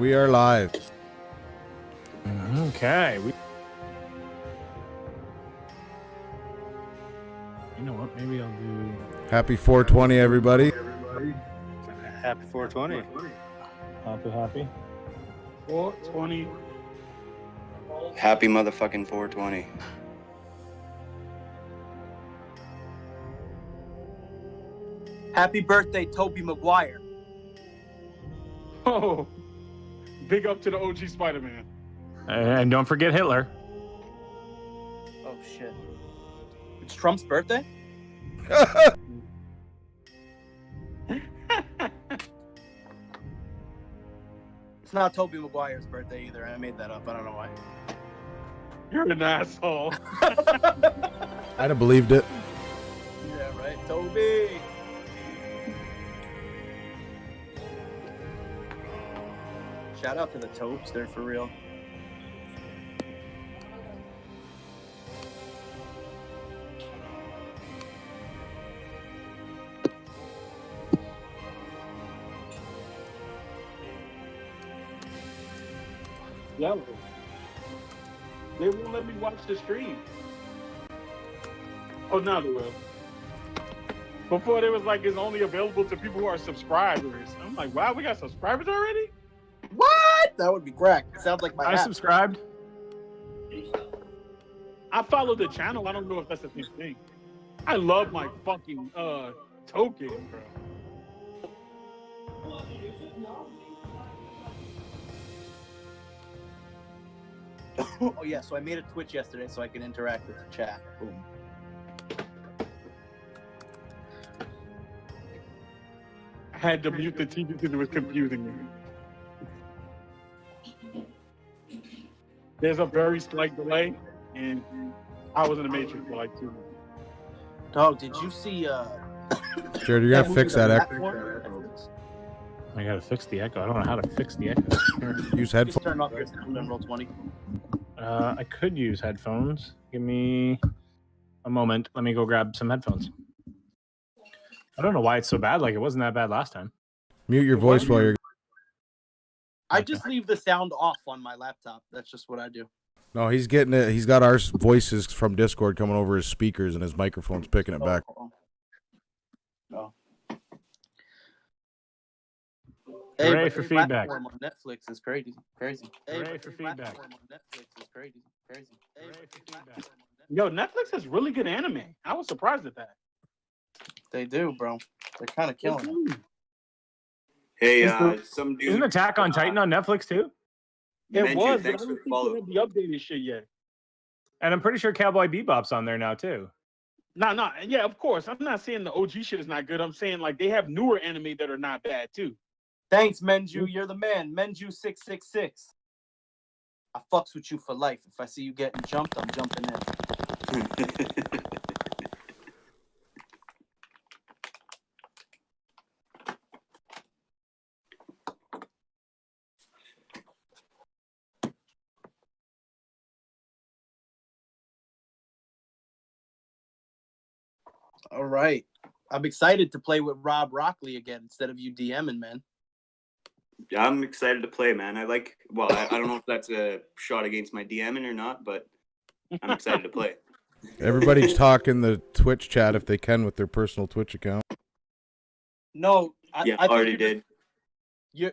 We are live. Okay. You know what? Maybe I'll do. Happy 420, everybody. Happy 420. Happy. 420. Happy motherfucking 420. Happy birthday, Tobey Maguire. Oh, big up to the OG Spider-Man. And don't forget Hitler. Oh, shit. It's Trump's birthday? It's not Tobey Maguire's birthday either. I made that up. I don't know why. You're an asshole. I'd have believed it. Yeah, right. Toby. Shout out to the Topes. They're for real. Yeah. They won't let me watch the stream. Oh, now they will. Before, they was like, it's only available to people who are subscribers. I'm like, wow, we got subscribers already? What? That would be crack. It sounds like my I app. subscribed. I follow the channel. I don't know if that's the same thing. I love my fucking token, bro. Oh, yeah. So I made a Twitch yesterday so I can interact with the chat. Boom. I had to mute the TV because it was confusing me. There's a very slight delay, and I was in the Matrix for like 2 minutes. Dog, did you see Jared, you're going to fix that echo. echo? I gotta fix the echo. I don't know how to fix the echo. Here. Use Just headphones. turn off your sound and roll 20. I could use headphones. Give me a moment. Let me go grab some headphones. I don't know why it's so bad. Like, it wasn't that bad last time. Mute your voice while you're... I just leave the sound off on my laptop. That's just what I do. No, he's getting it. He's got our voices from Discord coming over his speakers, and his microphone's picking it back. No. Hooray but for the feedback. platform on Netflix is crazy. Hooray but for the feedback. platform on Netflix is crazy. Hooray for feedback. Yo, Netflix has really good anime. I was surprised at that. They do, bro. They're kind of killing it. Hey, Isn't some dude. Isn't Attack on Titan on Netflix too? It Menju, was, but I thanks don't for think the follow. they have the updated shit yet. And I'm pretty sure Cowboy Bebop's on there now too. No, yeah, of course. I'm not saying the OG shit is not good. I'm saying like they have newer anime that are not bad too. Thanks, Menju. You're the man. Menju666. I fucks with you for life. If I see you getting jumped, I'm jumping in. All right. I'm excited to play with Rob Rockley again instead of you DMing, man. I'm excited to play, man. I don't know if that's a shot against my DMing or not, but I'm excited to play. Everybody's talking the Twitch chat if they can with their personal Twitch account. No, I think already did. You're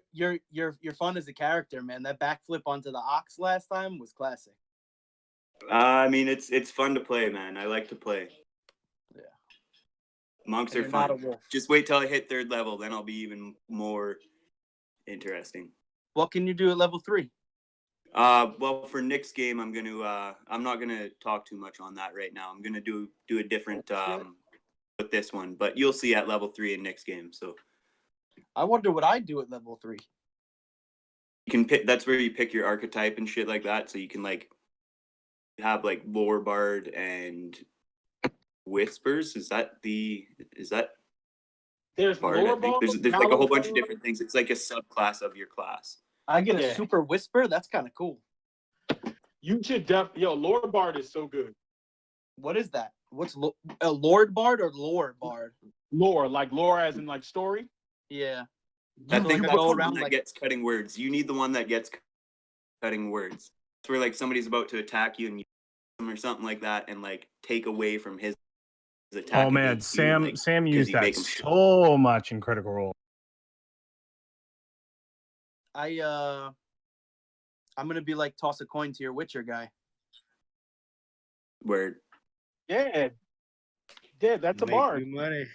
fun as a character, man. That backflip onto the ox last time was classic. I mean, it's fun to play, man. I like to play. Yeah. Monks And are you're not fun. a wolf. Just wait till I hit 3rd level, then I'll be even more interesting. What can you do at level 3? Well, for Nick's game, I'm not gonna talk too much on that right now. I'm gonna do a different with this one, but you'll see at level 3 in Nick's game. So I wonder what I do at level 3. you can pick. That's where you pick your archetype and shit like that. So you can like have like lore bard and whispers. Is that There's bard? I think there's like a whole bunch of different things. It's like a subclass of your class. I get a Yeah. super whisper. That's kind of cool. You should Lore Bard is so good. What is that? What's a Lord Bard or Lore Bard? Lore, like lore as in like story. Yeah. I You think wanna that's go the one around that like gets cutting words. You need the one that gets cutting words. It's where like somebody's about to attack you and you or something like that, and like take away from his attack. Oh man, against you, Sam like, Sam 'cause used you that make him so much in Critical Role. I'm gonna be like toss a coin to your Witcher guy. where Yeah. Yeah, that's a Make bar. me money.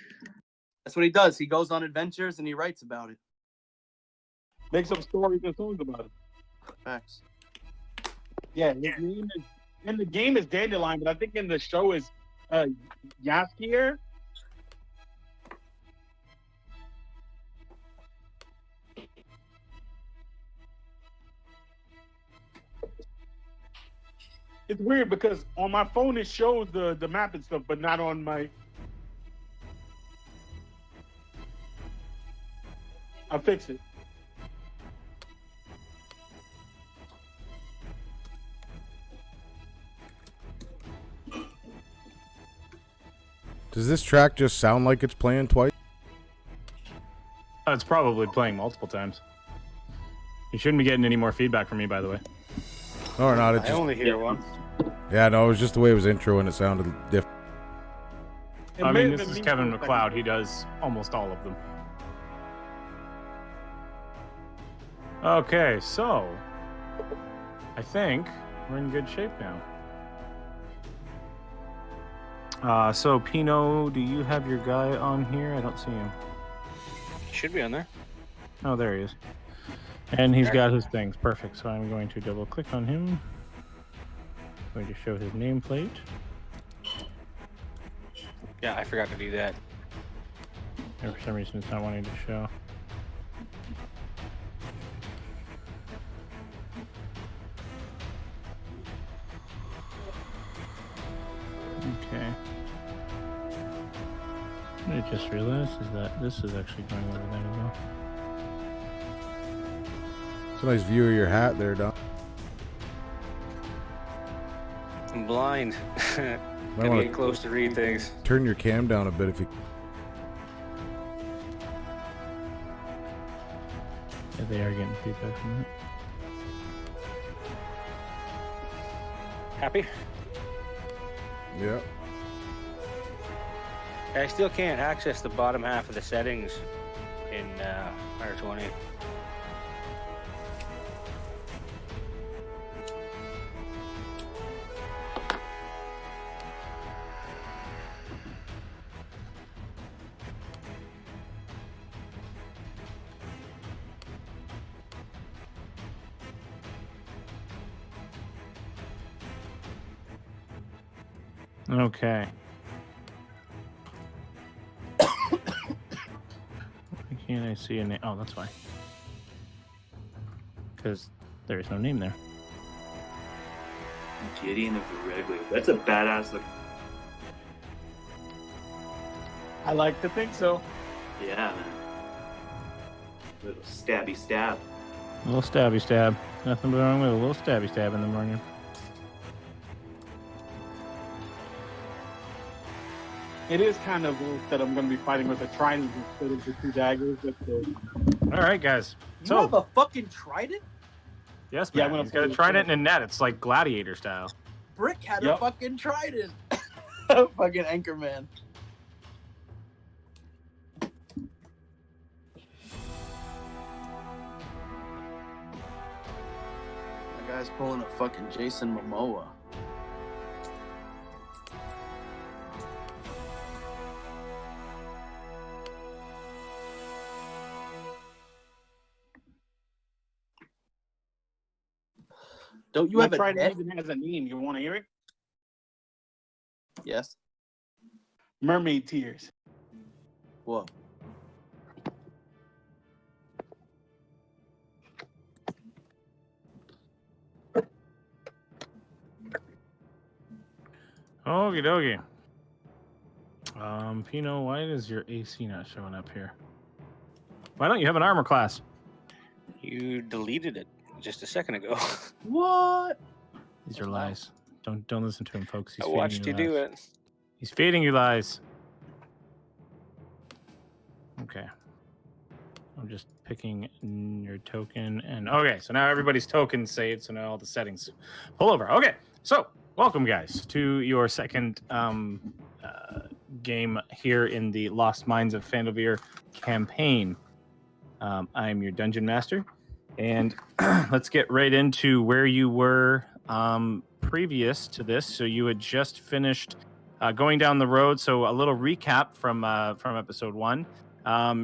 That's what he does. He goes on adventures and he writes about it. Make some stories and songs about it. Facts. Yeah, his name is in the game is Dandelion, but I think in the show is Yaskier. It's weird because on my phone it shows the map and stuff, but not on my. I fixed it. Does this track just sound like it's playing twice? It's probably playing multiple times. You shouldn't be getting any more feedback from me, by the way. Or not? It I just only hear one. yeah, no, it was just the way it was intro and it sounded different. It I may mean, have this been is me Kevin for a second. McLeod. He does almost all of them. Okay, so I think we're in good shape now. So Pino, do you have your guy on here? I don't see him. Should be on there. Oh, there he is. And he's got his things. Perfect. So I'm going to double click on him. Going to show his nameplate. Yeah, I forgot to do that. And for some reason, it's not wanting to show. Okay. What I just realized is that this is actually going over there as well. It's a nice view of your hat there, Don. I'm blind. Might Gotta wanna get close to read things. turn your cam down a bit if you. Yeah, they are getting feedback from that. Happy? Yeah. I still can't access the bottom half of the settings in R20. Okay. Why can't I see a name? Oh, that's why. Because there is no name there. Gideon of the Red Wave. That's a badass look. I like to think so. Yeah, man. Little stabby stab. A little stabby stab. Nothing wrong with a little stabby stab in the morning. It is kind of weird that I'm going to be fighting with a trident instead of the two daggers. All right, guys. You have a fucking trident? Yes, Yeah, man. I'm gonna He's got a play trident with and a net. It's like gladiator style. Brick had a Yep. fucking trident. Fucking Anchorman. That guy's pulling a fucking Jason Momoa. Don't you My have a trident net? even has a name. You want to hear it? Yes. Mermaid Tears. Whoa. Okie dokie. Pino, why is your AC not showing up here? Why don't you have an armor class? You deleted it just a second ago. What? These are lies. Don't listen to him, folks. He's I feeding watched you do lies. it. He's feeding you lies. Okay. I'm just picking your token. And okay, so now everybody's token's saved. So now all the settings pull over. Okay, so welcome, guys, to your second game here in the Lost Mines of Phandelver campaign. I'm your dungeon master, and let's get right into where you were previous to this. So you had just finished going down the road. So a little recap from episode 1.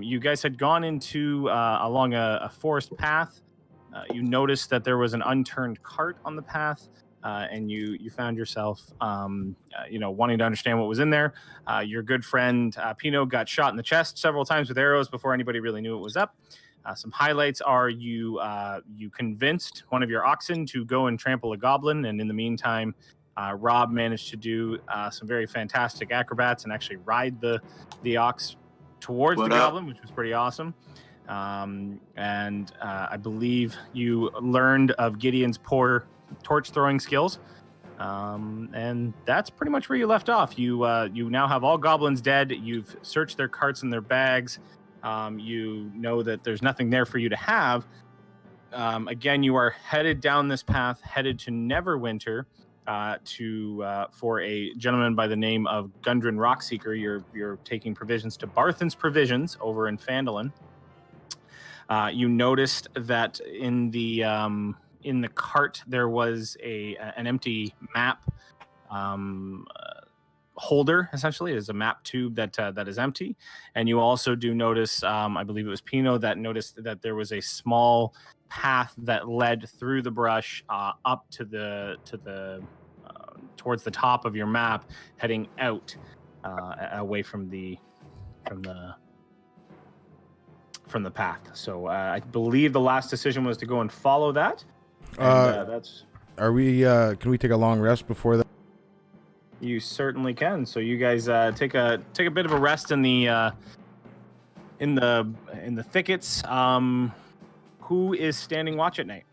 You guys had gone into along a forest path. You noticed that there was an unturned cart on the path, and you found yourself, wanting to understand what was in there. Your good friend Pino got shot in the chest several times with arrows before anybody really knew it was up. Some highlights are you convinced one of your oxen to go and trample a goblin, and in the meantime, Rob managed to do some very fantastic acrobats and actually ride the ox towards the goblin, which was pretty awesome. And I believe you learned of Gideon's poor torch throwing skills. And that's pretty much where you left off. You now have all goblins dead. You've searched their carts and their bags. You know that there's nothing there for you to have. Again, you are headed down this path, headed to Neverwinter, for a gentleman by the name of Gundren Rockseeker. You're taking provisions to Barthen's Provisions over in Phandalin. You noticed that in the cart there was an empty map holder. Essentially, is a map tube that is empty. And you also do notice, I believe it was Pino that noticed that there was a small path that led through the brush up to the towards the top of your map, heading out away from the path. So I believe the last decision was to go and follow that. And, that's. Are we? Can we take a long rest before that? You certainly can. So you guys take a bit of a rest in the thickets. Who is standing watch at night?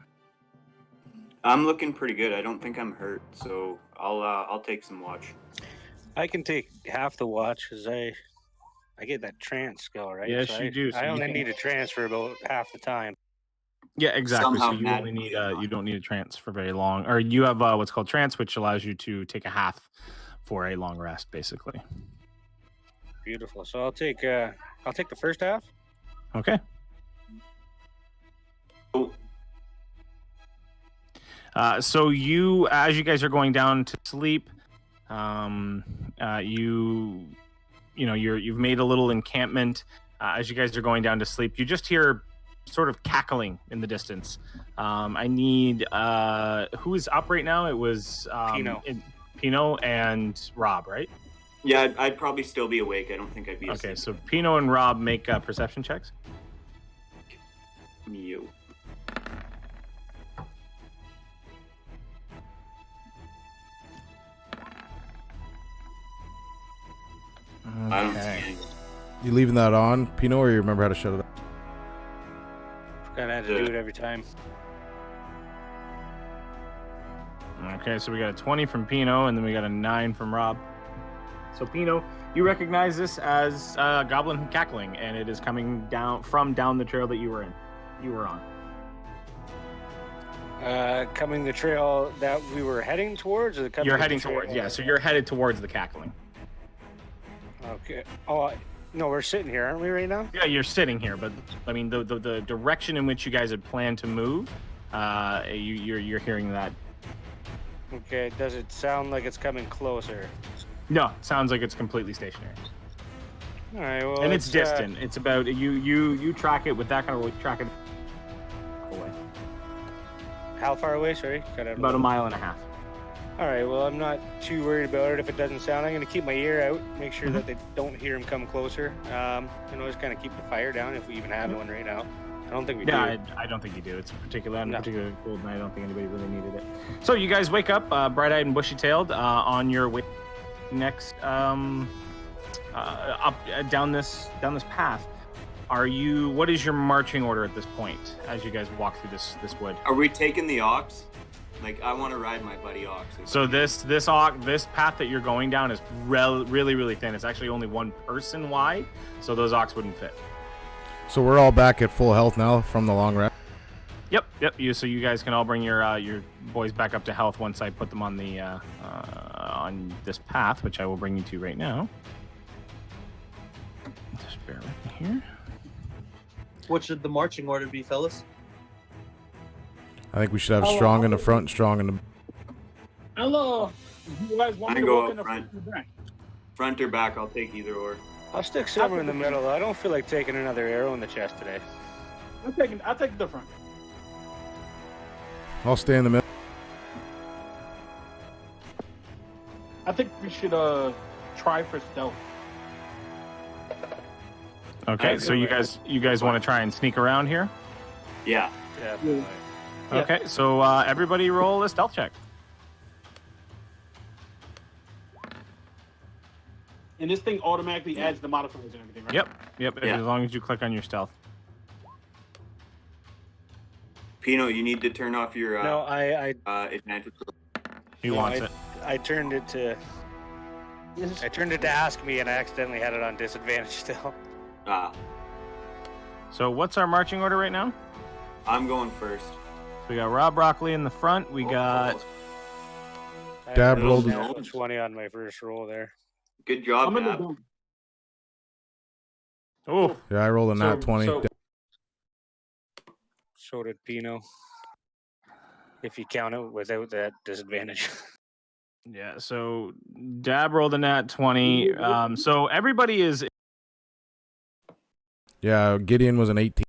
I'm looking pretty good. I don't think I'm hurt, so I'll take some watch. I can take half the watch because I get that trance skill, right? Yes, so you do. So I only need a trance for about half the time. Yeah, exactly. Somehow so you only need you don't need a trance for very long, or you have what's called trance, which allows you to take a half for a long rest, basically. Beautiful. So I'll take the first half. Okay. So you, as you guys are going down to sleep, you've made a little encampment. As you guys are going down to sleep, you just hear sort of cackling in the distance. I need who is up right now? It was Pino and Rob, right? Yeah, I'd probably still be awake. I don't think I'd be asleep. Okay, so Pino and Rob make perception checks. You. I don't see anything. You leaving that on, Pino, or you remember how to shut it off? Gonna have to do it every time. Okay, so we got a 20 from Pino, and then we got a 9 from Rob. So Pino, you recognize this as goblin cackling, and it is coming down the trail that you were on. Coming the trail that we were heading towards, or You're heading towards, yeah. So you're headed towards the cackling. Okay. Oh, no, we're sitting here, aren't we, right now? Yeah, you're sitting here, but I mean the direction in which you guys had planned to move, you're hearing that. Okay. Does it sound like it's coming closer? No, sounds like it's completely stationary. All right. Well, And it's distant. It's about you track it with that kind of track it away. How far away? Sorry. About a mile and a half. All right. Well, I'm not too worried about it if it doesn't sound. I'm going to keep my ear out, make sure that they don't hear him come closer. Just kind of keep the fire down if we even have one right now. I don't think we do. I don't think you do. It's a particularly cold night. I don't think anybody really needed it. So you guys wake up, bright-eyed and bushy-tailed, on your way next up down this path. What is your marching order at this point as you guys walk through this wood? Are we taking the ox? Like, I want to ride my buddy ox. So this path that you're going down is really, really thin. It's actually only one person wide, so those ox wouldn't fit. So we're all back at full health now from the long rest. Yep. So you guys can all bring your boys back up to health once I put them on the on this path, which I will bring you to right now. Just bear with me here. What should the marching order be, fellas? I think we should have strong in the front and strong in the... Hello. You guys want me to go walk up in the front. front or back? Front or back, I'll take either or. I'll stick somewhere in the middle. I don't feel like taking another arrow in the chest today. I'll take the front. I'll stay in the middle. I think we should try for stealth. Okay, so you guys want to try and sneak around here? Yeah. Definitely. Yeah. Okay, so everybody roll a stealth check. And this thing automatically adds the modifiers and everything, right? Yep. Yeah. As long as you click on your stealth. Pino, you need to turn off your No, I advantage. He wants it. I turned it to ask me, and I accidentally had it on disadvantage still. So what's our marching order right now? I'm going first. We got Rob Broccoli in the front. We got Dab I rolled a 20 on my first roll there. Good job, I'm in the Dab. dome. oh Yeah, I rolled a nat 20. So did Pino. If you count it without that disadvantage. yeah. So Dab rolled a nat 20. So everybody is. Yeah, Gideon was an 18.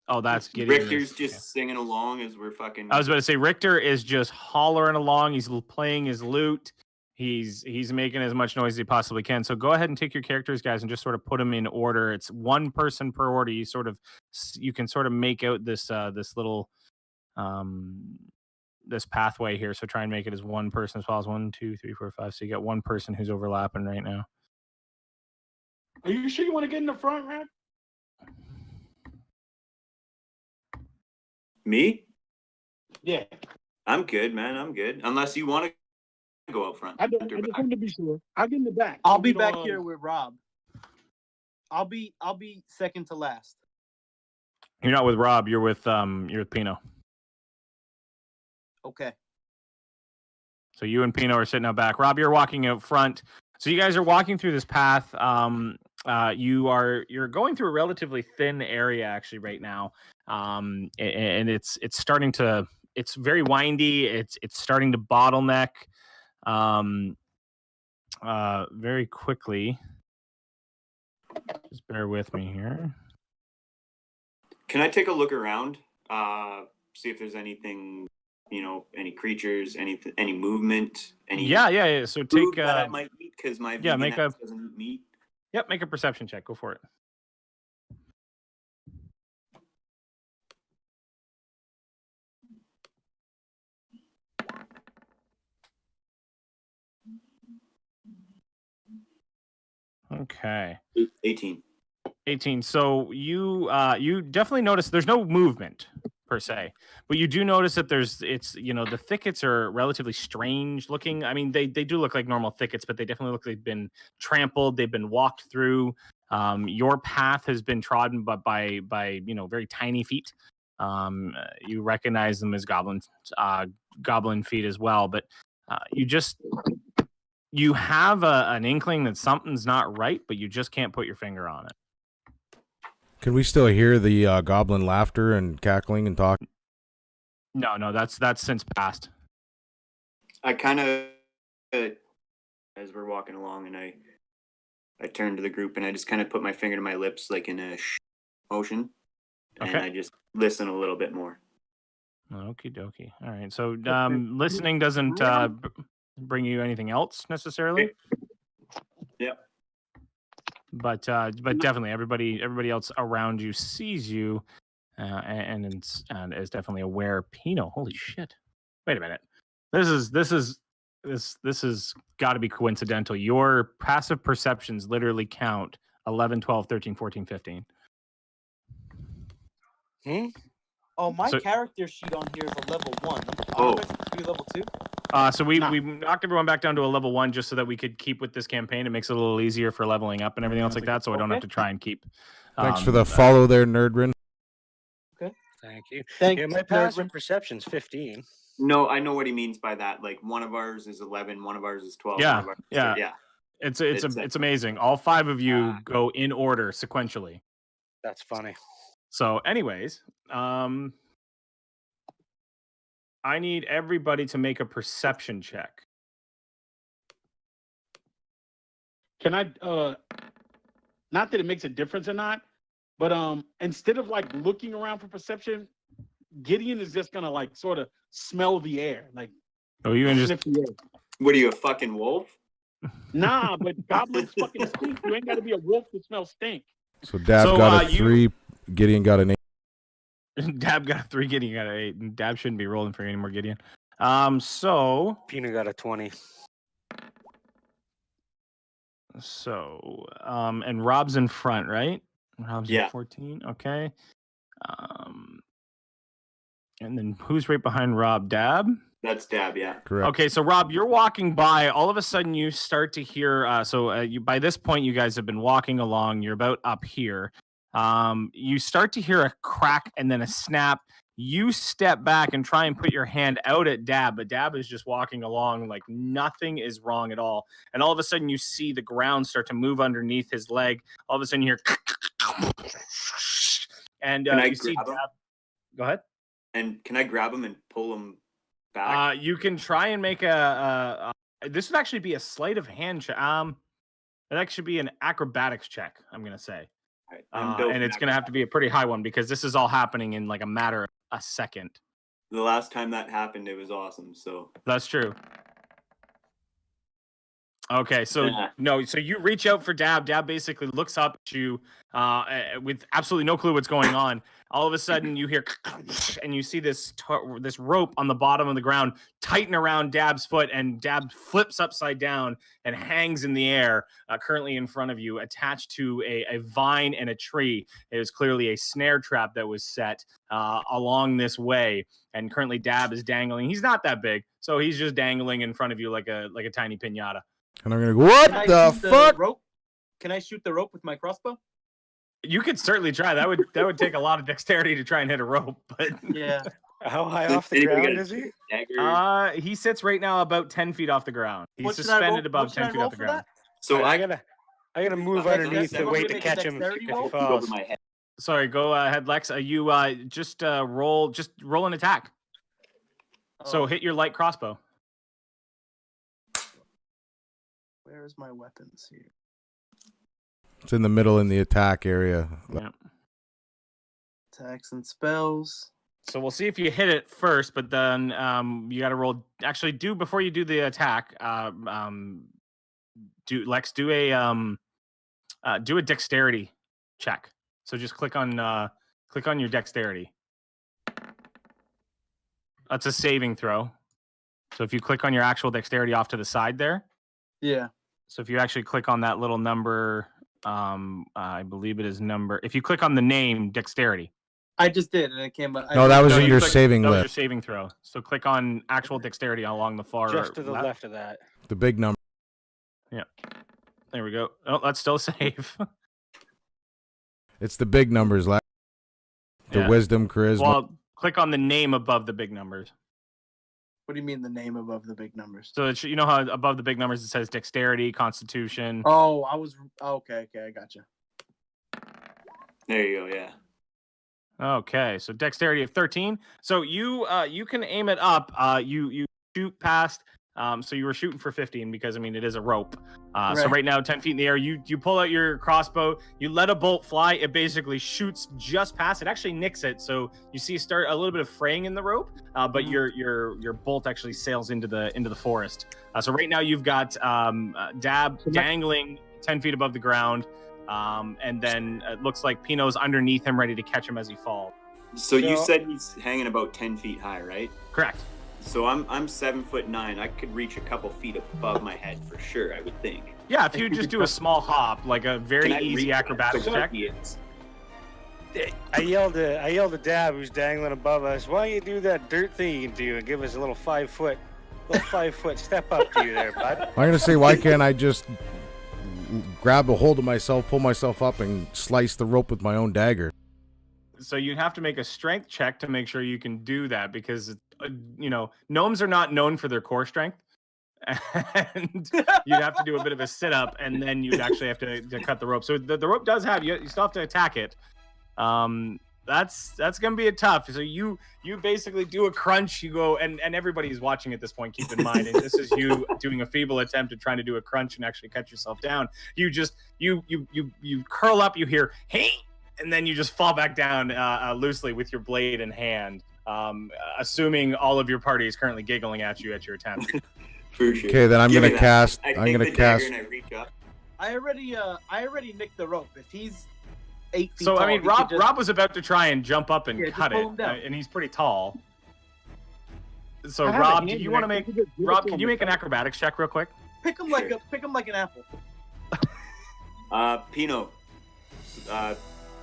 Oh, that's Gideon. Richter's just singing along as we're fucking. I was about to say Richter is just hollering along. He's playing his lute. He's making as much noise as he possibly can. So go ahead and take your characters, guys, and just sort of put them in order. It's one person per order. You can sort of make out this this little this pathway here. So try and make it as one person as well as 1, 2, 3, 4, 5. So you got one person who's overlapping right now. Are you sure you want to get in the front, Rap? Me? Yeah. I'm good, man. I'm good. Unless you want to go up front. I just wanted to be sure. I'll get in the back. I'll be back here with Rob. I'll be second to last. You're not with Rob. You're with Pino. Okay. So you and Pino are sitting out back. Rob, you're walking out front. So you guys are walking through this path. You're going through a relatively thin area actually right now, and it's starting to. It's very windy. It's starting to bottleneck, very quickly. Just bear with me here. Can I take a look around? See if there's anything, any creatures, any movement, any Yeah. So food take that I might eat because my make vegan doesn't eat meat. Yep, make a perception check. Go for it. Okay. 18. 18. So you definitely notice there's no movement per se, but you do notice that the thickets are relatively strange looking. I mean, they do look like normal thickets, but they definitely look like they've been trampled, they've been walked through. Your path has been trodden but by very tiny feet. You recognize them as goblin feet as well, but you have an inkling that something's not right, but you just can't put your finger on it. Can we still hear the goblin laughter and cackling and talk? No, that's since passed. I kind of, as we're walking along, and I turn to the group and I just kind of put my finger to my lips like in a motion, and I just listen a little bit more. Okie dokie. All right. So listening doesn't bring you anything else necessarily. Yep. But definitely everybody else around you sees you, and is definitely aware. Pino, holy shit! Wait a minute. This is got to be coincidental. Your passive perceptions literally count 11, 12, 13, 14, 15. Oh, my character sheet on here is a level 1. Oh. Level 2? So we knocked everyone back down to a level 1 just so that we could keep with this campaign. It makes it a little easier for leveling up and everything else like that, so I don't have to try and keep Thanks for the follow there, Nerdrin. Thank you. Thank Yeah, my passive perception's 15. No, I know what he means by that. Like one of ours is 11, one of ours is 12. Yeah, one of ours yeah. yeah. It's amazing. All 5 of you go in order sequentially. That's funny. So, anyways, I need everybody to make a perception check. Can I? Not that it makes a difference or not, but instead of like looking around for perception, Gideon is just gonna like sort of smell the air, like. Oh, you can just. sniff the air. What are you, a fucking wolf? Nah, but goblins fucking stink. You ain't got to be a wolf to smell stink. So Dab got a 3, Gideon got an 8. Dab got a 3, Gideon got an 8, and Dab shouldn't be rolling for you anymore, Gideon. So Pina got a 20. So, and Rob's in front, right? Rob's Yeah. at 14. Okay. And then who's right behind Rob? Dab? That's Dab, yeah. Correct. Okay, so Rob, you're walking by. All of a sudden, you start to hear. You by this point, you guys have been walking along. You're about up here. You start to hear a crack and then a snap. You step back and try and put your hand out at Dab, but Dab is just walking along like nothing is wrong at all. And all of a sudden, you see the ground start to move underneath his leg. All of a sudden, you hear, and you see Dab. Go ahead. And can I grab him and pull him back? You can try and make this would actually be a sleight of hand check. It actually be an acrobatics check, I'm gonna say. Right. And it's gonna have to be a pretty high one because this is all happening in like a matter of a second. The last time that happened, it was awesome. So That's true. Okay, so Yeah. so you reach out for Dab. Dab basically looks up at you with absolutely no clue what's going on. All of a sudden, you hear and you see this rope on the bottom of the ground tighten around Dab's foot, and Dab flips upside down and hangs in the air, currently in front of you, attached to a vine and a tree. It was clearly a snare trap that was set along this way, and currently Dab is dangling. He's not that big, so he's just dangling in front of you like a tiny pinata. And I'm going to go, what Can I the shoot fuck? rope? Can I shoot the rope with my crossbow? You could certainly try. That would take a lot of dexterity to try and hit a rope, but Yeah. How high off the Anybody ground got is he? dagger? he sits right now about 10 feet off the ground. He's What should I suspended roll- above what should 10 I feet roll off the for ground. that? So I I gotta move Okay, underneath that's- to wait to make a catch him dexterity if he roll? go falls. over my head. Sorry, go ahead, Lex. You just roll an attack. So Oh, hit your light crossbow. where is my weapons here? It's in the middle in the attack area. Yeah. Attacks and spells. So we'll see if you hit it first, but then you got to roll. Actually, before you do the attack. Do a dexterity check. So just click on your dexterity. That's a saving throw. So if you click on your actual dexterity off to the side there. Yeah. So if you actually click on that little number, I believe it is number. If you click on the name dexterity. I just did, and it came. No, that was No, in you your click- saving that was your list. saving throw. So click on actual dexterity along the far Just to the left of that. The big number. There we go. Oh, that's still safe. It's the big numbers. The Yeah. wisdom, charisma. Well, click on the name above the big numbers. What do you mean the name above the big numbers? So you know how above the big numbers it says dexterity, constitution. Oh, okay, I gotcha. There you go. Yeah. Okay, so dexterity of 13. So you can aim it up. You shoot past. So you were shooting for 15 because it is a rope. So right now, 10 feet in the air, you pull out your crossbow. You let a bolt fly. It basically shoots just past. It actually nicks it. So you see start a little bit of fraying in the rope. But your bolt actually sails into the forest. So right now you've got Dab dangling 10 feet above the ground. And then it looks like Pino's underneath him, ready to catch him as he falls. So you said he's hanging about 10 feet high, right? Correct. So I'm 7'9". I could reach a couple feet above my head for sure. I would think. Yeah, if you just do a small hop, like a very Can I easy reach acrobatics to where check. he is? I yelled at Dab, who's dangling above us. Why don't you do that dirt thing you can do and give us a little 5 foot step up to you there, bud? I'm going to say, why can't I just grab a hold of myself, pull myself up, and slice the rope with my own dagger. So you'd have to make a strength check to make sure you can do that because, gnomes are not known for their core strength. And you'd have to do a bit of a sit-up, and then you'd actually have to cut the rope. So the rope does have, you still have to attack it. That's gonna be a tough. So you basically do a crunch. You go, and everybody's watching at this point. Keep in mind, and this is you doing a feeble attempt at trying to do a crunch and actually cut yourself down. You just you curl up. You hear hey, and then you just fall back down loosely with your blade in hand. Assuming all of your party is currently giggling at you at your attempt. For sure. Okay, then I'm Give me gonna that. cast. I I'm take gonna the cast. dagger and I reach up. I already nicked the rope. If he's 8 feet So tall, I mean, he Rob could just- Rob was about to try and jump up and Yeah, just cut pull it, him down. and he's pretty tall. So I have a Rob, do hand you in want to there. make You just give it Rob? to Can him you make an and- acrobatics check real quick? pick him like an apple. Pino,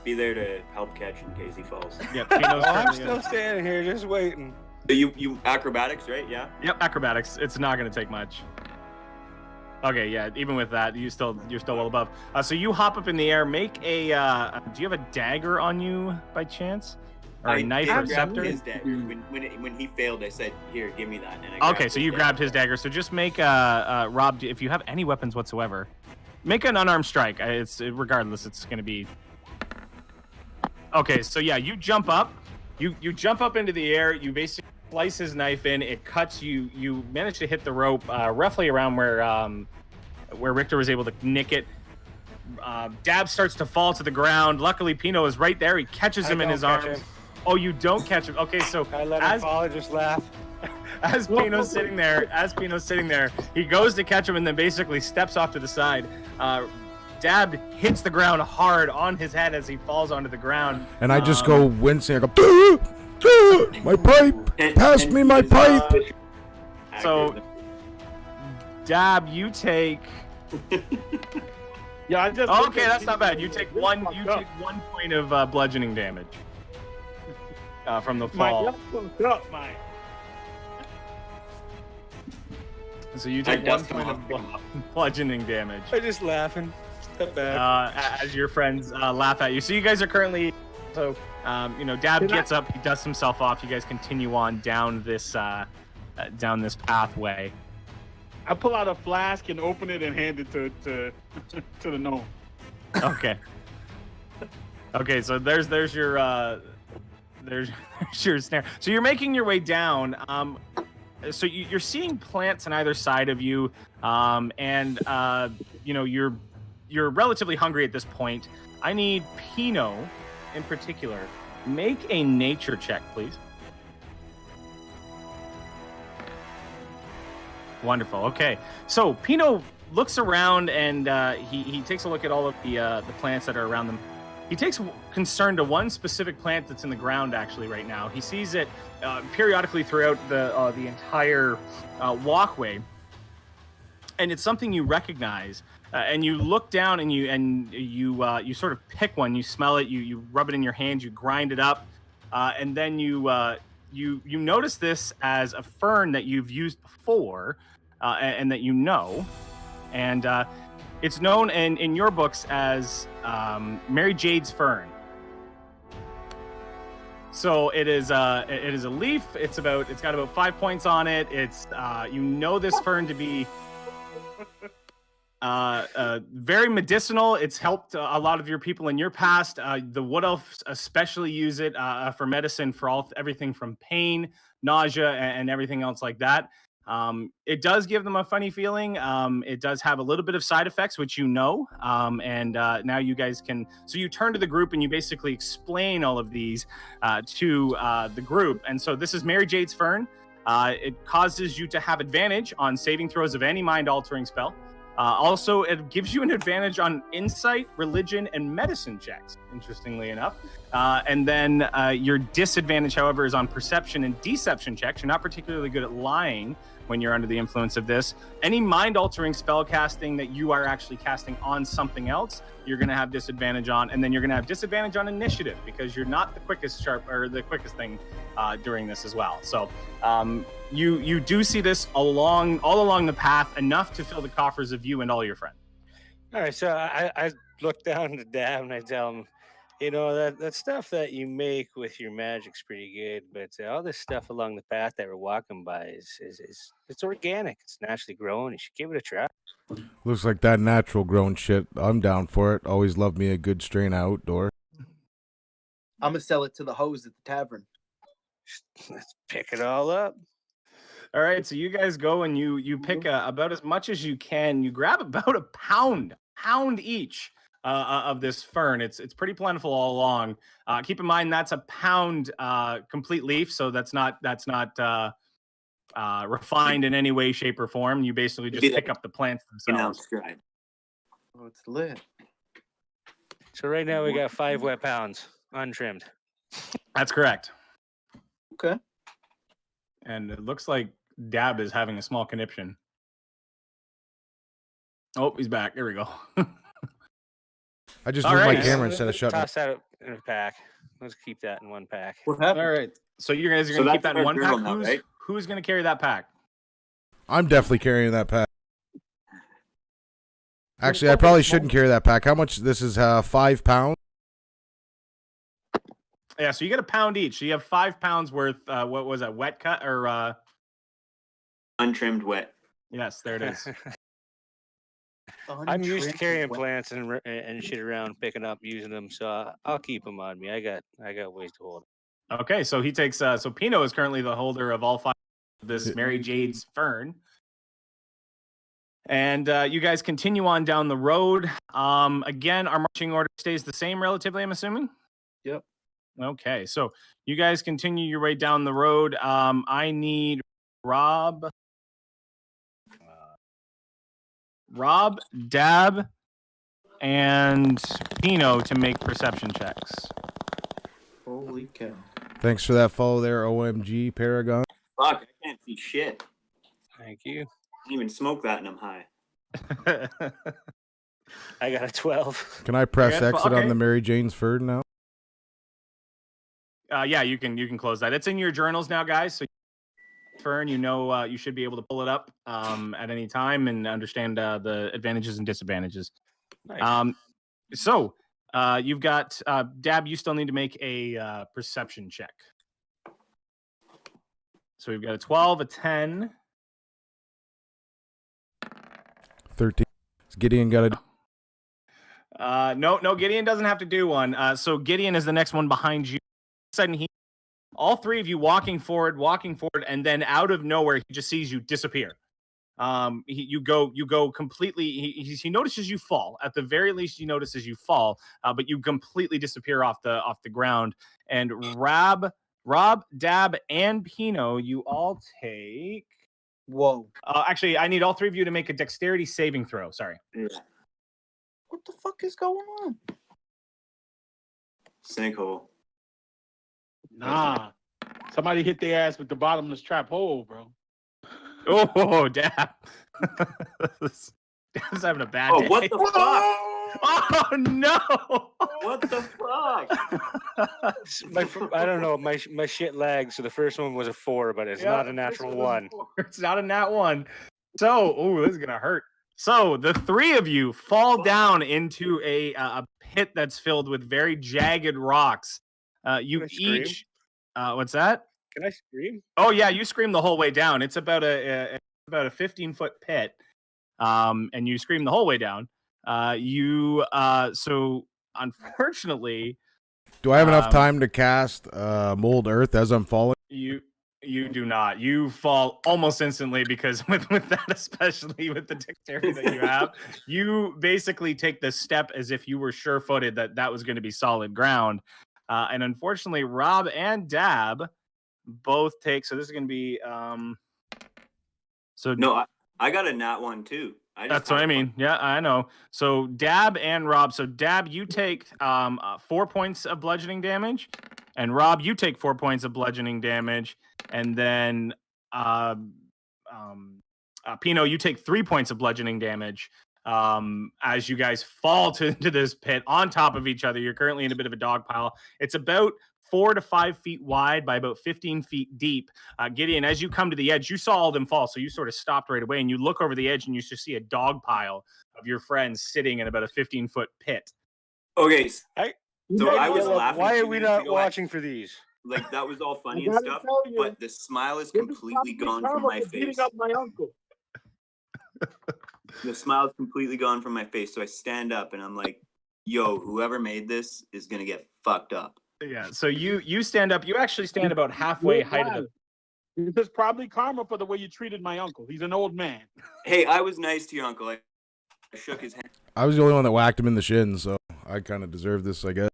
be there to help catch in case he falls. Yeah, Pino's Oh, I'm currently still standing here, just waiting. So you acrobatics, right? Yeah. Yep, acrobatics. It's not going to take much. Okay, yeah. Even with that, you're still well above. So you hop up in the air. Make a. Do you have a dagger on you by chance, or a knife did or grab scepter? his dagger. When he failed, I said, "Here, give me that." And I Okay, so you grabbed his dagger. So just make Rob. If you have any weapons whatsoever, make an unarmed strike. It's regardless. It's going to be. Okay, so yeah, you jump up. You jump up into the air. You basically slice his knife in. It cuts you. You manage to hit the rope roughly around where Richter was able to nick it. Dab starts to fall to the ground. Luckily, Pino is right there. He catches him in his arms. Oh, you don't catch him. Okay, so I let him fall and just laugh. as Pino's sitting there, he goes to catch him and then basically steps off to the side. Dab hits the ground hard on his head as he falls onto the ground. And I just go wincing. I go, "Duh, duh, my pipe! Pass me my pipe!" So, Dab, you take. Yeah, I just. Okay, that's not bad. You take one. You take 1 point of bludgeoning damage from the fall. Mike. So you take I 1 dust him point of off. bludgeoning damage. I'm just laughing. Step back. As your friends laugh at you. So you guys are currently. So Dab gets up. He dusts himself off. You guys continue on down this pathway. I pull out a flask and open it and hand it to the gnome. Okay. Okay, so there's your snare. So you're making your way down. So you're seeing plants on either side of you, and you're relatively hungry at this point. I need Pino, in particular, make a nature check, please. Wonderful. Okay, so Pino looks around and he takes a look at all of the plants that are around them. He takes concern to one specific plant that's in the ground actually right now. He sees it periodically throughout the entire walkway, and it's something you recognize. And you look down and you sort of pick one. You smell it. You rub it in your hands. You grind it up, and then you notice this as a fern that you've used before. And that you know, and it's known in your books as Mary Jade's fern. So it is a leaf. It's got about 5 points on it. It's this fern to be very medicinal. It's helped a lot of your people in your past. The wood elves especially use it for medicine for everything from pain, nausea, and everything else like that. It does give them a funny feeling. It does have a little bit of side effects, which and now you guys can. So you turn to the group and you basically explain all of these to the group. And so this is Mary Jade's fern. It causes you to have advantage on saving throws of any mind-altering spell. Also, it gives you an advantage on insight, religion, and medicine checks, interestingly enough. And then your disadvantage, however, is on perception and deception checks. You're not particularly good at lying when you're under the influence of this. Any mind-altering spell casting that you are actually casting on something else, you're going to have disadvantage on. And then you're going to have disadvantage on initiative because you're not the quickest quickest thing during this as well. So you do see this all along the path, enough to fill the coffers of you and all your friends. All right, so I look down to Dab and I tell him, that stuff that you make with your magic's pretty good, but all this stuff along the path that we're walking by is it's organic. It's naturally grown. You should give it a try. Looks like that natural grown shit. I'm down for it. Always love me a good strain outdoor. I'm gonna sell it to the hoes at the tavern. Let's pick it all up. All right, so you guys go and you pick about as much as you can. You grab about a pound each of this fern. It's pretty plentiful all along. Keep in mind that's a pound complete leaf, so that's not refined in any way, shape, or form. You basically just pick up the plants themselves. Oh, it's lit. So right now we got 5 wet pounds untrimmed. That's correct. Okay. And it looks like Dab is having a small conniption. Oh, he's back. There we go. I just moved my camera instead of shutting. Toss that in a pack. Let's keep that in one pack. What happened? All right. So you guys are going to keep that in one pack? Who's going to carry that pack? I'm definitely carrying that pack. Actually, I probably shouldn't carry that pack. How much? This is 5 pounds. Yeah, so you get a pound each. So you have 5 pounds worth. What was that? Wet cut or untrimmed wet? Yes, there it is. I'm used to carrying plants and shit around, picking up, using them. So I'll keep them on me. I got ways to hold them. Okay, so he takes. So Pino is currently the holder of all 5 of this Mary Jade's fern. And you guys continue on down the road. Again, our marching order stays the same relatively, I'm assuming? Yep. Okay, so you guys continue your way down the road. I need Rob, Dab, and Pino to make perception checks. Holy cow. Thanks for that follow there, OMG Paragon. Fuck, I can't see shit. Thank you. I didn't even smoke that and I'm high. I got a 12. Can I press exit on the Mary Jane's fern now? Yeah, you can close that. It's in your journals now, guys. So fern, you should be able to pull it up at any time and understand the advantages and disadvantages. Nice. So you've got Dab. You still need to make a perception check. So we've got a 12, a 10, 13. Gideon got a. No, Gideon doesn't have to do one. So Gideon is the next one behind you. All of a sudden, all 3 of you walking forward, and then out of nowhere, he just sees you disappear. You go completely. He notices you fall. At the very least, he notices you fall, but you completely disappear off the ground. And Rob, Dab, and Pino, you all take. Whoa. Actually, I need all 3 of you to make a dexterity saving throw. Sorry. Yeah. What the fuck is going on? Sinkhole. Nah. Somebody hit their ass with the bottomless trap hole, bro. Oh, Dab. Dab's having a bad day. Oh, what the fuck? Oh, no. What the fuck? I don't know. My shit lagged. So the first one was a 4, but it's not a natural 1. It's not a nat 1. So, this is going to hurt. So the 3 of you fall down into a pit that's filled with very jagged rocks. You each... what's that? Can I scream? Oh, yeah, you scream the whole way down. It's about a 15-foot pit, and you scream the whole way down. So unfortunately, do I have enough time to cast Mold Earth as I'm falling? You do not. You fall almost instantly because with that, especially with the dexterity that you have, you basically take the step as if you were sure-footed that was going to be solid ground. And unfortunately, Rob and Dab both take. So this is going to be. No, I got a nat 1 too. That's what I mean. Yeah, I know. So Dab and Rob. So Dab, you take 4 points of bludgeoning damage, and Rob, you take 4 points of bludgeoning damage, and then Pino, you take 3 points of bludgeoning damage. As you guys fall into this pit on top of each other. You're currently in a bit of a dog pile. It's about 4 to 5 feet wide by about 15 feet deep. Gideon, as you come to the edge, you saw all of them fall, so you sort of stopped right away, and you look over the edge, and you just see a dog pile of your friends sitting in about a 15-foot pit. Okay, so I was Philip, laughing. why a are few we minutes not ago. watching for these? Like that was all funny I and gotta stuff, tell you, but the smile is this is completely probably gone from karma my for beating face. up my uncle. The smile is completely gone from my face. So I stand up and I'm like, "Yo, whoever made this is gonna get fucked up." Yeah, so you stand up. You actually stand about halfway You're height of right. the. This is probably karma for the way you treated my uncle. He's an old man. Hey, I was nice to your uncle. I shook his hand. I was the only one that whacked him in the shins, so I kind of deserve this, I guess.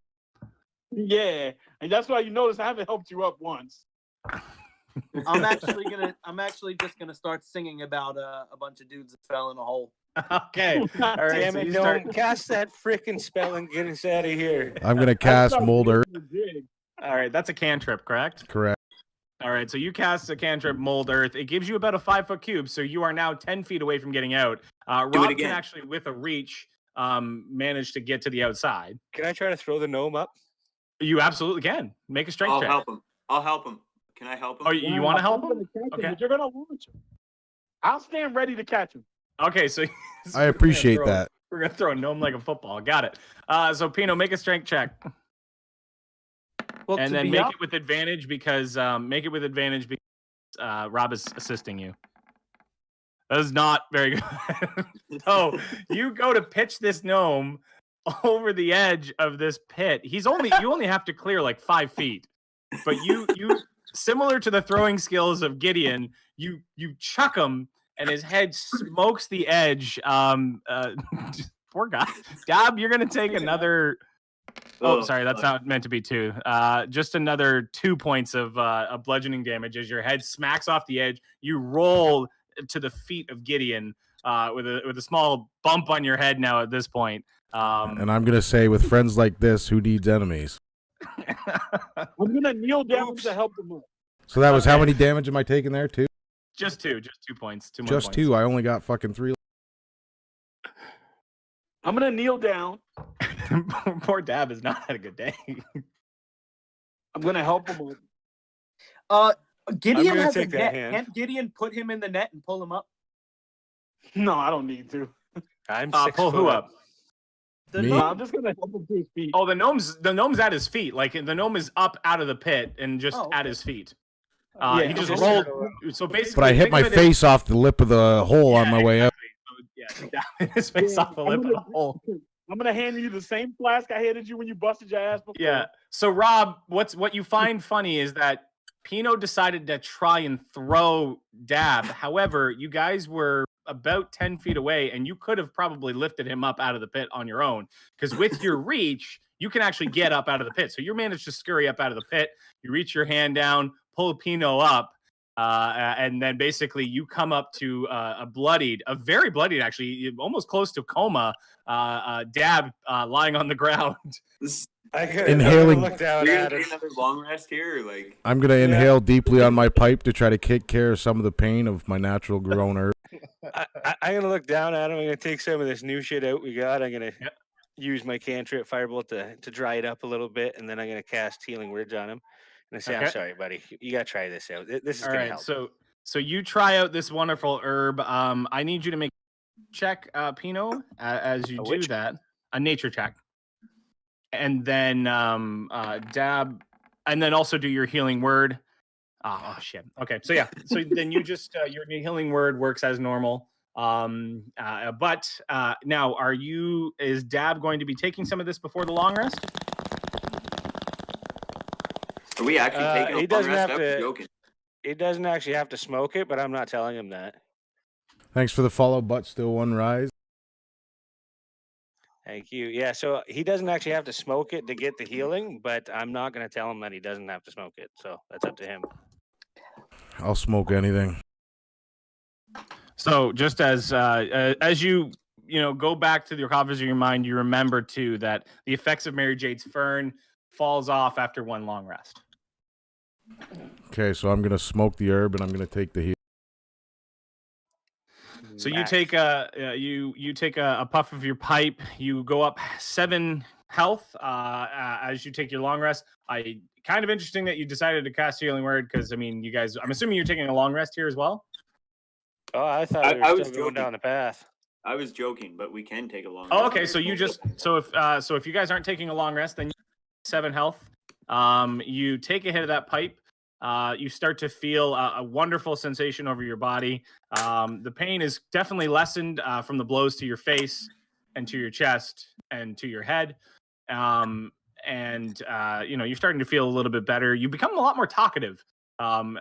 Yeah, and that's why you notice I haven't helped you up once. I'm actually just gonna start singing about a bunch of dudes that fell in a hole. Okay. All right. Damn So it, you no! start. Cast that freaking spell and get us out of here. I'm gonna cast Mold Earth. All right, that's a cantrip, correct? Correct. All right, so you cast a cantrip, Mold Earth. It gives you about a 5-foot cube, so you are now 10 feet away from getting out. Rob can again. actually, with a reach, manage to get to the outside. Can I try to throw the gnome up? You absolutely can. Make a strength I'll check. help him. Can I help him? Oh, you want to help I'm him? gonna catch him, Okay. but you're gonna launch him. I'll stand ready to catch him. Okay, so I appreciate that. We're gonna throw a gnome like a football. Got it. So Pino, make a strength check, Well, and to then be make up, it with advantage because Rob is assisting you. That is not very good. So you go to pitch this gnome over the edge of this pit. You only have to clear like 5 feet, but you similar to the throwing skills of Gideon, you chuck him and his head smokes the edge. Poor guy. Dab, you're gonna take another. Oh, sorry, that's not meant to be 2. Just another 2 points of bludgeoning damage as your head smacks off the edge. You roll to the feet of Gideon with a small bump on your head now at this point. And I'm gonna say, with friends like this, who needs enemies? I'm gonna kneel down to help him up. So that was how many damage am I taking there? 2? Just 2 points. 2 more Just points. 2. I only got fucking 3. I'm gonna kneel down. Poor Dab has not had a good day. I'm gonna help him up. Gideon gonna has a take that net. hand. Can't Gideon put him in the net and pull him up? No, I don't need to. I'm Pull who up? The Me? No, gnome- I'm just gonna help him to his feet. Oh, the gnome's at his feet. Like the gnome is up out of the pit and just Oh, at okay. his feet. Yeah, He just just- rolled. So basically, But I hit think my of it as- face off the lip of the hole on my way up. exactly. So, yeah, his face Yeah, off the lip of the hole. I'm gonna hand you the same flask I handed you when you busted your ass before. Yeah. So Rob, what you find funny is that Pino decided to try and throw Dab. However, you guys were about 10 feet away, and you could have probably lifted him up out of the pit on your own. Because with your reach, you can actually get up out of the pit. So you managed to scurry up out of the pit. You reach your hand down, pull Pino up, and then basically you come up to a very bloodied, actually, almost close to coma, Dab lying on the ground. I could Inhaling- look Are down you at gonna him. take another long rest here, or like? I'm gonna inhale deeply on my pipe to try to kick care of some of the pain of my natural grown herb. I'm gonna look down at him. I'm gonna take some of this new shit out we got. I'm gonna Yep. use my cantrip firebolt to dry it up a little bit, and then I'm gonna cast healing words on him. And I say, Okay. I'm sorry, buddy. You gotta try this out. This is All gonna right, help. so you try out this wonderful herb. I need you to make a check, Pino, as you A do which- that. A nature check, and then Dab, and then also do your healing word. Oh shit. Okay, so yeah, so then you just your healing word works as normal. But now, is Dab going to be taking some of this before the long rest? Are we actually taking he a long doesn't rest? have I was to- joking. He doesn't actually have to smoke it, but I'm not telling him that. Thanks for the follow, but still one rise. Thank you. Yeah, so he doesn't actually have to smoke it to get the healing, but I'm not gonna tell him that he doesn't have to smoke it. So that's up to him. I'll smoke anything. So just as you go back to the coffers of your mind, you remember too that the effects of Mary Jade's Fern falls off after one long rest. Okay, so I'm gonna smoke the herb and I'm gonna take the heal. So you Max. take a puff of your pipe. You go up 7 health as you take your long rest. I kind of interesting that you decided to cast Healing Word because, I mean, you guys, I'm assuming you're taking a long rest here as well? Oh, I thought we I were was still going joking. down the path. I was joking, but we can take a long Oh, rest. okay. So you just, so if you guys aren't taking a long rest, then you 7 health. You take a hit of that pipe. You start to feel a wonderful sensation over your body. The pain is definitely lessened from the blows to your face and to your chest and to your head. You're starting to feel a little bit better. You become a lot more talkative,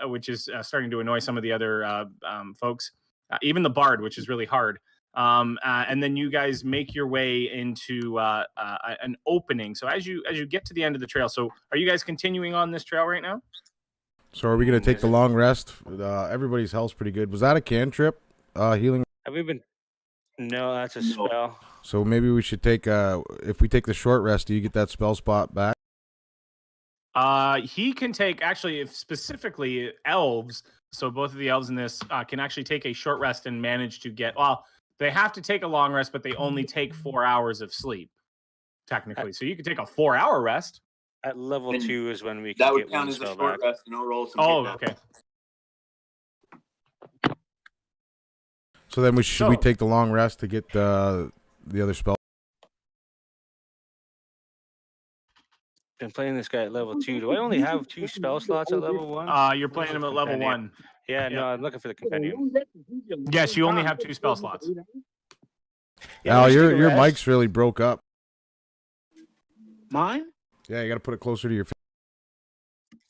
which is starting to annoy some of the other folks, even the bard, which is really hard. And then you guys make your way into an opening. So as you get to the end of the trail, so are you guys continuing on this trail right now? So are we going to take the long rest? Everybody's health's pretty good. Was that a cantrip healing? Have we been? No, that's a spell. So maybe we should take, if we take the short rest, do you get that spell spot back? He can take, actually, if specifically elves, so both of the elves in this can actually take a short rest and manage to get, well, they have to take a long rest, but they only take 4 hours of sleep, technically. So you could take a 4-hour rest. At level And 2 is when we That can would get count one as a spell short back. rest, and I'll roll some. Oh, hit okay. So then should we take the long rest to get the other spell? Been playing this guy at level 2. Do I only have 2 spell slots at level 1? You're playing him at level 1. Yeah, no, I'm looking for the compendium. Yes, you only have 2 spell slots. Yeah, Al, let's take a your rest. mic's really broke up. Mine? Yeah, you got to put it closer to your face.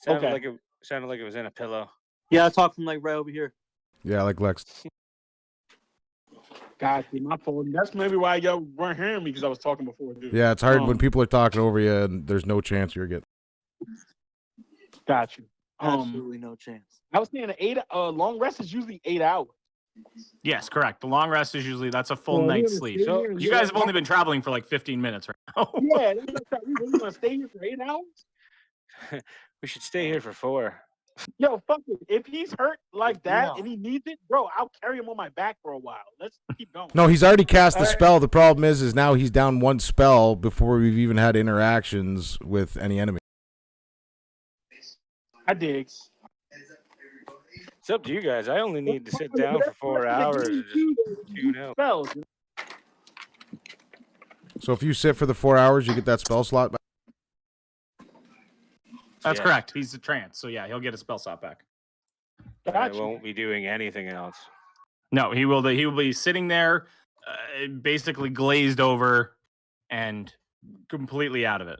Sounded Okay. like it was in a pillow. Yeah, I talk from like right over here. Yeah, like Lex. God, my fault. That's maybe why y'all weren't hearing me because I was talking before, dude. Yeah, it's hard when people are talking over you and there's no chance you're getting. Got you. Absolutely no chance. I was saying long rest is usually 8 hours. Yes, correct. The long rest is usually, that's a full Well, night's we're sleep. gonna stay So here and you do guys it. have only been traveling for like 15 minutes right now. Yeah, that's what we really gonna stay here for 8 hours. We should stay here for 4. Yo, fuck it. If he's hurt like that Yeah. and he needs it, bro, I'll carry him on my back for a while. Let's keep going. No, he's already cast the All right. spell. The problem is now he's down 1 spell before we've even had interactions with any enemy. I digs. It's up to you guys. I only need to sit down for 4 hours and just tune out. Spells. So if you sit for the 4 hours, you get that spell slot back. That's Yeah. correct. He's a trance. So yeah, he'll get a spell slot back. I Gotcha. won't be doing anything else. No, he will be sitting there basically glazed over and completely out of it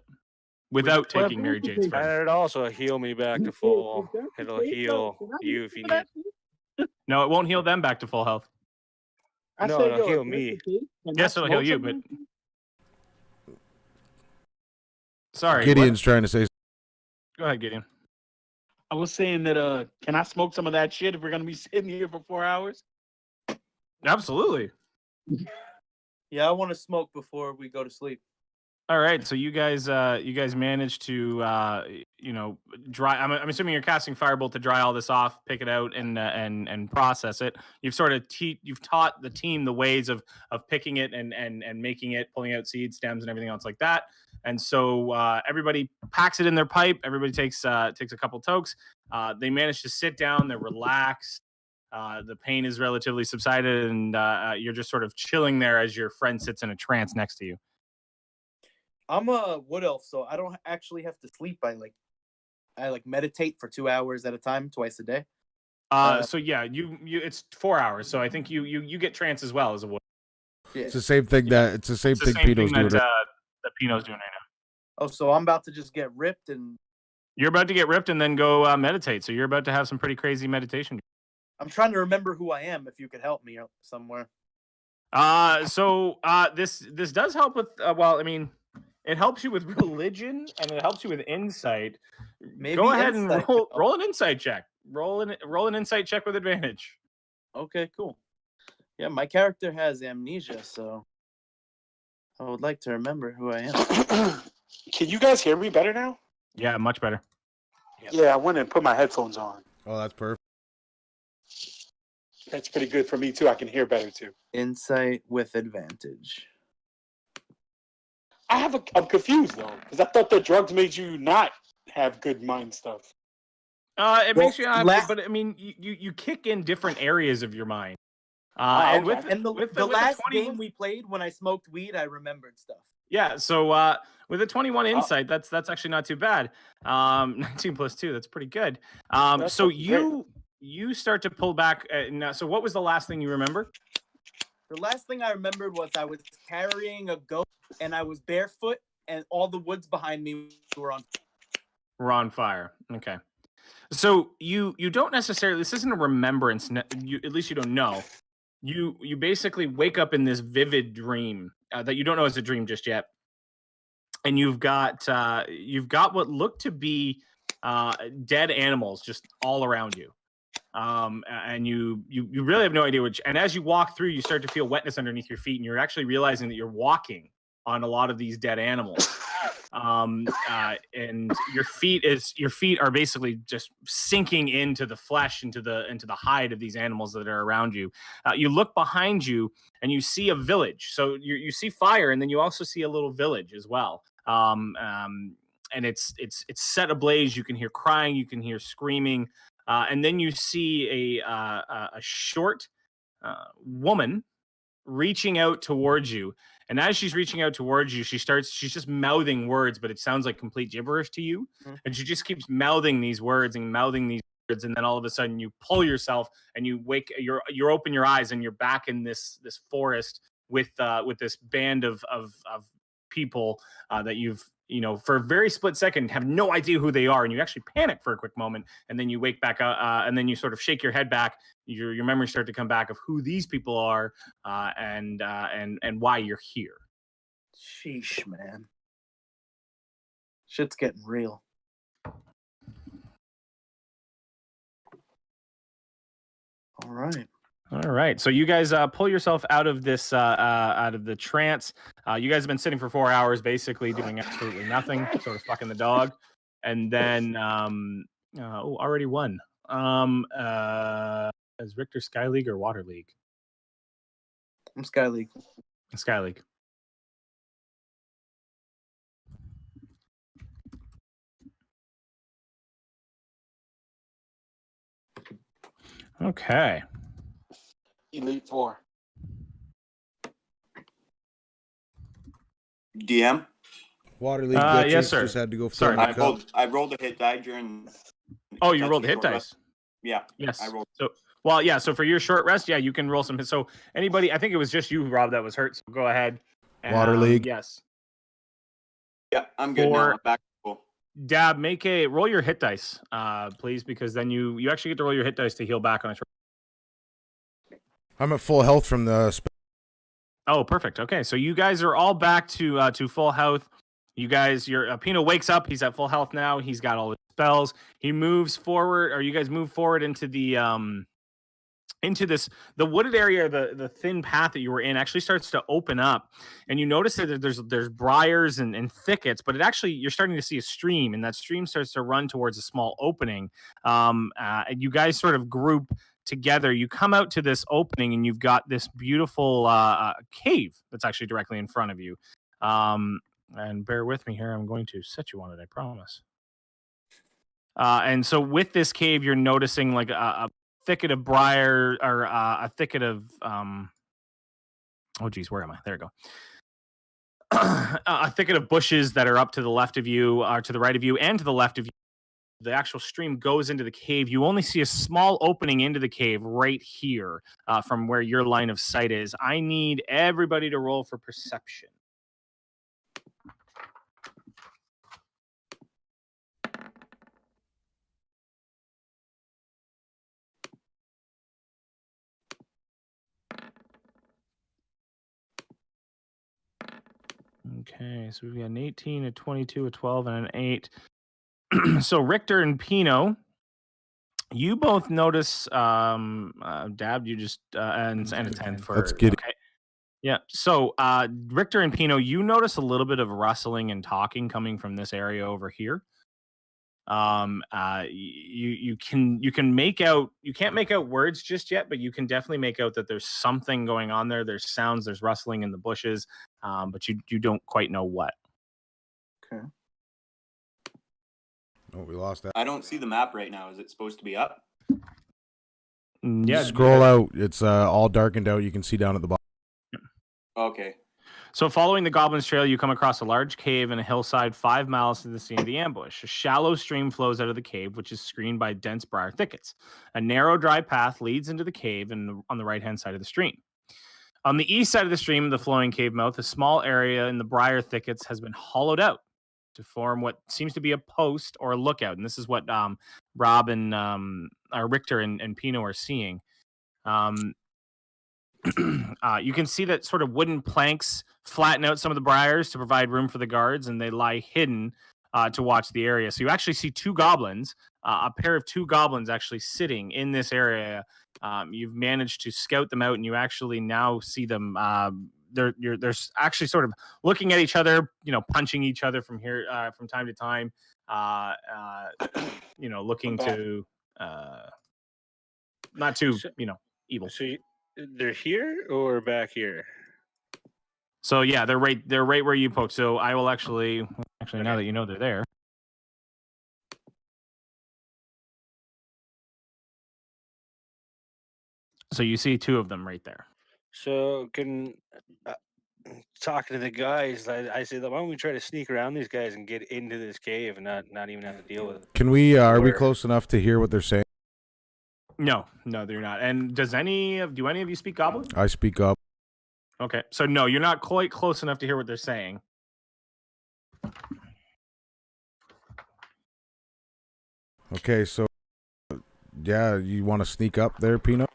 without Well, taking Mary Jade's And friend. it'll also heal me back to full. It'll heal you if you need. No, it won't heal them back to full health. No, it'll heal me. Yes, it'll heal you, but sorry. Gideon's trying to say. Go ahead, Gideon. I was saying that can I smoke some of that shit if we're gonna be sitting here for 4 hours? Absolutely. Yeah, I want to smoke before we go to sleep. All right, so you guys managed to dry. I'm assuming you're casting Firebolt to dry all this off, pick it out, and process it. You've sort of you've taught the team the ways of picking it and making it, pulling out seeds, stems, and everything else like that. And so everybody packs it in their pipe. Everybody takes a couple tokes. They manage to sit down. They're relaxed. The pain is relatively subsided, and you're just sort of chilling there as your friend sits in a trance next to you. I'm a wood elf, so I don't actually have to sleep. I meditate for 2 hours at a time, twice a day. So yeah, you it's 4 hours. So I think you get trance as well as a wood. Yeah. It's the same thing that Pino's doing. that Pino's doing right now. Oh, so I'm about to just get ripped and You're about to get ripped and then go meditate. So you're about to have some pretty crazy meditation. I'm trying to remember who I am. If you could help me somewhere. This does help with well, I mean, it helps you with religion and it helps you with insight. Maybe go ahead insight. and roll an insight check. Roll an insight check with advantage. Okay, cool. Yeah, my character has amnesia, so I would like to remember who I am. Can you guys hear me better now? Yeah, much better. Yep. Yeah, I went and put my headphones on. Oh, that's perfect. That's pretty good for me too. I can hear better too. Insight with advantage. I'm confused though, because I thought that drugs made you not have good mind stuff. It makes you happy, last- but I mean, you kick in different areas of your mind. Ah, And okay. with And the with last 20 game we played, when I smoked weed, I remembered stuff. Yeah, so with a 21 insight, that's actually not too bad. 19 plus 2, that's pretty good. That's So fucking great. you start to pull back. Now, so what was the last thing you remember? The last thing I remembered was I was carrying a goat and I was barefoot and all the woods behind me were on. We're on fire. Okay. So you don't necessarily. This isn't a remembrance. You at least you don't know. You basically wake up in this vivid dream that you don't know is a dream just yet, and you've got what look to be dead animals just all around you. And you really have no idea which. And as you walk through, you start to feel wetness underneath your feet, and you're actually realizing that you're walking on a lot of these dead animals. And your feet are basically just sinking into the flesh, into the hide of these animals that are around you. You look behind you and you see a village. So you see fire, and then you also see a little village as well. And it's set ablaze. You can hear crying, you can hear screaming. And then you see a short woman reaching out towards you. And as she's reaching out towards you, she's just mouthing words, but it sounds like complete gibberish to you. And she just keeps mouthing these words. And then all of a sudden you pull yourself and you you open your eyes, and you're back in this forest with this band of people that you've for a very split second have no idea who they are, and you actually panic for a quick moment, and then you wake back up, and then you sort of shake your head back. Your memories start to come back of who these people are, and why you're here. Sheesh, man. Shit's getting real. All right. So you guys pull yourself out of this out of the trance. You guys have been sitting for 4 hours, basically doing absolutely nothing, sort of fucking the dog, and then already won. Is Richter Sky League or Water League? I'm Sky League. Sky League. Okay. Elite Four. DM. Water League glitches, yes, sir. just had to go. Sorry. I rolled a hit die during. Oh, you rolled a hit dice. Yeah. Yes. I rolled. So, well, yeah. So for your short rest, yeah, you can roll some hits. So anybody, I think it was just you, Rob, that was hurt. So go ahead. Water League. Yes. Yeah, I'm good now. I'm back. Cool. Dab, roll your hit dice, please, because then you actually get to roll your hit dice to heal back on a short. I'm at full health from the. Oh, perfect. Okay, so you guys are all back to full health. You guys, Pino wakes up. He's at full health now. He's got all his spells. He moves forward, or you guys move forward into the wooded area. The thin path that you were in actually starts to open up, and you notice that there's briars and thickets, but you're starting to see a stream, and that stream starts to run towards a small opening. And you guys sort of group together. You come out to this opening, and you've got this beautiful cave that's actually directly in front of you. And bear with me here. I'm going to set you on it, I promise. And so with this cave, you're noticing like a thicket of briar, or a thicket of oh geez, where am I? There we go. A thicket of bushes that are up to the left of you, or to the right of you, and to the left of you. The actual stream goes into the cave. You only see a small opening into the cave right here, from where your line of sight is. I need everybody to roll for perception. Okay, so we've got an 18, a 22, a 12, and an 8. So Richter and Pino, you both notice. Dab, you just and a 10 for. That's good. Okay. Yeah. So Richter and Pino, you notice a little bit of rustling and talking coming from this area over here. You can make out, you can't make out words just yet, but you can definitely make out that there's something going on there. There's sounds, there's rustling in the bushes, but you don't quite know what. Okay. Oh, we lost that. I don't see the map right now. Is it supposed to be up? Yeah. Scroll out. It's all darkened out. You can see down at the bottom. Okay. So following the Goblin's Trail, you come across a large cave and a hillside 5 miles to the scene of the ambush. A shallow stream flows out of the cave, which is screened by dense briar thickets. A narrow, dry path leads into the cave on the right-hand side of the stream. On the east side of the stream, the flowing cave mouth, a small area in the briar thickets has been hollowed out to form what seems to be a post or a lookout. And this is what Rob and Richter and Pino are seeing. You can see that sort of wooden planks flatten out some of the briars to provide room for the guards, and they lie hidden to watch the area. So you actually see two goblins, a pair of two goblins actually sitting in this area. You've managed to scout them out, and you actually now see them. They're actually sort of looking at each other, punching each other from time to time. Looking to not too, evil. So they're here or back here? So yeah, they're right where you poke. So I will actually now that you know they're there. So you see two of them right there. So talking to the guys, I say, why don't we try to sneak around these guys and get into this cave and not even have to deal with it? Can we? Are we close enough to hear what they're saying? No, they're not. And do any of you speak Goblin? I speak up. Okay, so no, you're not quite close enough to hear what they're saying. Okay, so yeah, you want to sneak up there, Pino?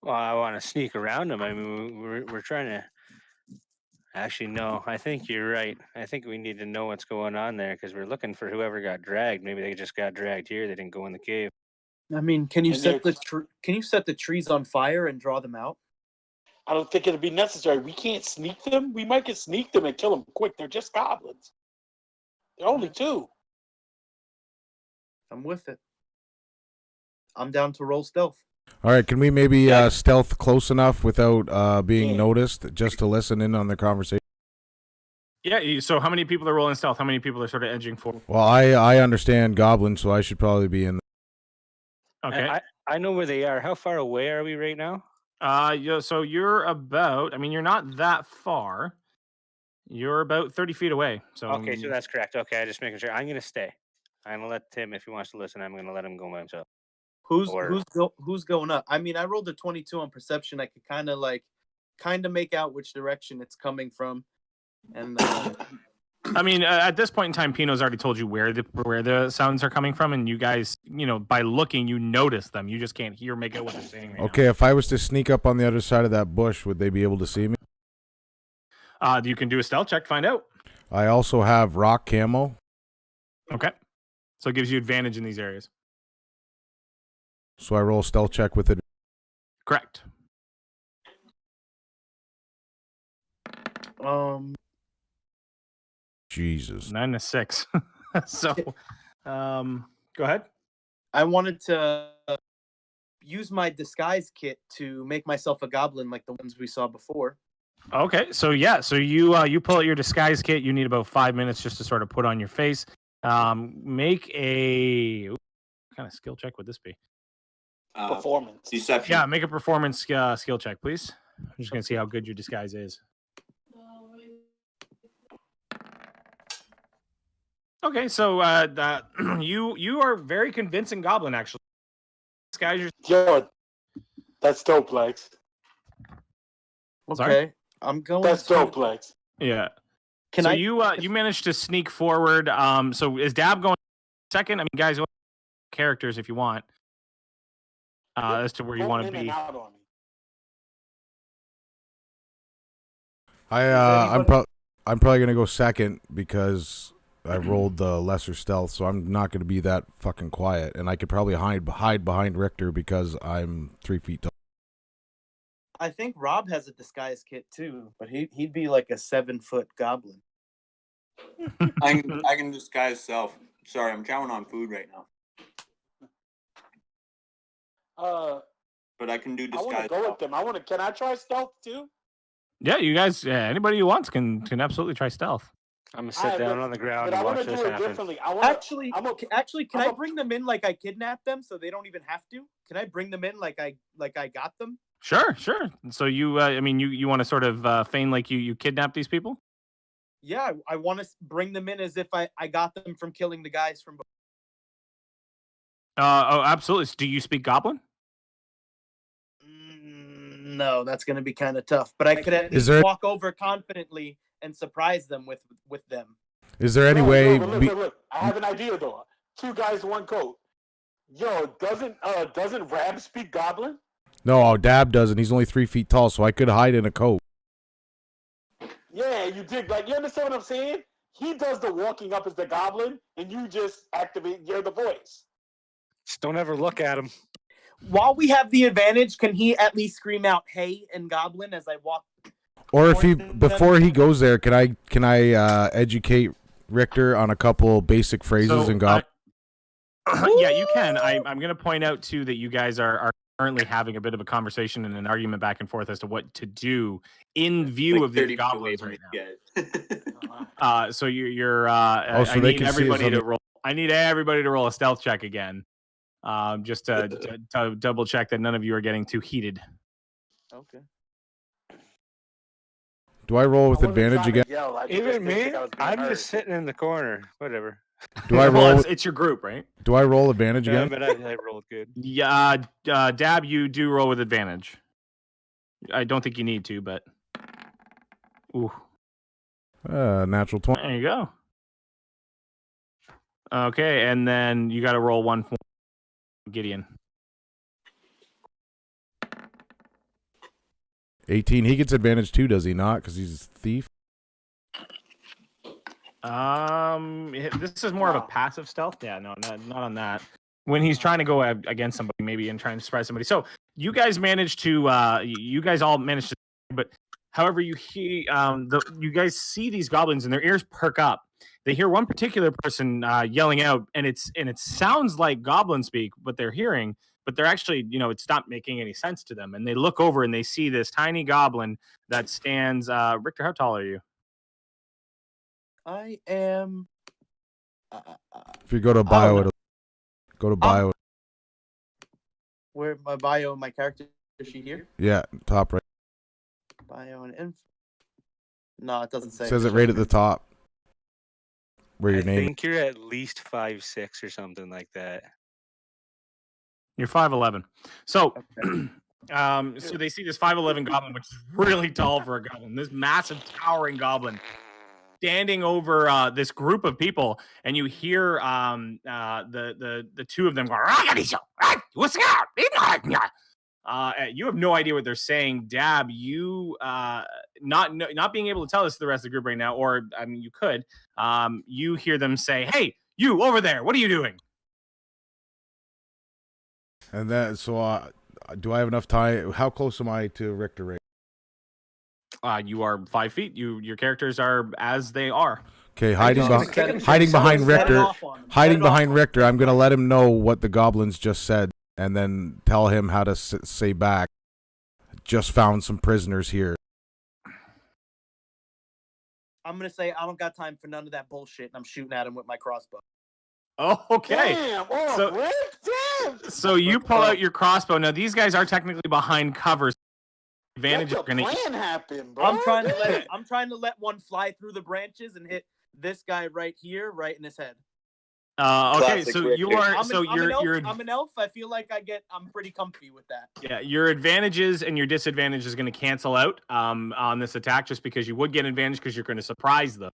Well, I want to sneak around them. I mean, we're trying to. Actually, no. I think you're right. I think we need to know what's going on there because we're looking for whoever got dragged. Maybe they just got dragged here. They didn't go in the cave. I mean, can you And set the trees on fire and draw them out? I don't think it'll be necessary. We can't sneak them. We might sneak them and kill them quick. They're just goblins. They're only two. I'm with it. I'm down to roll stealth. All right, can we maybe stealth close enough without being noticed, just to listen in on the conversation? Yeah. So how many people are rolling stealth? How many people are sort of edging forward? Well, I understand goblin, so I should probably be in. Okay. I know where they are. How far away are we right now? So you're about. I mean, you're not that far. You're about 30 feet away. So Okay, so that's correct. Okay, I'm just making sure. I'm gonna stay. I'm gonna let Tim, if he wants to listen, I'm gonna let him go by himself. Who's going up? I mean, I rolled a 22 on perception. I could kind of make out which direction it's coming from, and I mean, at this point in time, Pino's already told you where the sounds are coming from, and you guys, by looking, you notice them. You just can't hear, make out what they're saying. Right Okay, if I was to sneak up on the other side of that bush, would they be able to see me? You can do a stealth check to find out. I also have rock camo. Okay, so it gives you advantage in these areas. So I roll a stealth check with it. Correct. Jesus. 9 to 6. So, go ahead. I wanted to use my disguise kit to make myself a goblin like the ones we saw before. Okay, so yeah, so you pull out your disguise kit. You need about 5 minutes just to sort of put on your face. Make a what kind of skill check would this be? Performance. Deception. Yeah, make a performance skill check, please. I'm just gonna see how good your disguise is. Okay, so you are very convincing goblin, actually. Disguise your. Yo, that's dope, Lex. Okay, I'm going. That's dope, Lex. Yeah. Can so I? You managed to sneak forward. So is Dab going second? I mean, guys, characters if you want. As to where you want to be. I'm probably gonna go second because I rolled the lesser stealth, so I'm not gonna be that fucking quiet, and I could probably hide behind Richter because I'm 3 feet tall. I think Rob has a disguise kit too, but he'd be like a 7-foot goblin. I can disguise self. Sorry, I'm chowing on food right now. But I can do disguise. I want to go with them. Can I try stealth too? Yeah, you guys. Yeah, anybody who wants can absolutely try stealth. I'm gonna sit down on the ground but I and want watch to do this it happen. differently. I want Actually, I'm a- can I'm I a- bring them in like I kidnapped them, so they don't even have to? Can I bring them in like I got them? Sure. So you, I mean, you want to sort of feign like you kidnapped these people? Yeah, I want to bring them in as if I got them from killing the guys from. Oh, absolutely. Do you speak Goblin? No, that's going to be kind of tough. But I could at Is least there- walk over confidently and surprise them with them. Is there any No, way? no, but look. I have an idea though. 2 guys, 1 coat. Yo, doesn't Rab speak Goblin? No, Dab doesn't. He's only 3 feet tall, so I could hide in a coat. Yeah, you dig. Like, you understand what I'm saying? He does the walking up as the Goblin, and you just activate. You're the voice. Just don't ever look at him. While we have the advantage, can he at least scream out "Hey" and Goblin as I walk? Or if he before he goes there, can I educate Richter on a couple basic phrases in Goblin? Yeah, you can. I'm going to point out too that you guys are currently having a bit of a conversation and an argument back and forth as to what to do in view of these goblins right now. So you're. so I they need can see us everybody on to the- roll. I need everybody to roll a stealth check again, just to double check that none of you are getting too heated. Okay. Do I roll with I wasn't advantage trying to again? yell, I just Even didn't me? think I was being I'm heard. just sitting in the corner. Whatever. Do I Well, roll? it's your group, right? Do I roll advantage Yeah, again? but I rolled good. Yeah, Dab, you do roll with advantage. I don't think you need to, but ooh, Natural 20. there you go. Okay, and then you got to roll 1 for Gideon. 18. He gets advantage too, does he not? Because he's a thief. This is more of a passive stealth. Yeah, no, not on that. When he's trying to go against somebody, maybe, and trying to surprise somebody. So you guys managed to, you guys all managed to, but however, you hear, you guys see these goblins and their ears perk up. They hear one particular person yelling out, and it sounds like goblin speak, what they're hearing, but they're actually, it's not making any sense to them. And they look over and they see this tiny goblin that stands. Richter, how tall are you? I am. If you go to bio, it'll go to bio. Where my bio, my character sheet here? Yeah, top right. Bio and info. No, it doesn't say. Says it right at the top. Where your I name? think you're at least 5'6" or something like that. You're 5'11". So, Okay. so they see this 5'11" goblin, which is really tall for a goblin. This massive, towering goblin standing over this group of people, and you hear the 2 of them going, "What's up?" You have no idea what they're saying. Dab, you not being able to tell this to the rest of the group right now, or I mean, you could. You hear them say, "Hey, you over there! What are you doing?" And then, so do I have enough time? How close am I to Richter right? You are 5 feet. Your characters are as they are. Okay, hiding Just gonna kick him hiding behind Set it Richter. off on them. Hiding Set it off behind on Richter, I'm gonna let him know what the goblins just said, and then tell him how to say back. Just found some prisoners here. I'm gonna say I don't got time for none of that bullshit, and I'm shooting at him with my crossbow. Oh, okay. Damn! Oh, So- Rick, damn! So you pull out your crossbow. Now these guys are technically behind covers. Advantage Let are the going to. plan happen, bro. I'm trying to let one fly through the branches and hit this guy right here, right in his head. Okay, Classic so Richter. you are. I'm So an elf. you're. I'm an elf. I feel like I'm pretty comfy with that. Yeah, your advantages and your disadvantage is going to cancel out on this attack, just because you would get advantage because you're going to surprise them,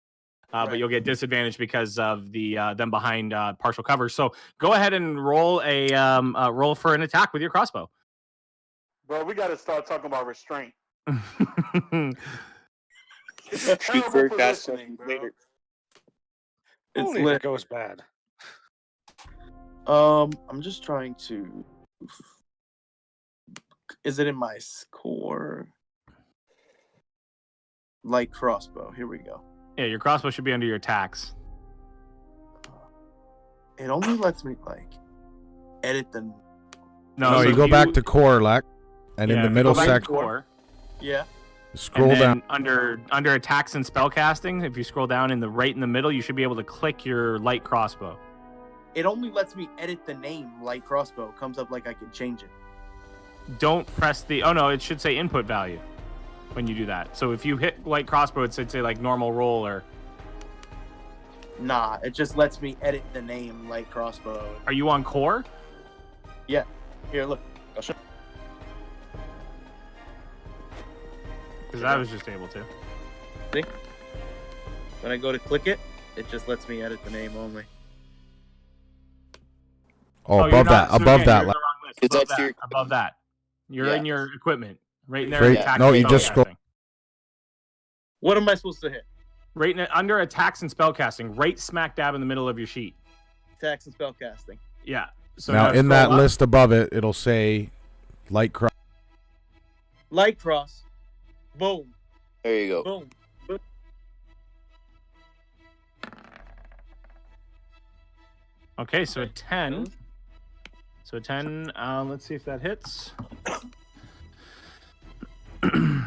but Right. you'll get disadvantage because of the them behind partial cover. So go ahead and roll a roll for an attack with your crossbow. Bro, we got to start talking about restraint. Shoot Terrible for fast positioning, bro. later. It's Only if lit. it goes bad. I'm just trying to. Is it in my score? Light crossbow. Here we go. Yeah, your crossbow should be under your attacks. It only lets me edit the. No, so you go back to core, Lek, and in yeah, the if you middle go back to section. core, Yeah. Scroll and then down. under attacks and spellcasting, if you scroll down right in the middle, you should be able to click your light crossbow. It only lets me edit the name light crossbow. It comes up like I can change it. Don't press the. Oh no, it should say input value when you do that. So if you hit light crossbow, it should say like normal roll or. Nah, it just lets me edit the name light crossbow. Are you on core? Yeah. Here, look. I'll show. Because I was just able to. See? When I go to click it, it just lets me edit the name only. Oh, you're above not- that. so Above again, that. you're in the wrong list. It's Above that's that. your- Above that. You're in Yeah. your equipment. Right in there. Right- attacks no, and you just spellcasting. What am I supposed to hit? Under attacks and spellcasting, right smack dab in the middle of your sheet. Attacks and spellcasting. Yeah. So Now, in scroll that up. list above it, it'll say light cross. Light cross. Boom. There you go. Boom. Boom. Okay, so a 10. So a 10, let's see if that hits.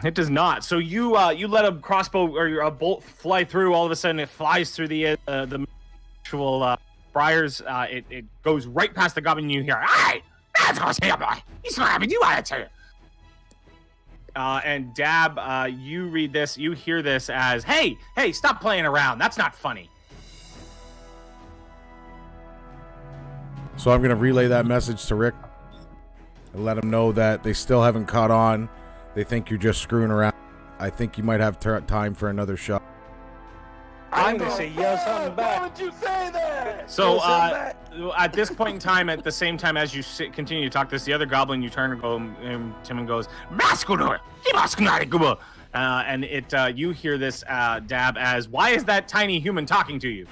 It does not. So you let a crossbow or a bolt fly through. All of a sudden, it flies through the actual briars. It goes right past the goblin. And you hear, "Hey, that's what's here, boy. He's not having you out here." And Dab, you read this. You hear this as, "Hey, stop playing around. That's not funny." So I'm going to relay that message to Rick and let him know that they still haven't caught on. They think you're just screwing around. I think you might have time for another shot. I'm gonna say yell something back. Why would you say that? So Yell something back. at this point in time, at the same time as you continue to talk this, the other goblin, you turn and go, Timon goes, and it you hear this Dab as, "Why is that tiny human talking to you?"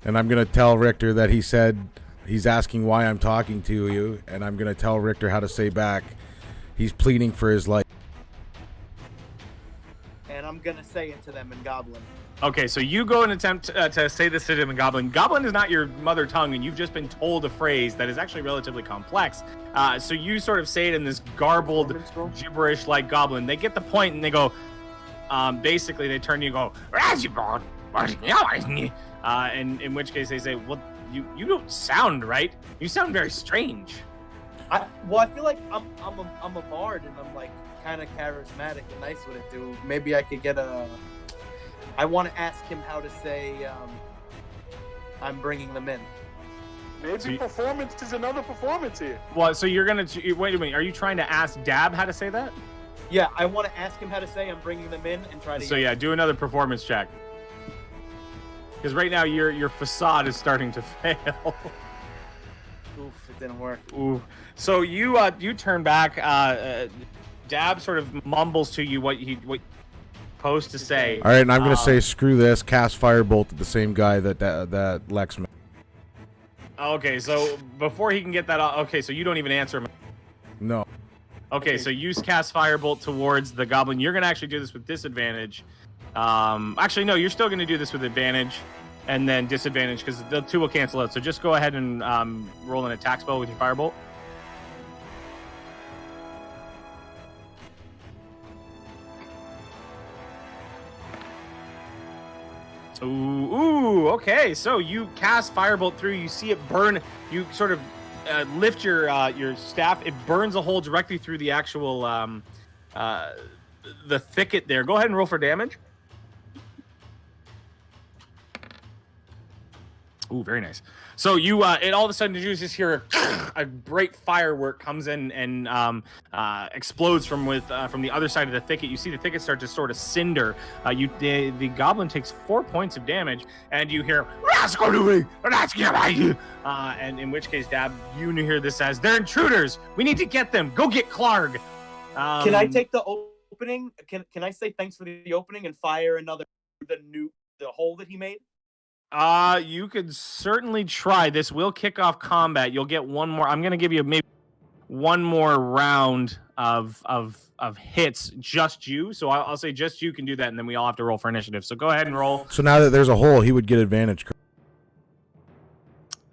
And I'm going to tell Richter that he said he's asking why I'm talking to you. And I'm going to tell Richter how to say back, he's pleading for his life. And I'm gonna say it to them in Goblin. Okay, so you go and attempt to say this to him in Goblin. Goblin is not your mother tongue, and you've just been told a phrase that is actually relatively complex. So you sort of say it in this garbled, gibberish-like Goblin. They get the point, and they go, basically, they turn to you and go, and in which case they say, "Well, you don't sound right. You sound very strange." I feel like I'm a bard and I'm like kind of charismatic and nice with it, dude. Maybe I could get I want to ask him how to say I'm bringing them in. Maybe performance is another performance here. Well, so you're gonna wait a minute. Are you trying to ask Dab how to say that? Yeah, I want to ask him how to say I'm bringing them in and try to. So yeah, do another performance check. Because right now your facade is starting to fail. Oof, it didn't work. Ooh. So you turn back. Dab sort of mumbles to you what he's supposed to say. All right, and I'm going to say, screw this, cast Firebolt at the same guy that Lex made. Okay, so before he can get that, okay, so you don't even answer him. No. Okay, so you cast Firebolt towards the goblin. You're gonna actually do this with disadvantage. Actually, no, you're still gonna do this with advantage, and then disadvantage because the two will cancel out. So just go ahead and roll an attack spell with your Firebolt. Ooh, okay. So you cast Firebolt through. You see it burn. You sort of lift your staff. It burns a hole directly through the actual the thicket there. Go ahead and roll for damage. Ooh, very nice. So you, it all of a sudden you just hear a bright firework comes in and explodes from the other side of the thicket. You see the thicket start to sort of cinder. The goblin takes 4 points of damage, and you hear, and in which case, Dab, you hear this as, "They're intruders. We need to get them. Go get Clark." Can I take the opening? Can I say thanks for the opening and fire another the hole that he made? You could certainly try. This will kick off combat. You'll get one more. I'm gonna give you maybe one more round of hits. Just you. So I'll say just you can do that, and then we all have to roll for initiative. So go ahead and roll. So now that there's a hole, he would get advantage.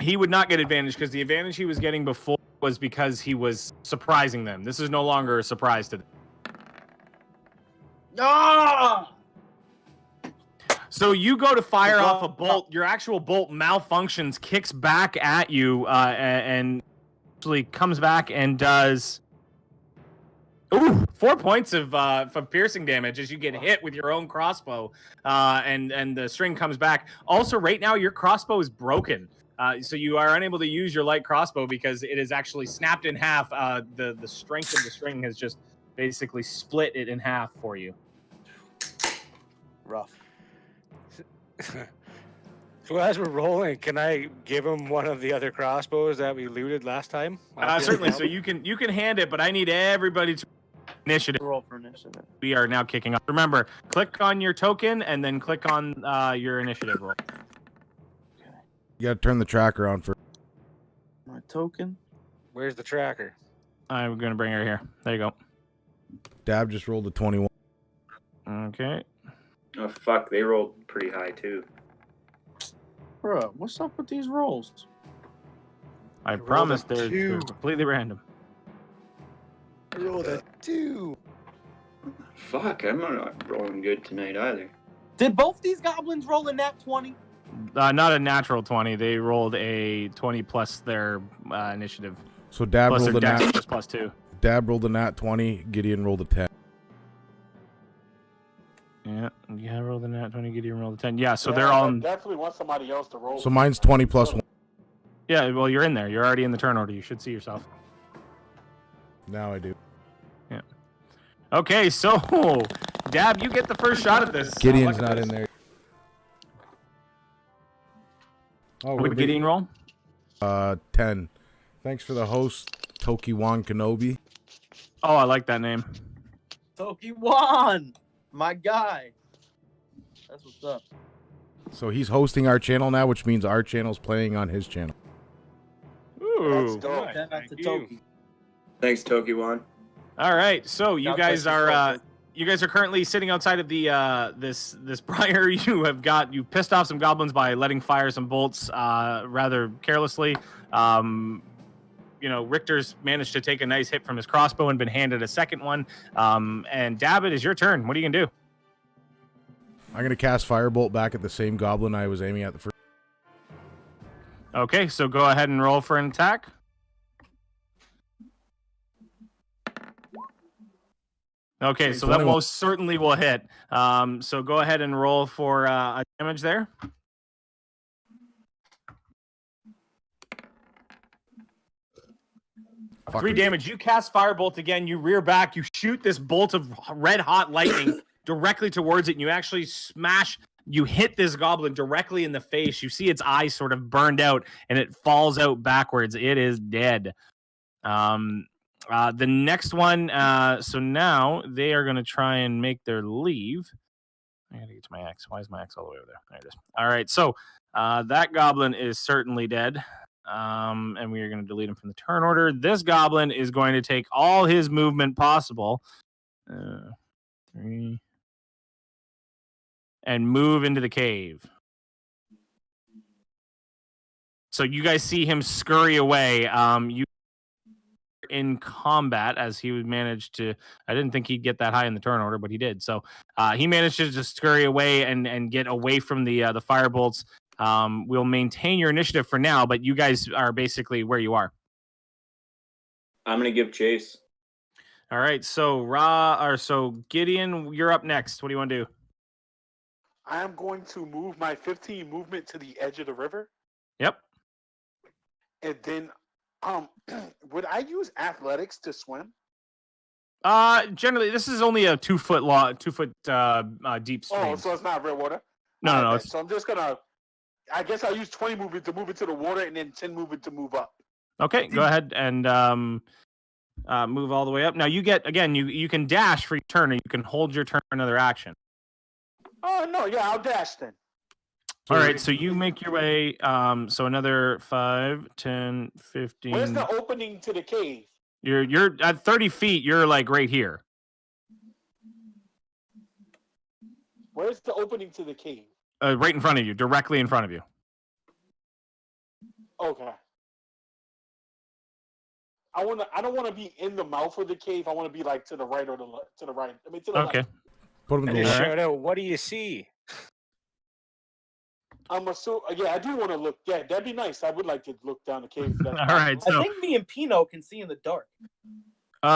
He would not get advantage because the advantage he was getting before was because he was surprising them. This is no longer a surprise to them. Ah! So you go to fire off a bolt. Your actual bolt malfunctions, kicks back at you, and actually comes back and does 4 points of piercing damage as you get hit with your own crossbow, and the string comes back. Also, right now your crossbow is broken, so you are unable to use your light crossbow because it is actually snapped in half. The strength of the string has just basically split it in half for you. Rough. So as we're rolling, can I give him one of the other crossbows that we looted last time? Certainly. So you can hand it, but I need everybody to initiative. Roll for initiative. We are now kicking off. Remember, click on your token and then click on your initiative roll. You got to turn the tracker on for. My token. Where's the tracker? I'm gonna bring her here. There you go. Dab just rolled a 21. Okay. Oh fuck, they rolled pretty high too. Bro, what's up with these rolls? I rolled promise a they're 2. completely random. I rolled a 2. Fuck, I'm not rolling good tonight either. Did both these goblins roll a nat 20? Not a natural 20. They rolled a 20 plus their initiative. So Dab Plus rolled their a dex nat. just plus 2. Dab rolled a nat 20. Gideon rolled a 10. Yeah, rolled a nat 20. Gideon rolled a 10. Yeah, so Yeah, they're I all. definitely want somebody else to roll. So mine's 20 plus 1. Yeah, well, you're in there. You're already in the turn order. You should see yourself. Now I do. Okay, so Dab, you get the first shot at this. Gideon's Look at not this. in there. Oh, What did Gideon roll? 10. Thanks for the host, Toki-Wan Kenobi. Oh, I like that name. Toki-Wan! My guy. That's what's up. So he's hosting our channel now, which means our channel's playing on his channel. Ooh. dope. Nice, Shout out thank to you. Toki. Thanks, Toki-Wan. All right, so you God guys bless you, are Toki. you guys are currently sitting outside of the this briar. You pissed off some goblins by letting fire some bolts rather carelessly. Richter's managed to take a nice hit from his crossbow and been handed a second one. And Dab, it is your turn. What are you gonna do? I'm gonna cast Firebolt back at the same goblin I was aiming at the first. Okay, so go ahead and roll for an attack. Okay, so that 21. most certainly will hit. So go ahead and roll for a damage there. Fucking- 3 damage. You cast Firebolt again. You rear back. You shoot this bolt of red hot lightning directly towards it, and you actually smash. You hit this goblin directly in the face. You see its eyes sort of burned out, and it falls out backwards. It is dead. The next one. So now they are going to try and make their leave. I got to get to my X. Why is my X all the way over there? There it is. All right. So that goblin is certainly dead. And we are going to delete him from the turn order. This goblin is going to take all his movement possible. 3. And move into the cave. So you guys see him scurry away. You in combat as he would manage to. I didn't think he'd get that high in the turn order, but he did. So he managed to just scurry away and get away from the firebolts. We'll maintain your initiative for now, but you guys are basically where you are. I'm gonna give chase. All right. So Gideon, you're up next. What do you want to do? I am going to move my 15 movement to the edge of the river, Yep. and then, would I use athletics to swim? Generally, this is only a 2 foot deep stream. Oh, so it's not red water. No. Alright, so I'm just gonna. I guess I'll use 20 movement to move into the water, and then 10 movement to move up. Okay, go ahead and move all the way up. Now you get again. You can dash for your turn, or you can hold your turn for another action. Oh no, yeah, I'll dash then. All right, so you make your way. So another 5, 10, 15. Where's the opening to the cave? You're at 30 feet. You're like right here. Where's the opening to the cave? Right in front of you, directly in front of you. Okay. I don't want to be in the mouth of the cave. I want to be like to the right or to the right. I mean, to the Okay. left. Put him I in the just left. shout out, what do you see? Yeah, I do want to look. Yeah, that'd be nice. I would like to look down the cave. If that's All right, possible. so I think me and Pino can see in the dark.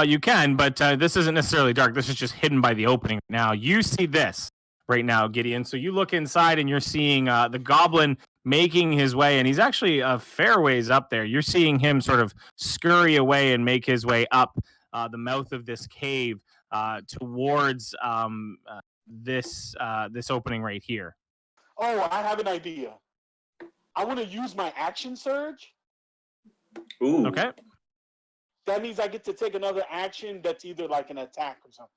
you can, but this isn't necessarily dark. This is just hidden by the opening. Now you see this right now, Gideon. So you look inside and you're seeing the goblin making his way, and he's actually a fair ways up there. You're seeing him sort of scurry away and make his way up the mouth of this cave towards this opening right here. Oh, I have an idea. I want to use my action surge. Ooh. Okay. That means I get to take another action that's either like an attack or something.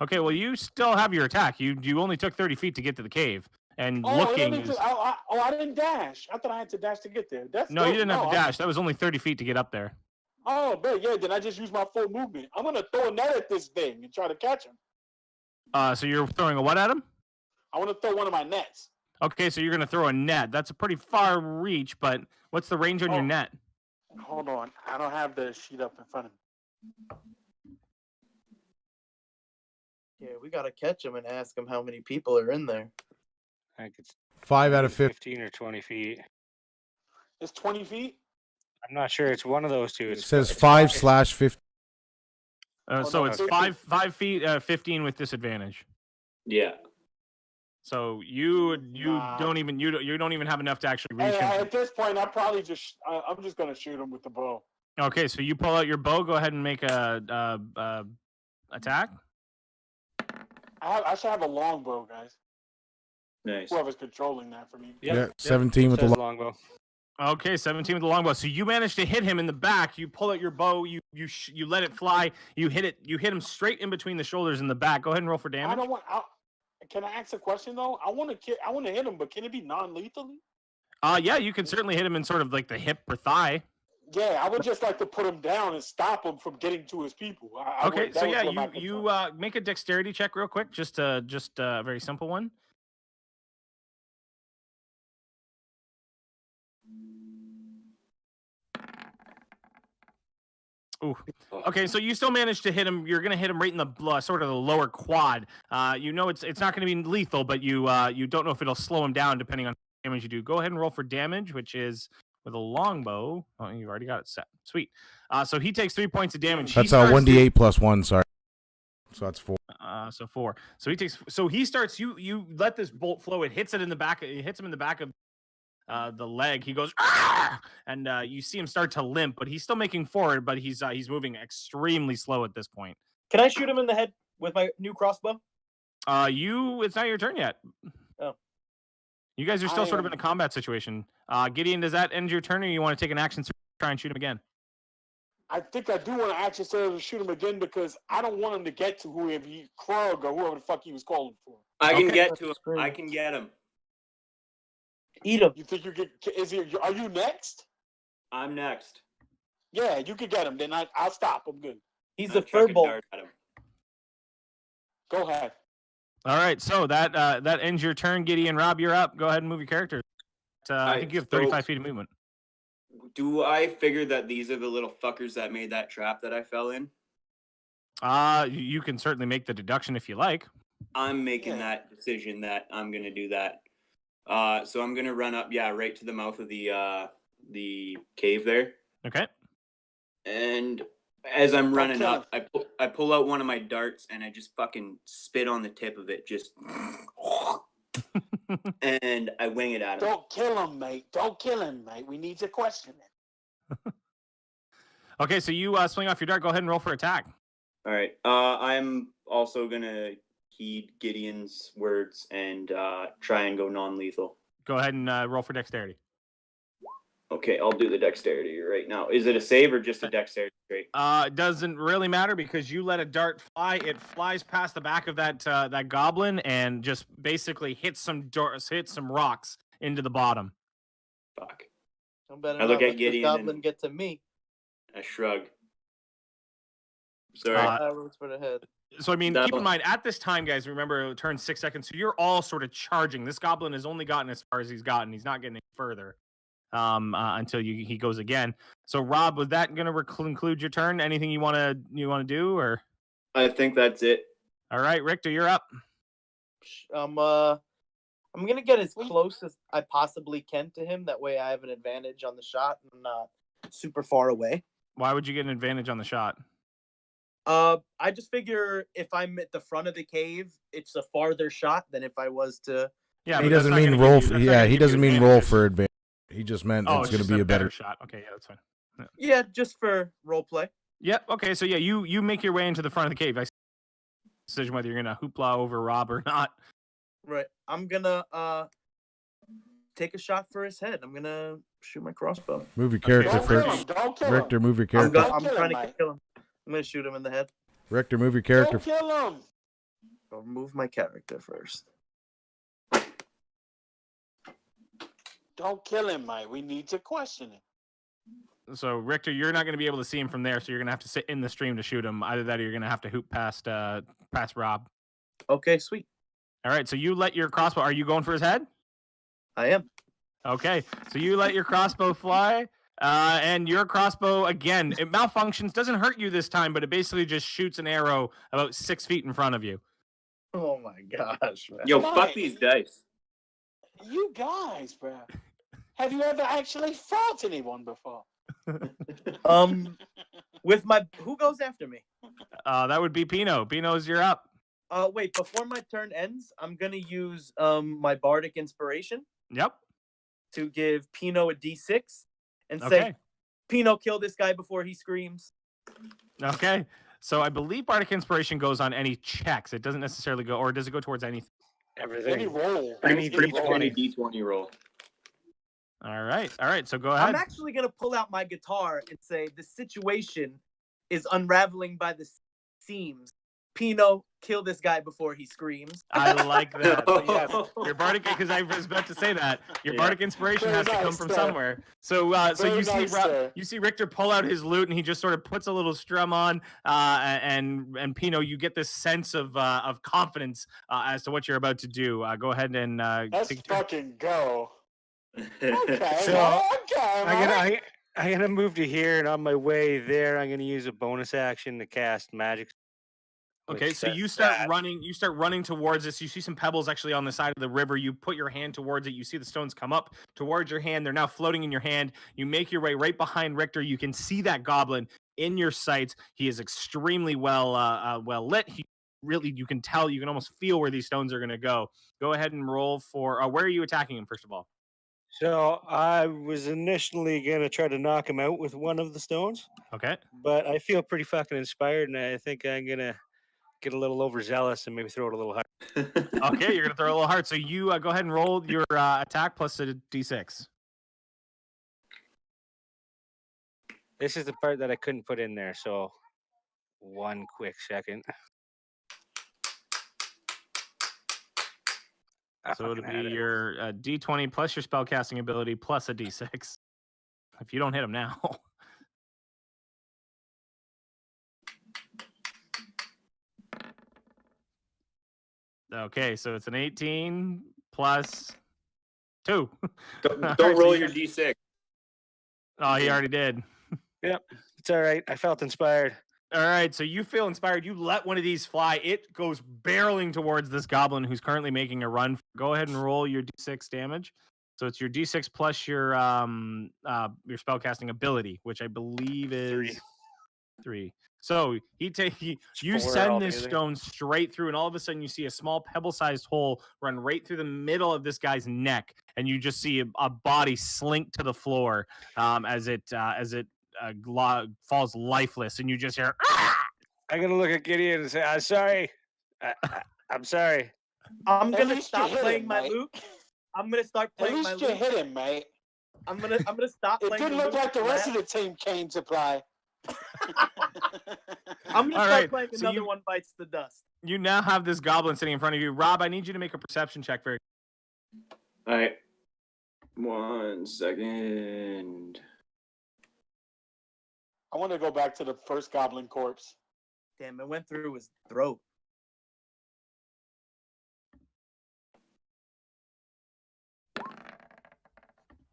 Okay. Well, you still have your attack. You only took 30 feet to get to the cave, and looking. I didn't dash. I thought I had to dash to get there. No, you didn't have to dash. That was only 30 feet to get up there. Oh, but yeah, then I just use my full movement. I'm gonna throw a net at this thing and try to catch him. So you're throwing a what at him? I want to throw one of my nets. Okay, so you're going to throw a net. That's a pretty far reach, but what's the range on your net? Hold on, I don't have the sheet up in front of me. Yeah, we gotta catch him and ask him how many people are in there. I think it's 5 out of 50. 15 or 20 feet. It's 20 feet. I'm not sure. It's one of those two. It says 5/50. So no, it's 15. 5 feet, 15 with disadvantage. Yeah. So you Nah. don't even have enough to actually reach him. At this point, I'm just gonna shoot him with the bow. Okay, so you pull out your bow. Go ahead and make a attack. I should have a long bow, guys. Nice. Whoever's controlling that for me. Yeah, 17 with the Says longbow. Okay, 17 with the longbow. So you manage to hit him in the back. You pull out your bow. You let it fly. You hit him straight in between the shoulders in the back. Go ahead and roll for I damage. don't want. Can I ask a question though? I want to hit him, but can it be non-lethally? Yeah, you can certainly hit him in sort of like the hip or thigh. Yeah, I would just like to put him down and stop him from getting to his people. Okay, so yeah, you make a dexterity check real quick, just a very simple one. Ooh. Okay, so you still managed to hit him. You're gonna hit him right in the sort of the lower quad. You know it's not gonna be lethal, but you don't know if it'll slow him down depending on how much damage you do. Go ahead and roll for damage, which is with a longbow. Oh, you've already got it set. Sweet. So he takes 3 points of damage. That's 1d8 plus 1, sorry. So that's 4. So 4. So he takes. So he starts. You let this bolt flow. It hits it in the back. It hits him in the back of the leg. He goes, "Ah!" And you see him start to limp, but he's still making forward. But he's moving extremely slow at this point. Can I shoot him in the head with my new crossbow? It's not your turn yet. Oh. You guys are still sort of in a combat situation. Gideon, does that end your turn, or you want to take an action to try and shoot him again? I think I do want to actually say to shoot him again because I don't want him to get to whoever Krug or whoever the fuck he was calling for. I can Okay. get to him. I can get him. Eat him. You think you get? Are you next? I'm next. Yeah, you could get him. Then I'll stop. I'm good. He's I'm a chucking furball. darts at him. Go ahead. All right, so that ends your turn, Gideon. Rob, you're up. Go ahead and move your character. I think you have 35 feet of movement. Do I figure that these are the little fuckers that made that trap that I fell in? You can certainly make the deduction if you like. I'm making that decision that I'm gonna do that. So I'm gonna run up, right to the mouth of the cave there. Okay. And as I'm running up, I pull out one of my darts and I just fucking spit on the tip of it, just and I wing it at him. Don't kill him, mate. Don't kill him, mate. We need to question it. Okay, so you swing off your dart. Go ahead and roll for attack. All right. I'm also gonna heed Gideon's words and try and go non-lethal. Go ahead and roll for dexterity. Okay, I'll do the dexterity right now. Is it a save or just a dexterity straight? It doesn't really matter because you let a dart fly. It flies past the back of that goblin and just basically hits some rocks into the bottom. Fuck. I look at let Gideon the goblin and- get to me. I shrug. Sorry. Arrows for the head. So, I mean, No. keep in mind, at this time, guys, remember, it turns 6 seconds. So you're all sort of charging. This goblin has only gotten as far as he's gotten. He's not getting any further. until he goes again. So Rob, was that going to conclude your turn? Anything you want to do, or? I think that's it. All right, Richter, you're up. I'm gonna get as close as I possibly can to him. That way, I have an advantage on the shot and I'm not super far away. Why would you get an advantage on the shot? I just figure if I'm at the front of the cave, it's a farther shot than if I was to. Yeah, he but that's doesn't not mean gonna roll. give you- that's not Yeah, gonna he give you doesn't mean roll advantages. for advantage. He just meant Oh, it's going to just be a better. shot. Okay, yeah, that's fine. Yeah, just for role play. Yep. Okay, so yeah, you make your way into the front of the cave. I decision whether you're gonna hoopla over Rob or not. Right. I'm gonna take a shot for his head. I'm gonna shoot my crossbow. Move your character Don't first. kill him. Don't kill him. Richter, move your I'm, character. Don't kill trying him, to kill him. I'm gonna shoot him in the head. Richter, move your character. Don't kill him. I'll move my character first. Don't kill him, mate. We need to question him. So Richter, you're not gonna be able to see him from there, so you're gonna have to sit in the stream to shoot him. Either that, or you're gonna have to hoop past Rob. Okay, sweet. All right. So you let your crossbow. Are you going for his head? I am. Okay. So you let your crossbow fly. And your crossbow, again, it malfunctions, doesn't hurt you this time, but it basically just shoots an arrow about 6 feet in front of you. Oh my gosh, man. Yo, Mate. fuck these dice. You guys, bro. Have you ever actually fought anyone before? With my who goes after me? That would be Pino. Pino's, you're up. Wait, before my turn ends, I'm gonna use my bardic inspiration Yep. to give Pino a D6 and say, Okay. Pino, kill this guy before he screams. Okay. So I believe Bardic Inspiration goes on any checks. It doesn't necessarily go, or does it go towards anything? Any Everything. roll. Pretty Any much roll. any D20 roll. All right. All right. So go I'm ahead. actually gonna pull out my guitar and say, the situation is unraveling by the seams. Pino, kill this guy before he screams. I like that. So yes, your Bardic, because I was about to say that your Yeah. Bardic Inspiration Very has to come nice, from sir. somewhere. So so Very you see nice, sir. you see Richter pull out his lute and he just sort of puts a little strum on, and Pino, you get this sense of confidence as to what you're about to do. Go ahead and Let's take your turn. fucking go. Okay, So, well, okay, mate. I'm gonna move to here, and on my way there, I'm gonna use a bonus action to cast magic. Okay, which so that- you start that- running. You start running towards this. You see some pebbles actually on the side of the river. You put your hand towards it. You see the stones come up towards your hand. They're now floating in your hand. You make your way right behind Richter. You can see that goblin in your sights. He is extremely well lit. He really, you can tell. You can almost feel where these stones are going to go. Go ahead and roll for. Where are you attacking him? First of all. So I was initially gonna try to knock him out with one of the stones, Okay. but I feel pretty fucking inspired, and I think I'm gonna get a little overzealous and maybe throw it a little hard. Okay, you're gonna throw a little hard. So you go ahead and roll your attack plus a d6. This is the part that I couldn't put in there, so one quick second. I So it'll fucking had be it. your d20 plus your spellcasting ability plus a d6. If you don't hit him now. Okay, so it's an 18 plus 2. Don't Alright, so roll you your got- D6. Oh, he already did. It's all right. I felt inspired. All right, so you feel inspired. You let one of these fly. It goes barreling towards this goblin who's currently making a run. Go ahead and roll your d6 damage. So it's your d6 plus your spellcasting ability, which I believe is 3. So you four send this altogether. stone straight through, and all of a sudden you see a small pebble-sized hole run right through the middle of this guy's neck, and you just see a body slink to the floor as it falls lifeless, and you just hear. "Ah!" I'm gonna look at Gideon and say, "I'm sorry. I'm sorry." I'm At gonna least you stop hit playing him, my mate. lute. I'm gonna start At playing my least you lute. hit him, mate. I'm gonna stop It playing didn't the look lute. like the rest of the team came to play. I'm gonna All start right, playing so another you- one bites the dust. You now have this goblin sitting in front of you. Rob, I need you to make a perception check. All right. 1 second. I want to go back to the first goblin corpse. Damn, it went through his throat.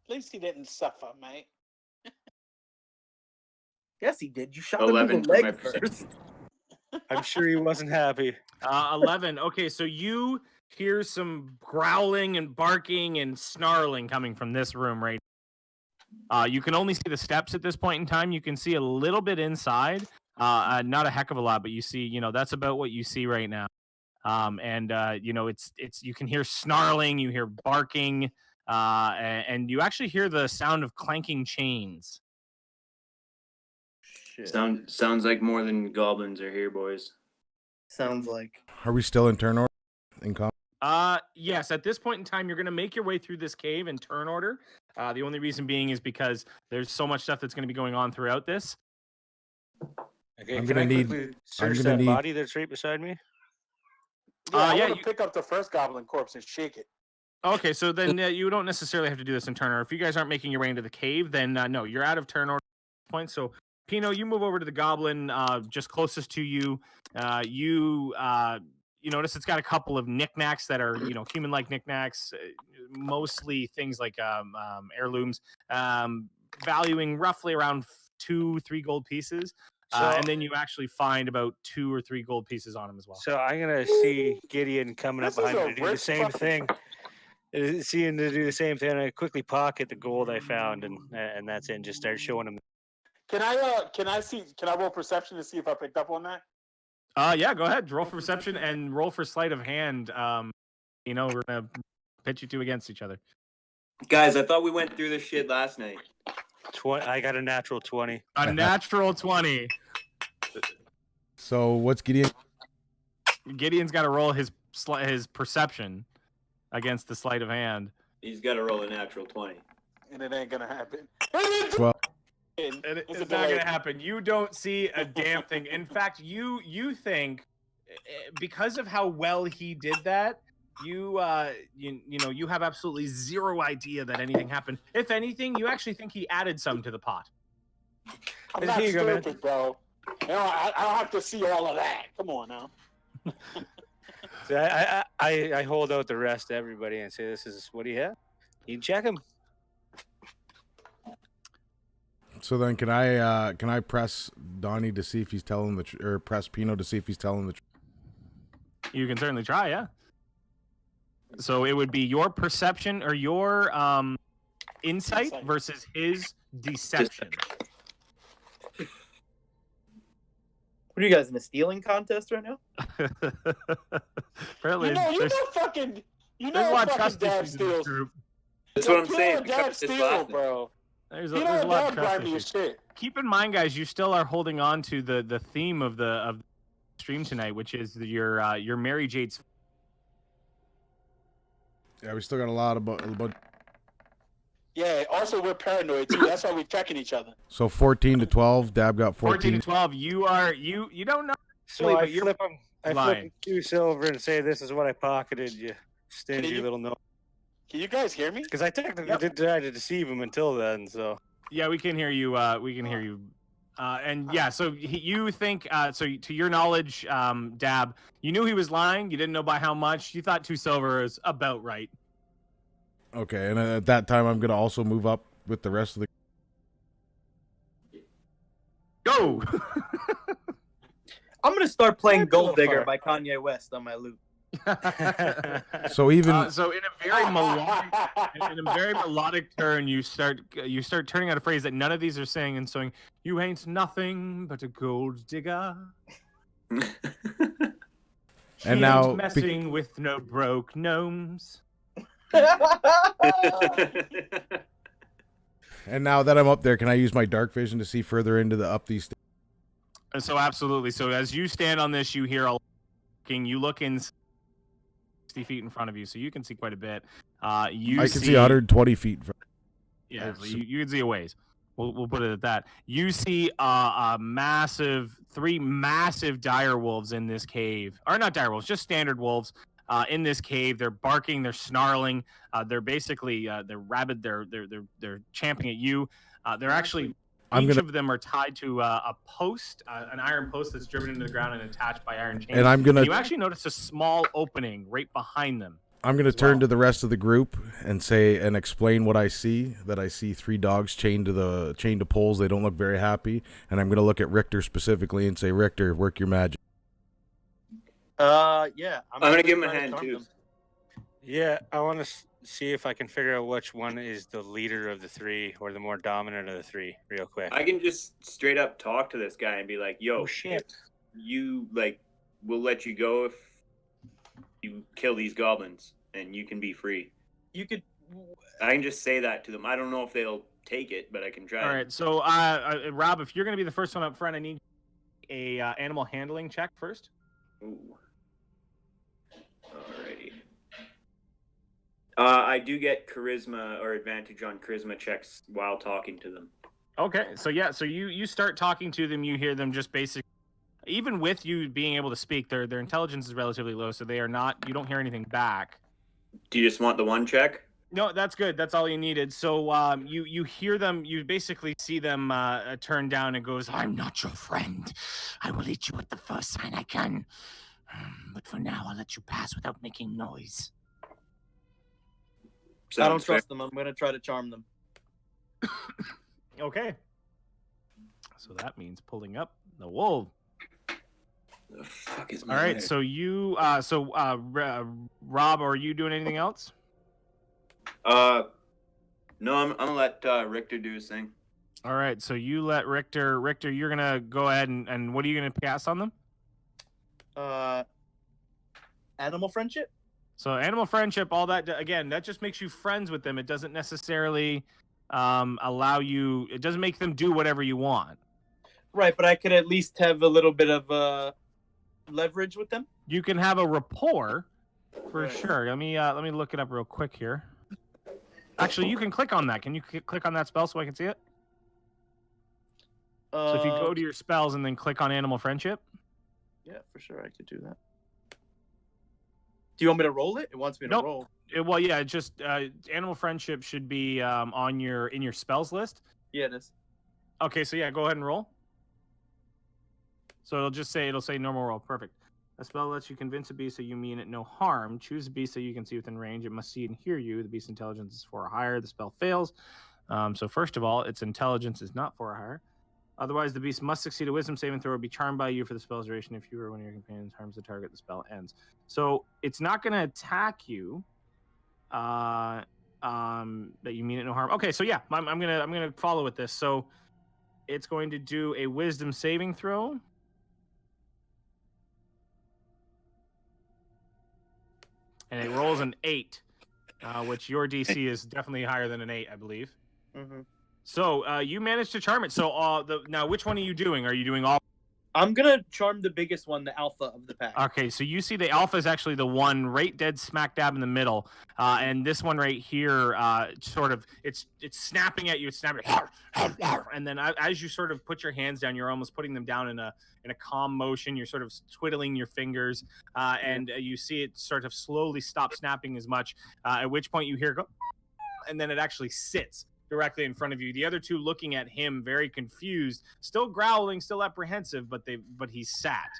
least he didn't suffer, mate. Yes, he did. You shot him in 11 the for my leg perception. first. I'm sure he wasn't happy. 11. Okay, so you hear some growling and barking and snarling coming from this room right. You can only see the steps at this point in time. You can see a little bit inside, not a heck of a lot, but you see, that's about what you see right now. It's you can hear snarling, you hear barking, and you actually hear the sound of clanking chains. Shit. Sounds like more than goblins are here, boys. Sounds like. Are we still in turn order? In Yes, at this point in time, you're going to make your way through this cave in turn order. The only reason being is because there's so much stuff that's going to be going on throughout this. Okay, I'm can gonna I need- quickly search gonna that need- body that's right beside me? Yeah, I yeah, want to pick up the first goblin corpse and shake it. Okay, so then you don't necessarily have to do this in turn order. If you guys aren't making your way into the cave, then no, you're out of turn order point. So, Pino, you move over to the goblin just closest to you. You notice it's got a couple of knickknacks that are, human-like knickknacks, mostly things like heirlooms, valuing roughly around 2-3 gold pieces. And then you actually find about 2 or 3 gold pieces on him as well. So I'm gonna see Gideon coming up This is behind me a to do the rich same fucking- thing. Seeing to do the same thing, I quickly pocket the gold I found, and that's it. And just start showing him. Can I roll perception to see if I picked up on that? Yeah, go ahead. Roll for perception and roll for sleight of hand. We're gonna pit you two against each other. Guys, I thought we went through this shit last night. I got a natural 20. A natural 20. So what's Gideon? Gideon's got to roll his perception against the sleight of hand. He's got to roll a natural 20. And it ain't gonna happen. Well, It's not going to happen. You don't see a damn thing. In fact, you think because of how well he did that, you have absolutely zero idea that anything happened. If anything, you actually think he added some to the pot. I'm not stupid, bro. I don't have to see all of that. Come on now. So I hold out the rest to everybody and say, "This is what he had. You can check him." so then can I press Donnie to see if he's telling the truth, or press Pino to see if he's telling the truth? You can certainly try, yeah. So it would be your perception or your insight versus his deception. What are you guys in a stealing contest right now? Apparently, You there's know a lot of fucking trust dad issues in this steals. group. That's what I'm saying. Dad steals, bro. There's You a know lot of dad trust grind me issues. as shit. Keep in mind, guys, you still are holding on to the theme of the stream tonight, which is your Mary Jade's. Yeah, we still got a lot of Yeah, also we're paranoid too. That's why we're checking each other. So 14 to 12. Dab got 14 14. to 12. You don't know. So I but you're flip him. I flip lying. him 2 silver and say, "This is what I pocketed. You stingy you- little no." Can you guys hear me? Because I technically Yep. did try to deceive him until then. So Yeah, we can hear you. We can hear you. And yeah, so you think, so to your knowledge, Dab, you knew he was lying. You didn't know by how much. You thought 2 silver is about right. Okay, and at that time I'm gonna also move up with the rest of the. Go. I'm gonna start playing Might be a Gold little Digger far. by Kanye West on my loot. So even So in a very melodic turn, you start turning out a phrase that none of these are saying and saying, "You ain't nothing but a gold digger." She And now ain't messing with no broke gnomes. and now that I'm up there, can I use my dark vision to see further into the up these stairs? And so absolutely. So as you stand on this, you hear a looking. You look in 60 feet in front of you, so you can see quite a bit. I can see 120 feet. Yeah, Oh, so you can see a ways. We'll put it at that. You see a massive 3 massive dire wolves in this cave, or not dire wolves, just standard wolves. In this cave, they're barking, they're snarling, they're basically they're rabid, they're champing at you. They're actually each of them are tied to a post, an iron post that's driven into the ground and attached by iron chains. And I'm gonna You actually notice a small opening right behind them. I'm going to turn to the rest of the group and explain what I see. That I see 3 dogs chained to poles. They don't look very happy. And I'm going to look at Richter specifically and say, Richter, work your magic. Yeah. I'm gonna give him a try to hand charm too. them. Yeah, I want to see if I can figure out which one is the leader of the 3 or the more dominant of the 3 real quick. I can just straight up talk to this guy and be like, "Yo, Oh shit! you we'll let you go if you kill these goblins, and you can be free." You could. I can just say that to them. I don't know if they'll take it, but I can try. All right, so Rob, if you're going to be the first one up front, I need a animal handling check first. Ooh. Alrighty. I do get charisma or advantage on charisma checks while talking to them. Okay, so yeah, so you start talking to them, you hear them just basically, even with you being able to speak, their intelligence is relatively low, so they are not, you don't hear anything back. Do you just want the one check? No, that's good. That's all you needed. So you hear them, you basically see them turn down and goes, "I'm not your friend. I will eat you at the first sign I can. But for now, I'll let you pass without making noise." I don't Sounds fair. trust them. I'm gonna try to charm them. Okay. So that means pulling up the wolf. The fuck is All my right. letter? So Rob, are you doing anything else? No, I'm gonna let Richter do his thing. All right. So you let Richter. Richter, you're gonna go ahead and what are you gonna cast on them? Animal friendship. So animal friendship, all that, again, that just makes you friends with them. It doesn't necessarily allow you, it doesn't make them do whatever you want. Right, but I could at least have a little bit of leverage with them. You can have a rapport for Right. sure. Let me look it up real quick here. Actually, you can click on that. Can you click on that spell so I can see it? So if you go to your spells and then click on animal friendship. Yeah, for sure, I could do that. Do you want me to roll it? It wants me to Nope. roll. Well, yeah, just animal friendship should be in your spells list. Yeah, it is. Okay, so yeah, go ahead and roll. So it'll say normal roll. Perfect. A spell lets you convince a beast that you mean it no harm. Choose a beast that you can see within range. It must see and hear you. The beast's intelligence is 4 or higher. The spell fails. So first of all, its intelligence is not 4 or higher. Otherwise, the beast must succeed a wisdom saving throw or be charmed by you for the spell's duration. If you or one of your companions harms the target, the spell ends. So it's not going to attack you. That you mean it no harm. Okay, so yeah, I'm gonna follow with this. So it's going to do a wisdom saving throw. And it rolls an 8, which your DC is definitely higher than an 8, I believe. Mm-hmm. So you managed to charm it. So now, which one are you doing? Are you doing all? I'm gonna charm the biggest one, the alpha of the pack. Okay, so you see the alpha is actually the one right dead smack dab in the middle, and this one right here, sort of, it's snapping at you. It's snapping, and then as you sort of put your hands down, you're almost putting them down in a calm motion. You're sort of twiddling your fingers, and you see it sort of slowly stop snapping as much. At which point you hear go, and then it actually sits directly in front of you. The other two looking at him, very confused, still growling, still apprehensive, but he's sat.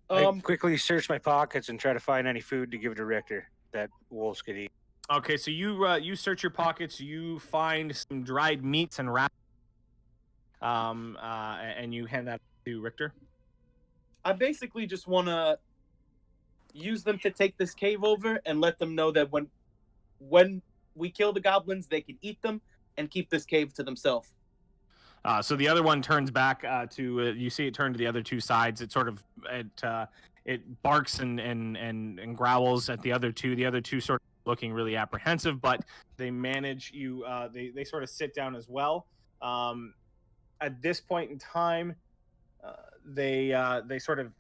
I quickly search my pockets and try to find any food to give to Richter that wolves could eat. Okay, so you search your pockets, you find some dried meats and wraps, and you hand that to Richter. I basically just want to use them to take this cave over and let them know that when we kill the goblins, they can eat them and keep this cave to themselves. So the other one turns back to you see it turn to the other two sides. It sort of it barks and growls at the other two. The other two sort of looking really apprehensive, but they manage they sort of sit down as well. At this point in time, they sort of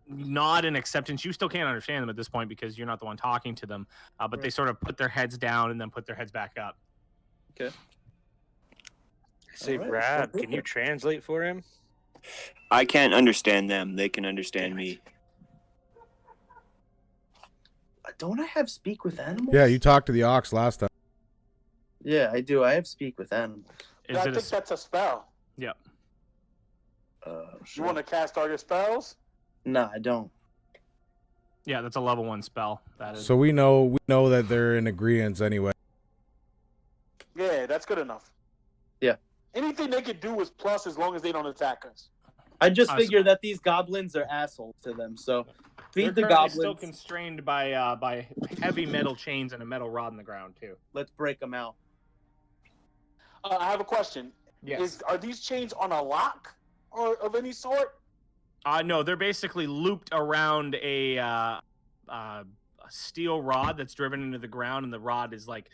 nod in acceptance. You still can't understand them at this point because you're not the one talking to them, but Right. they sort of put their heads down and then put their heads back up. Okay. Say, All right, Brad, so- can you translate for him? I can't understand them. They can understand me. Don't I have speak with animals? Yeah, you talked to the ox last time. Yeah, I do. I have speak with animals. Is I it think that's a spell. Yep. You want to cast all your spells? No, I don't. Yeah, that's a level 1 spell. That is. So we know that they're in agreement anyway. Yeah, that's good enough. Yeah. Anything they could do is plus as long as they don't attack us. I just So- figure that these goblins are assholes to them, so They're feed the currently goblins. still constrained by heavy metal chains and a metal rod in the ground too. Let's break them out. I have a question. Yes. Are these chains on a lock or of any sort? No, they're basically looped around a steel rod that's driven into the ground, and the rod is like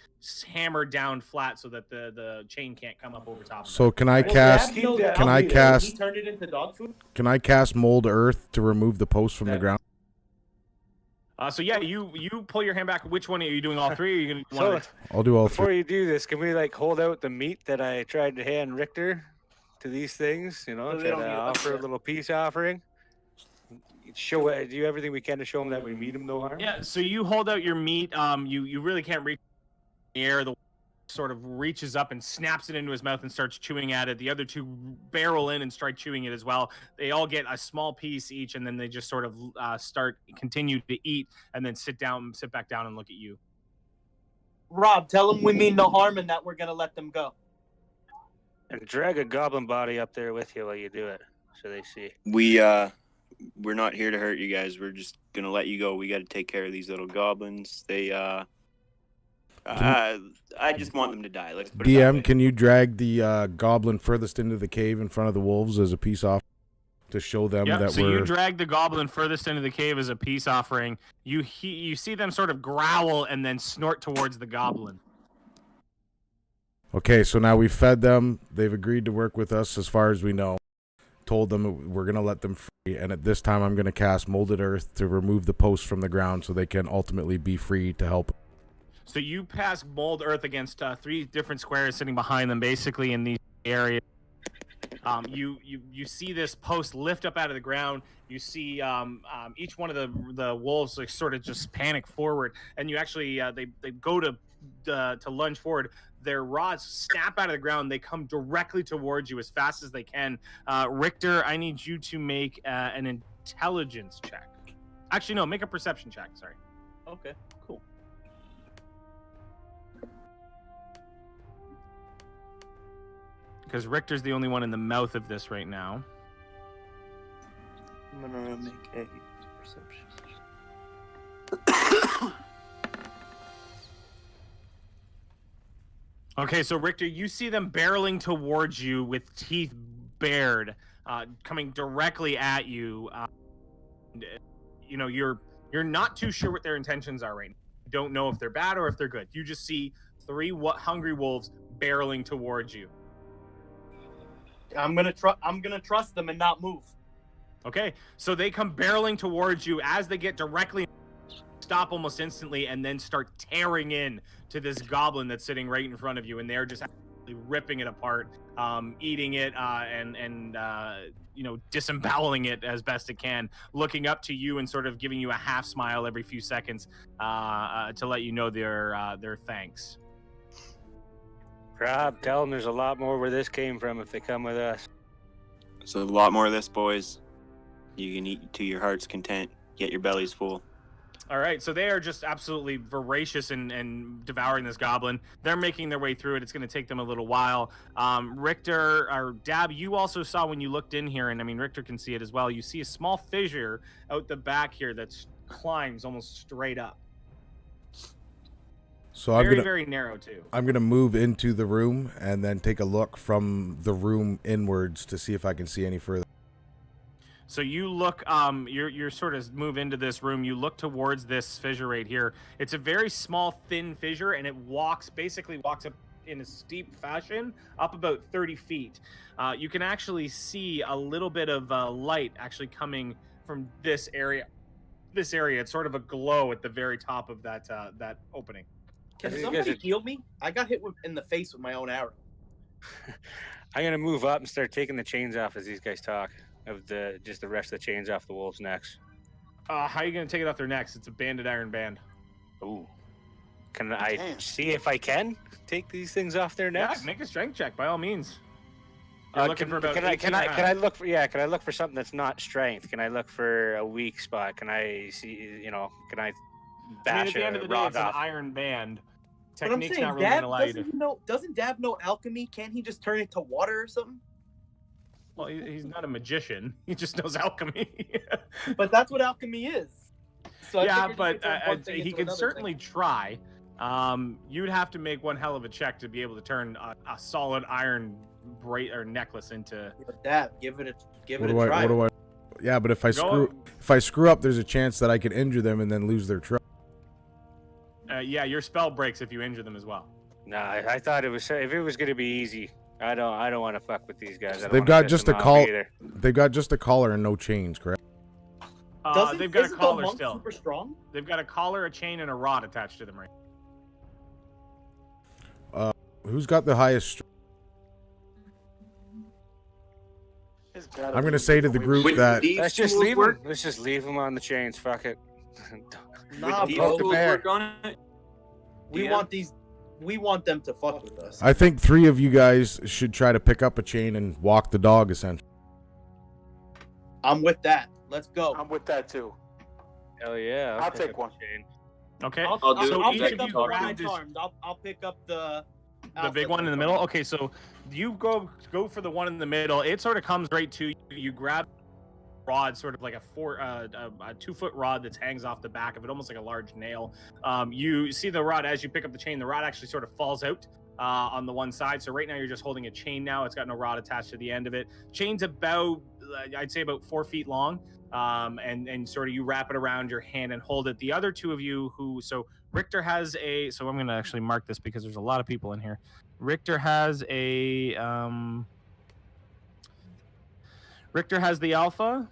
hammered down flat so that the chain can't come up over top of it. So can I Well, cast? Dad knows Can how I to do it. cast- He turned it into dog food. Can I cast mold earth to remove the post from the Okay. ground? So yeah, you pull your hand back. Which one are you doing? All three? Or are you gonna do one So at a time? I'll do all before three. you do this, can we like hold out the meat that I tried to hand Richter to these things? You know, So they try don't to need it. offer a little peace offering. Do everything we can to show him that we meet him no harm. Yeah. So you hold out your meat. You really can't reach the air. The sort of reaches up and snaps it into his mouth and starts chewing at it. The other two barrel in and start chewing it as well. They all get a small piece each, and then they just sort of continue to eat, and then sit back down, and look at you. Rob, tell them we mean no harm and that we're gonna let them go. And drag a goblin body up there with you while you do it, so they see. We're not here to hurt you guys. We're just gonna let you go. We got to take care of these little goblins. They I just want them to die. Let's put it that way. DM, can you drag the goblin furthest into the cave in front of the wolves as a peace off to show them Yep, that so we're you drag the goblin furthest into the cave as a peace offering. You see them sort of growl and then snort towards the goblin. okay? So now we've fed them. They've agreed to work with us as far as we know. Told them we're gonna let them free, and at this time I'm gonna cast molded earth to remove the posts from the ground so they can ultimately be free to help. So you pass mold earth against 3 different squares sitting behind them, basically in these areas. You see this post lift up out of the ground. You see each one of the wolves like sort of just panic forward, and you actually they go to lunge forward. Their rods snap out of the ground. They come directly towards you as fast as they can. Richter, I need you to make an intelligence check. Actually, no, make a perception check. Sorry. Okay, cool. Because Richter's the only one in the mouth of this right now. I'm gonna make a perception. Okay, so Richter, you see them barreling towards you with teeth bared, coming directly at you. You know, you're not too sure what their intentions are right now. You don't know if they're bad or if they're good. You just see 3 hungry wolves barreling towards you. I'm gonna trust them and not move. Okay, so they come barreling towards you. As they get directly, stop almost instantly, and then start tearing in to this goblin that's sitting right in front of you, and they're just absolutely ripping it apart, eating it, and you know, disemboweling it as best it can, looking up to you and sort of giving you a half smile every few seconds to let you know their thanks. Rob, tell them there's a lot more where this came from if they come with us. So a lot more of this, boys. You can eat to your heart's content. Get your bellies full. All right, so they are just absolutely voracious and devouring this goblin. They're making their way through it. It's going to take them a little while. Richter, or Dab, you also saw when you looked in here, and I mean, Richter can see it as well. You see a small fissure out the back here that climbs almost straight up. So I'm Very, gonna very narrow, too. I'm gonna move into the room and then take a look from the room inwards to see if I can see any further. So you look, you're sort of move into this room. You look towards this fissure right here. It's a very small, thin fissure, and it basically walks up in a steep fashion, up about 30 feet. You can actually see a little bit of light actually coming from this area. It's sort of a glow at the very top of that opening. Can These somebody guys are- heal me? I got hit in the face with my own arrow. I'm gonna move up and start taking the chains off as these guys talk. Of the rest of the chains off the wolves' necks. How are you going to take it off their necks? It's a banded iron band. Ooh. Can I Damn. see if I can take these things off their necks? Yeah, make a strength check by all means. You're looking for about 18 can I look for can I look for something that's not strength? Can I look for a weak spot? Can I see can I I mean, bash at the end of a the day, rock it's an off? iron band. But I'm Technique's saying, not really going Dab to allow you to. doesn't Dab know alchemy? Can't he just turn it to water or something? Well, he's not a magician. He just knows alchemy. But that's what alchemy is. So I Yeah, figured but could turn one thing he into can another certainly thing. try. You'd have to make one hell of a check to be able to turn a solid iron necklace into. Dab, give it a What do try. I? Yeah, but if I screw up, there's a chance that I could injure them and then lose their trust. Yeah, your spell breaks if you injure them as well. No, I thought it was if it was going to be easy. I don't want to fuck with these guys. I don't They've wanna got piss just them a off call. either. They've got just a collar and no chains, correct? They've got a Isn't the collar monk still. super strong? They've got a collar, a chain, and a rod attached to them, right? Who's got the highest? It's gotta I'm be gonna say to the away group with- that These Let's just tools leave work. them. Let's just leave them on the chains. Fuck it. Nah, Would these bro. tools work on it? We DM? want these. We want them to fuck with us. I think 3 of you guys should try to pick up a chain and walk the dog, essentially. I'm with that. Let's go. I'm with that too. Hell yeah. I'll pick take up one. the chain. Okay. I'll do it. I'll You pick can up the talk one to I this- charmed. I'll pick up the The big one in the middle. Okay, so you go for the one in the middle. It sort of comes right to you. You grab rod, sort of like a 2-foot rod that hangs off the back of it, almost like a large nail. You see the rod as you pick up the chain. The rod actually sort of falls out on the one side. So right now you're just holding a chain. Now it's got no rod attached to the end of it. Chain's about, I'd say, about 4 feet long. And sort of you wrap it around your hand and hold it. The other 2 of you so Richter has so I'm going to actually mark this because there's a lot of people in here. Richter has the alpha.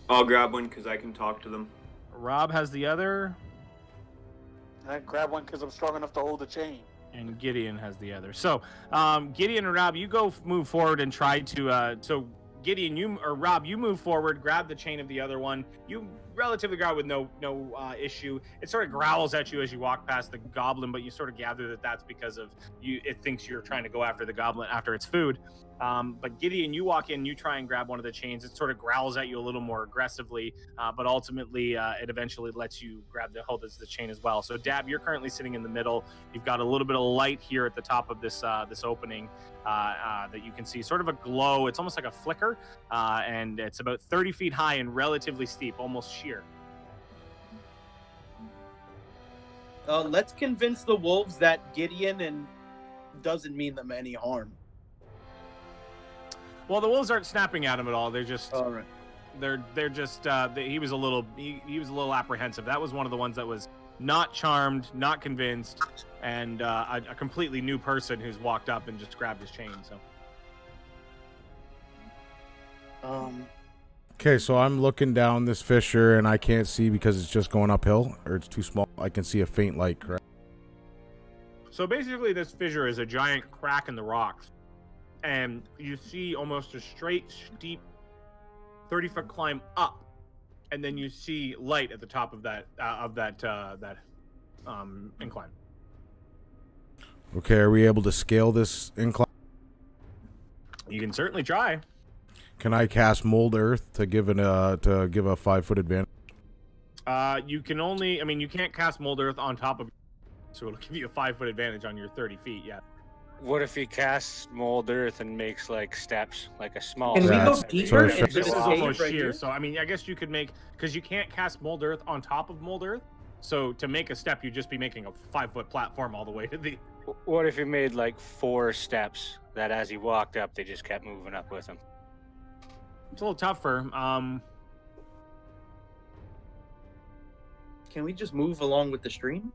I'll grab one because I can talk to them. Rob has the other, I grab one because I'm strong enough to hold the chain. and Gideon has the other. So Gideon and Rob, you move forward and try to so Gideon, Rob, you move forward, grab the chain of the other one. You relatively grab with no issue. It sort of growls at you as you walk past the goblin, but you sort of gather that that's because of it thinks you're trying to go after the goblin after its food. But Gideon, you walk in, you try and grab one of the chains. It sort of growls at you a little more aggressively, but ultimately it eventually lets you grab the chain as well. So Dab, you're currently sitting in the middle. You've got a little bit of light here at the top of this opening that you can see, sort of a glow. It's almost like a flicker, and it's about 30 feet high and relatively steep, almost sheer. Let's convince the wolves that Gideon doesn't mean them any harm. Well, the wolves aren't snapping at him at all. They're just All right. they're just he was a little apprehensive. That was one of the ones that was not charmed, not convinced, and a completely new person who's walked up and just grabbed his chain. So Okay, so I'm looking down this fissure and I can't see because it's just going uphill or it's too small. I can see a faint light, correct? So basically, this fissure is a giant crack in the rocks, and you see almost a straight, steep, 30-foot climb up, and then you see light at the top of that incline. Okay, are we able to scale this incline? You can certainly try. Can I cast Mold Earth to give a 5-foot advantage? You can only, you can't cast Mold Earth on top of, so it'll give you a 5-foot advantage on your 30 feet. Yeah. What if he casts mold earth and makes like steps, like a small? Can we Yeah, go it's- deeper? so This is Cave almost right sheer, here? so I guess you could make, because you can't cast Mold Earth on top of Mold Earth. So to make a step, you'd just be making a 5-foot platform all the way to the. What if he made like 4 steps that as he walked up, they just kept moving up with him? It's a little tougher. Can we just move along with the stream?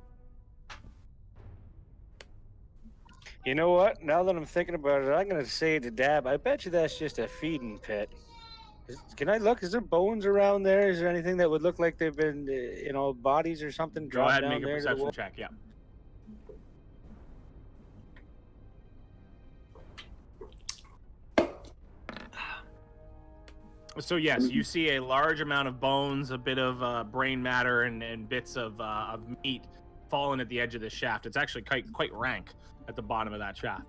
You know what? Now that I'm thinking about it, I'm gonna say to Dab, I bet you that's just a feeding pit. Can I look? Is there bones around there? Is there anything that would look like they've been, bodies or something Go dropped ahead and down make a there? to the perception wall? check. Yeah. So yes, you see a large amount of bones, a bit of brain matter, and bits of meat falling at the edge of the shaft. It's actually quite rank at the bottom of that shaft.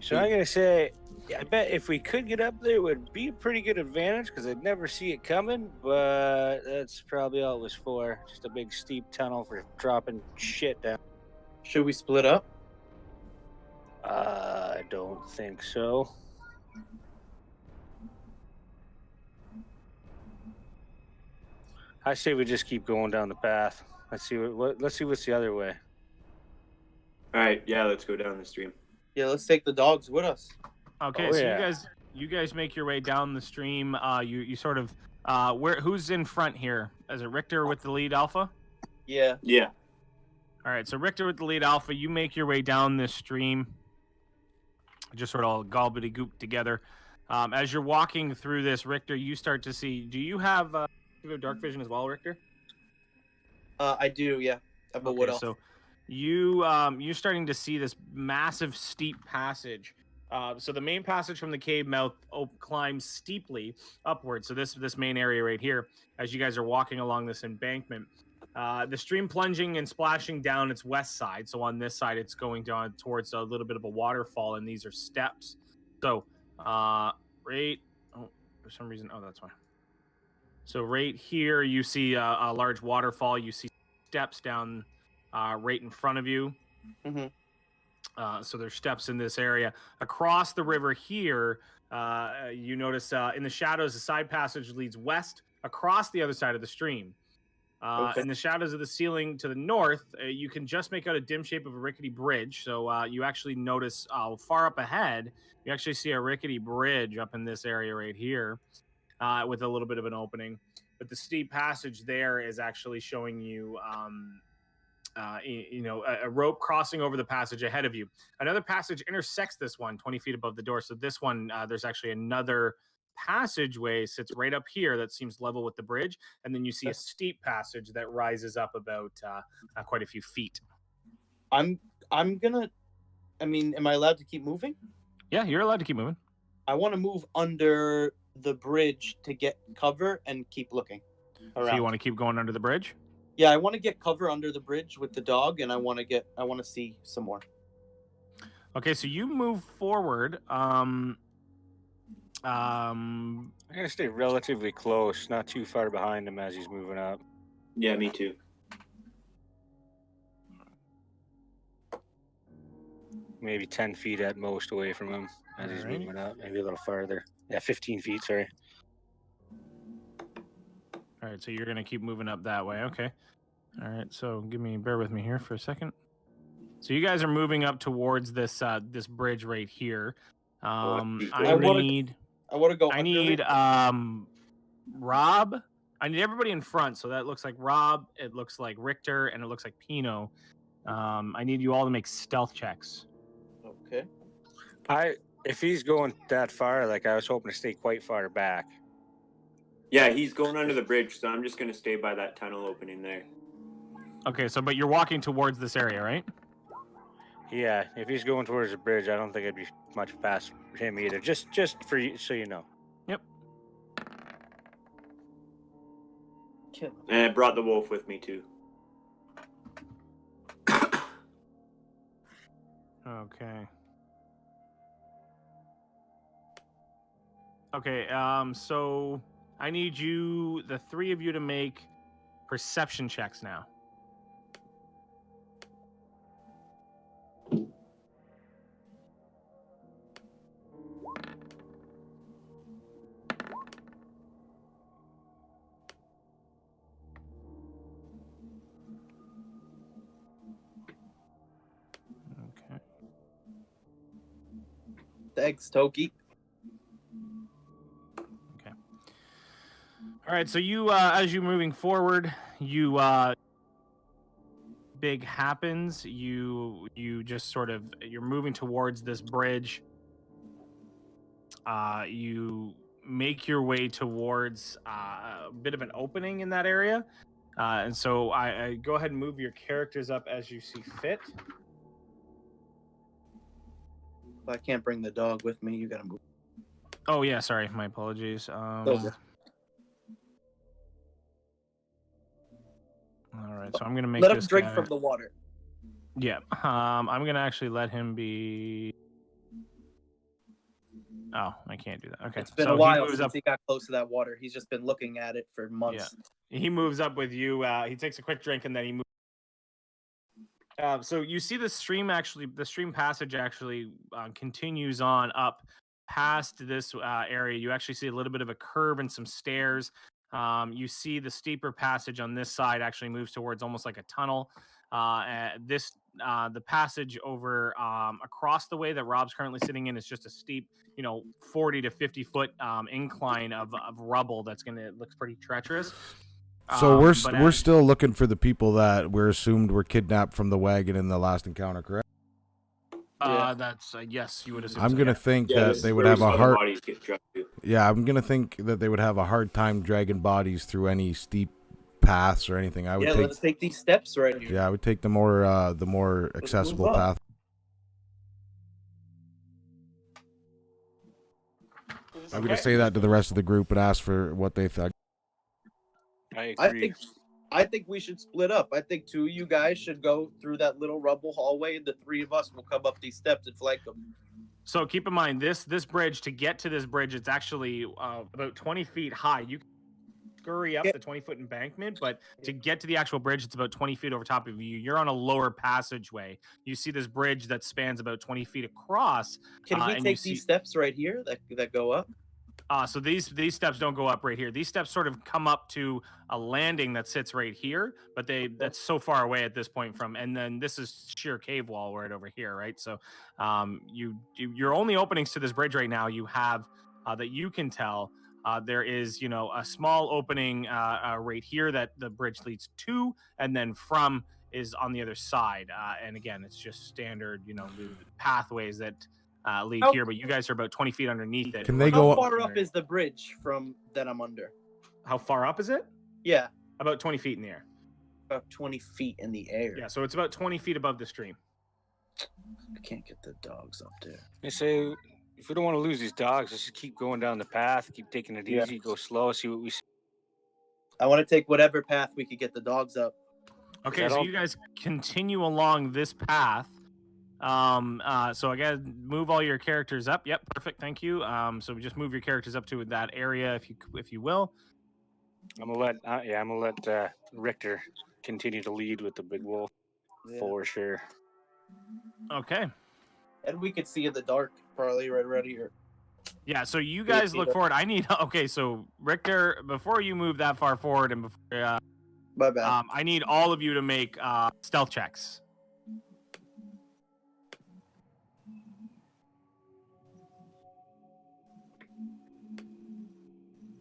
So I'm gonna say, I bet if we could get up there, it would be a pretty good advantage because I'd never see it coming. But that's probably all it was for. Just a big steep tunnel for dropping shit down. Should we split up? I don't think so. I say we just keep going down the path. Let's see let's see what's the other way. All right, yeah, let's go down the stream. Yeah, let's take the dogs with us. Okay, Oh, so yeah. you guys make your way down the stream. You sort of who's in front here? Is it Richter with the lead alpha? Yeah. Yeah. All right, so Richter with the lead alpha, you make your way down this stream, just sort of all gobbledygook together. As you're walking through this, Richter, you start to see. Do you have dark vision as well, Richter? I do, yeah. But what else? So you're starting to see this massive steep passage. So the main passage from the cave mouth climbs steeply upward. So this main area right here, as you guys are walking along this embankment, the stream plunging and splashing down its west side. So on this side, it's going down towards a little bit of a waterfall, and these are steps. So right, for some reason, that's fine. So right here, you see a large waterfall. You see steps down right in front of you. Mm-hmm. So there's steps in this area. Across the river here, you notice in the shadows, the side passage leads west across the other side of the stream. Okay. In the shadows of the ceiling to the north, you can just make out a dim shape of a rickety bridge. So you actually notice far up ahead, you actually see a rickety bridge up in this area right here with a little bit of an opening. But the steep passage there is actually showing you a rope crossing over the passage ahead of you. Another passage intersects this one 20 feet above the door. So this one, there's actually another passageway sits right up here that seems level with the bridge. And then you see a steep passage that rises up about quite a few feet. I'm gonna, am I allowed to keep moving? Yeah, you're allowed to keep moving. I want to move under the bridge to get cover and keep looking around. So you want to keep going under the bridge? Yeah, I want to get cover under the bridge with the dog, and I want to see some more. Okay, so you move forward. I'm gonna stay relatively close, not too far behind him as he's moving up. Yeah, me too. Maybe 10 feet at most away from him as he's moving up. Maybe a little farther. Yeah, 15 feet, sorry. All right, so you're going to keep moving up that way. Okay. All right, so bear with me here for a second. So you guys are moving up towards this this bridge right here. I need Rob. I need everybody in front. So that looks like Rob, it looks like Richter, and it looks like Pino. I need you all to make stealth checks. Okay. If he's going that far, I was hoping to stay quite far back. Yeah, he's going under the bridge, so I'm just going to stay by that tunnel opening there. Okay, but you're walking towards this area, right? Yeah, if he's going towards the bridge, I don't think I'd be much past him either. Just for you, so you know. Yep. And I brought the wolf with me too. Okay. Okay, so I need the three of you, to make perception checks now. Okay. Thanks, Toki. All right, so you, as you're moving forward, big happens. You just sort of, you're moving towards this bridge. You make your way towards a bit of an opening in that area. And so I go ahead and move your characters up as you see fit. I can't bring the dog with me. You gotta move. Oh, yeah, sorry. My apologies. Okay. All right, so I'm gonna make let him this drink guy... from the water. Yeah, I'm gonna actually let him be Oh, I can't do that. Okay. It's been so a while he moves since up. he got close to that water. He's just been looking at it for months. He moves up with you. He takes a quick drink and then he moves. So you see the stream passage actually continues on up past this area. You actually see a little bit of a curve and some stairs. You see the steeper passage on this side actually moves towards almost like a tunnel. The passage over across the way that Rob's currently sitting in is just a steep, 40 to 50 foot incline of rubble that's looks pretty treacherous. So we're still looking for the people that we're assumed were kidnapped from the wagon in the last encounter, correct? That's yes, you would assume. I'm gonna think that they would where have we a saw the hard. bodies get dragged to. Yeah, I'm gonna think that they would have a hard time dragging bodies through any steep paths or anything. I would take. Let's take these steps right here. Yeah, I would take the more accessible move up. path. I'm gonna say that to the rest of the group and ask for what they think. I I agree. think we should split up. I think 2 of you guys should go through that little rubble hallway, and the 3 of us will come up these steps and flank them. So keep in mind this bridge. To get to this bridge, it's actually about 20 feet high. You can scurry up the 20-foot embankment, but to get to the actual bridge, it's about 20 feet over top of you. You're on a lower passageway. You see this bridge that spans about 20 feet across. Can we take these steps right here that go up? So these steps don't go up right here. These steps sort of come up to a landing that sits right here, but that's so far away at this point from. And then this is sheer cave wall right over here, right? So, your only openings to this bridge right now you have that you can tell. There is a small opening right here that the bridge leads to, and then from is on the other side. And again, it's just standard pathways that. Lead here, but you guys are about 20 feet underneath it. Can they go How far up is the bridge from that I'm under? How far up is it? Yeah, About 20 feet in the air. about 20 feet in the air. Yeah, so it's about 20 feet above the stream. I can't get the dogs up there. I say, if we don't want to lose these dogs, let's just keep going down the path, keep taking it easy, go slow, see what we see. I want to take whatever path we could get the dogs up. Okay, so you guys continue along this path. So I gotta move all your characters up. Yep, perfect. Thank you. So we just move your characters up to that area, if you will. I'm gonna let Richter continue to lead with the big wolf for sure. Okay. And we could see in the dark, probably right here. Yeah. So you guys look forward. Okay. So Richter, before you move that far forward, and before, My bad. I need all of you to make stealth checks.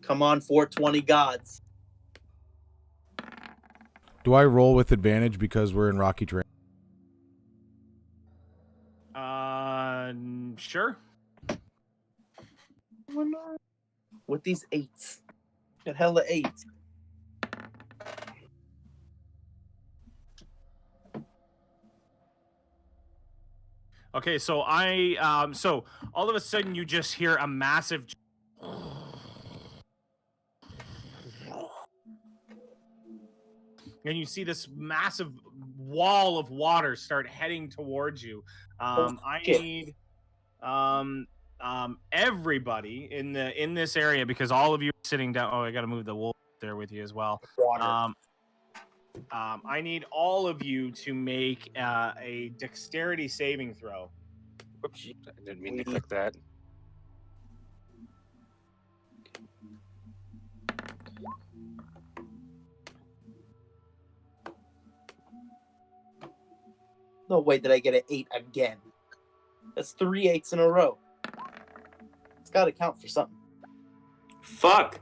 Come on, 420 gods. Do I roll with advantage because we're in rocky terrain? Sure. With these 8s. Got hella 8s. Okay, so so all of a sudden you just hear a massive and you see this massive wall of water start heading towards you. I need everybody in this area, because all of you are sitting down. Oh, I got to move the wolf there with you as well. I need all of you to make a dexterity saving throw. Whoops, I didn't mean to click that. No way did I get an 8 again. That's 3 8s in a row. It's got to count for something. Fuck.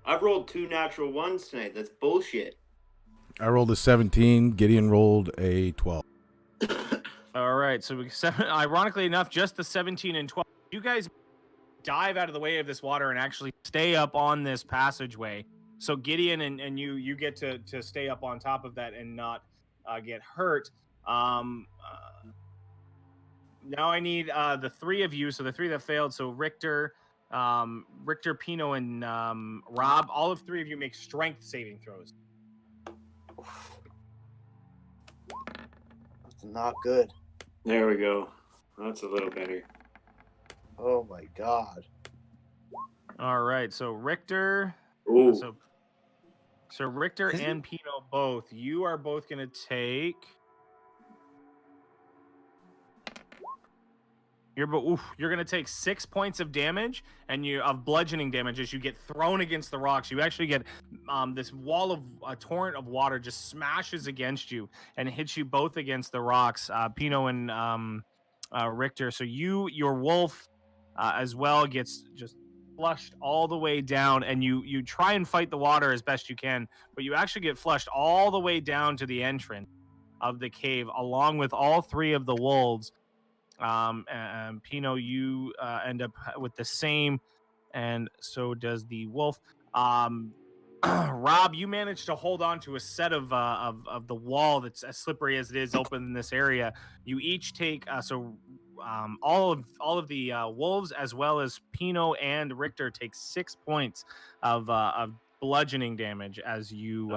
I've rolled 2 natural ones tonight. That's bullshit. I rolled a 17. Gideon rolled a 12. All right, so ironically enough, just the 17 and 12. You guys dive out of the way of this water and actually stay up on this passageway. So Gideon and you get to stay up on top of that and not get hurt. Now I need the 3 of you. So the 3 that failed. So Richter, Pino, and Rob. All of 3 of you make strength saving throws. It's not good. There we go. That's a little better. Oh my god. All right, so Richter, Ooh. so Richter and Pino both. You are both going to take. You're going to take 6 points of damage of bludgeoning damage as you get thrown against the rocks. You actually get this wall of a torrent of water just smashes against you and hits you both against the rocks, Pino and Richter. So your wolf as well gets just flushed all the way down, and you try and fight the water as best you can, but you actually get flushed all the way down to the entrance of the cave, along with all three of the wolves. And Pino, you end up with the same, and so does the wolf. Rob, you managed to hold on to a set of the wall that's as slippery as it is open in this area. You each take all of the wolves, as well as Pino and Richter, take 6 points of bludgeoning damage as you've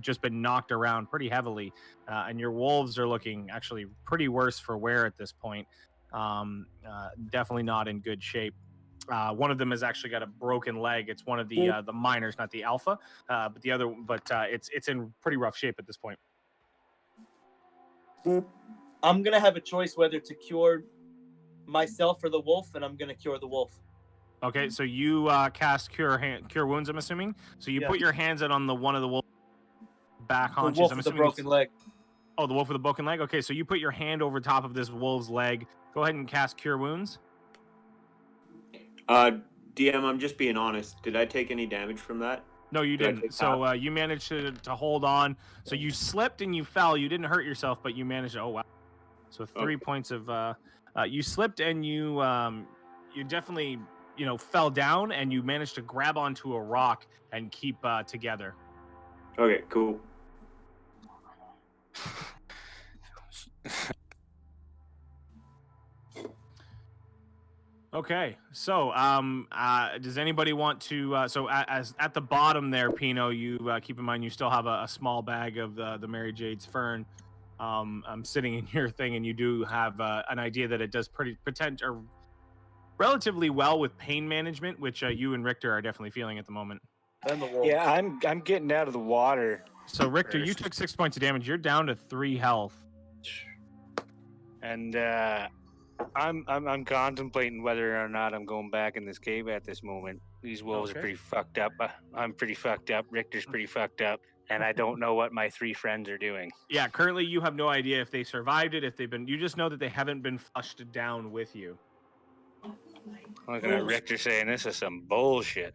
just been knocked around pretty heavily, and your wolves are looking actually pretty worse for wear at this point. Definitely not in good shape. One of them has actually got a broken leg. It's one of the minors, not the alpha, but the other. But it's in pretty rough shape at this point. I'm gonna have a choice whether to cure myself or the wolf, and I'm gonna cure the wolf. Okay, so you cast cure wounds. I'm assuming. So you put your hands out on one of the wolf back haunches. The wolf I'm with the assuming broken leg. Oh, the wolf with the broken leg. Okay, so you put your hand over top of this wolf's leg. Go ahead and cast cure wounds. DM, I'm just being honest. Did I take any damage from that? No, you didn't. So you managed to hold on. So you slipped and you fell. You didn't hurt yourself, but you managed to. Oh wow! So 3 points of. You slipped and you definitely fell down, and you managed to grab onto a rock and keep together. Okay, cool. Okay, so does anybody want to? So as at the bottom there, Pino, you keep in mind you still have a small bag of the Mary Jade's fern. I'm sitting in your thing, and you do have an idea that it does relatively well with pain management, which you and Richter are definitely feeling at the moment. And the wolf. Yeah, I'm getting out of the water. So Richter, you took 6 points of damage. You're down to 3 health. And I'm contemplating whether or not I'm going back in this cave at this moment. These wolves are pretty fucked up. I'm pretty fucked up. Richter's pretty fucked up. And I don't know what my 3 friends are doing. Yeah, currently you have no idea if they survived it, you just know that they haven't been flushed down with you. Looking at Richter saying this is some bullshit.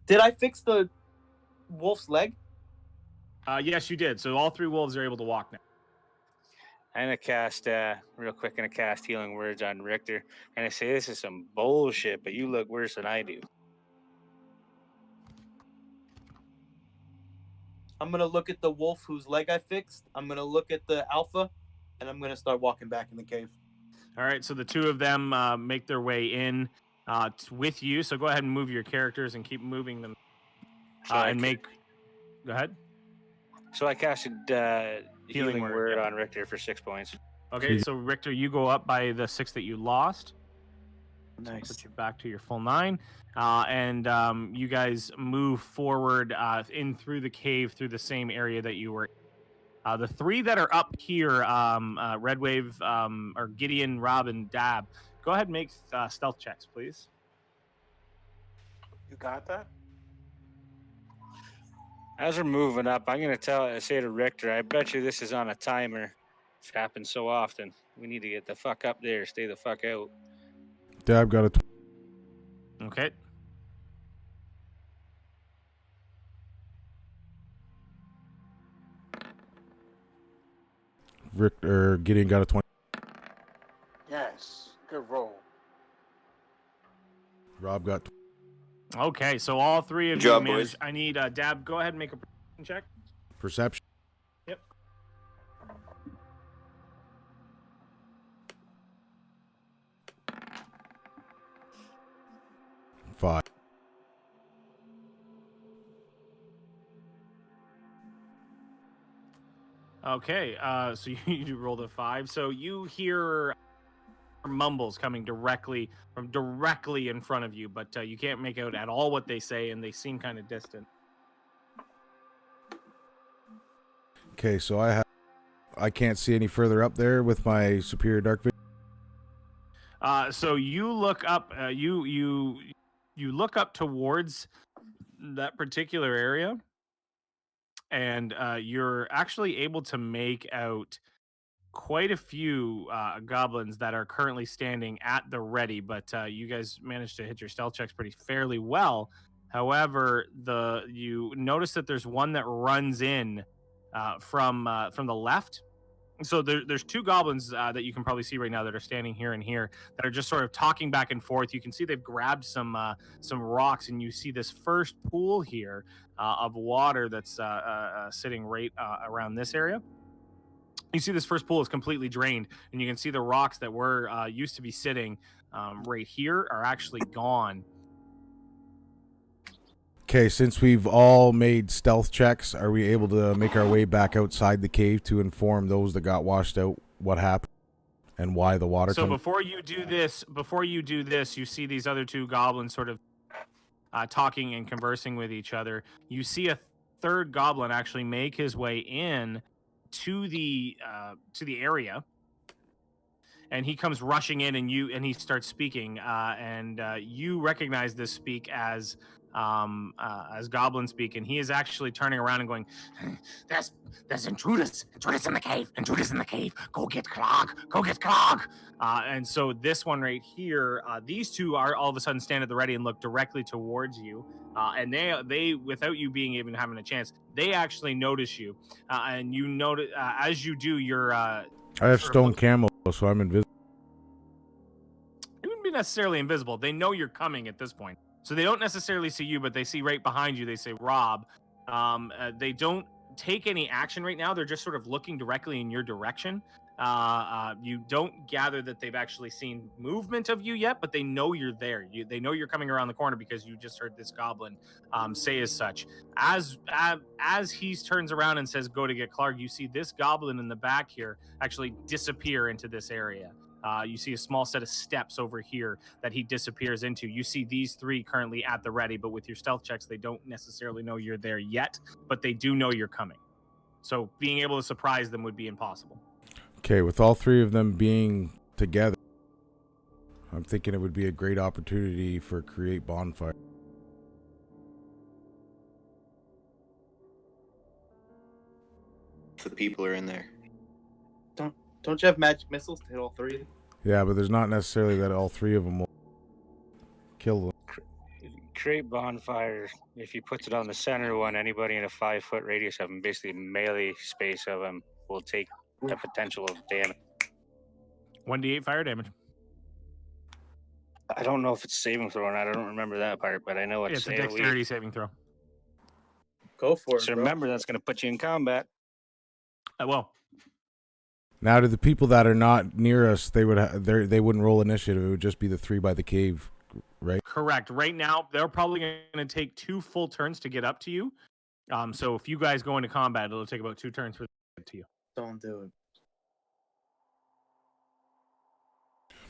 Did I fix the wolf's leg? Yes, you did. So all 3 wolves are able to walk now. I'm going to cast, real quick, healing words on Richter. And I say, this is some bullshit, but you look worse than I do. I'm going to look at the wolf whose leg I fixed. I'm going to look at the alpha, and I'm going to start walking back in the cave. All right, so the 2 of them make their way in with you. So go ahead and move your characters and keep moving them. Go ahead. So I casted healing word on Richter for 6 points. Okay, so Richter, you go up by the 6 that you lost. Nice. Put you back to your full 9. And you guys move forward in through the cave through the same area that you were. The 3 that are up here, Red Wave, or Gideon, Rob, and Dab, go ahead and make stealth checks, please. You got that? As we're moving up, I'm going to say to Richter, I bet you this is on a timer. It's happened so often. We need to get the fuck up there. Stay the fuck out. Dab got a Okay. Gideon got a 20. Yes. Good roll. Rob got. Okay, so all 3 of Good you job, managed. boys. I need Dab. Go ahead and make a perception check. Perception. Yep. 5. Okay, so you rolled a 5. So you hear mumbles coming directly in front of you, but you can't make out at all what they say, and they seem kind of distant. Okay, so I can't see any further up there with my superior dark vision. So you look up. You look up towards that particular area, and you're actually able to make out quite a few goblins that are currently standing at the ready. But you guys managed to hit your stealth checks fairly well. However, you notice that there's one that runs in from the left. So there's two goblins that you can probably see right now that are standing here and here that are just sort of talking back and forth. You can see they've grabbed some rocks, and you see this first pool here of water that's sitting right around this area. You see this first pool is completely drained, and you can see the rocks that were used to be sitting right here are actually gone. Okay, since we've all made stealth checks, are we able to make our way back outside the cave to inform those that got washed out what happened and why the water? So before you do this, you see these other two goblins sort of talking and conversing with each other. You see a third goblin actually make his way in to the area, and he comes rushing in, and he starts speaking, and you recognize this speak as goblin speak, and he is actually turning around and going, there's intruders in the cave, go get Clog. And so this one right here, these two are all of a sudden stand at the ready and look directly towards you, and they without you being even having a chance, they actually notice you, and you notice as you do, you're I have stone camo, so I'm invisible. You wouldn't be necessarily invisible. They know you're coming at this point. So they don't necessarily see you, but they see right behind you. They say, Rob. They don't take any action right now. They're just sort of looking directly in your direction. You don't gather that they've actually seen movement of you yet, but they know you're there. They know you're coming around the corner because you just heard this goblin say as such. As he turns around and says, go to get Clark, you see this goblin in the back here actually disappear into this area. You see a small set of steps over here that he disappears into. You see these three currently at the ready, but with your stealth checks, they don't necessarily know you're there yet, but they do know you're coming. So being able to surprise them would be impossible. Okay, with all three of them being together, I'm thinking it would be a great opportunity for create bonfire. The people are in there. Don't you have magic missiles to hit all three? Yeah, but there's not necessarily that all three of them will kill them. Create bonfire. If he puts it on the center one, anybody in a 5-foot radius of him, basically melee space of him, will take the potential of damage. 1d8 fire damage. I don't know if it's saving throw or not. I don't remember that part, but I know It's a dexterity saving throw. Go for it. So remember, that's going to put you in combat. Well. Now, to the people that are not near us, they wouldn't roll initiative. It would just be the three by the cave, right? Correct. Right now, they're probably going to take 2 full turns to get up to you. So if you guys go into combat, it'll take about 2 turns for them to get to you. Don't do it.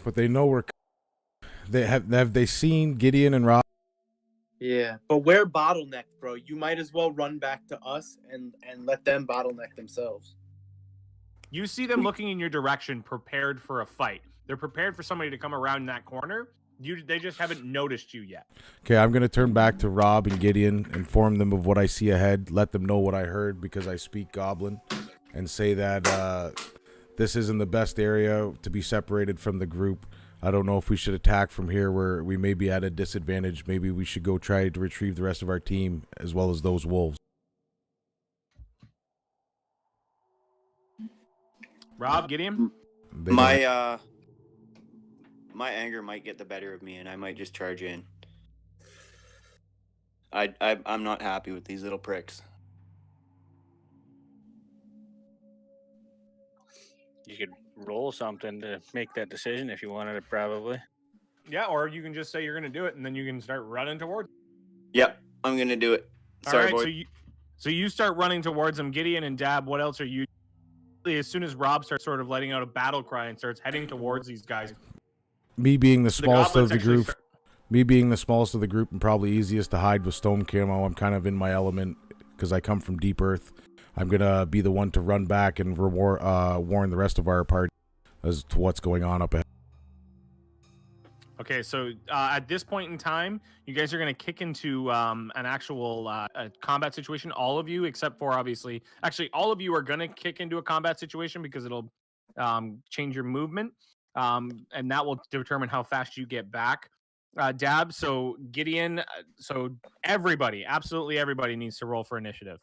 But they know we're. Have they seen Gideon and Rob? Yeah, but we're bottlenecked, bro. You might as well run back to us and let them bottleneck themselves. You see them looking in your direction, prepared for a fight. They're prepared for somebody to come around that corner. They just haven't noticed you yet. Okay, I'm going to turn back to Rob and Gideon, inform them of what I see ahead, let them know what I heard because I speak Goblin, and say that this isn't the best area to be separated from the group. I don't know if we should attack from here where we may be at a disadvantage. Maybe we should go try to retrieve the rest of our team as well as those wolves. Rob, Gideon? My anger might get the better of me, and I might just charge in. I'm not happy with these little pricks. You could roll something to make that decision if you wanted it, probably. Yeah, or you can just say you're going to do it, and then you can start running towards. Yep, I'm going to do it. Sorry, all right, boy. So you start running towards them. Gideon and Dab, what else are you? As soon as Rob starts sort of letting out a battle cry and starts heading towards these guys, Me being the The smallest of goblins the actually group, start- me being the smallest of the group and probably easiest to hide with stone camo, I'm kind of in my element because I come from deep earth. I'm gonna be the one to run back and warn the rest of our party as to what's going on up ahead. Okay, so at this point in time, you guys are going to kick into an actual a combat situation. All of you, except for obviously, actually, all of you are going to kick into a combat situation because it'll change your movement, and that will determine how fast you get back. Dab, so Gideon, so everybody, absolutely everybody needs to roll for initiative.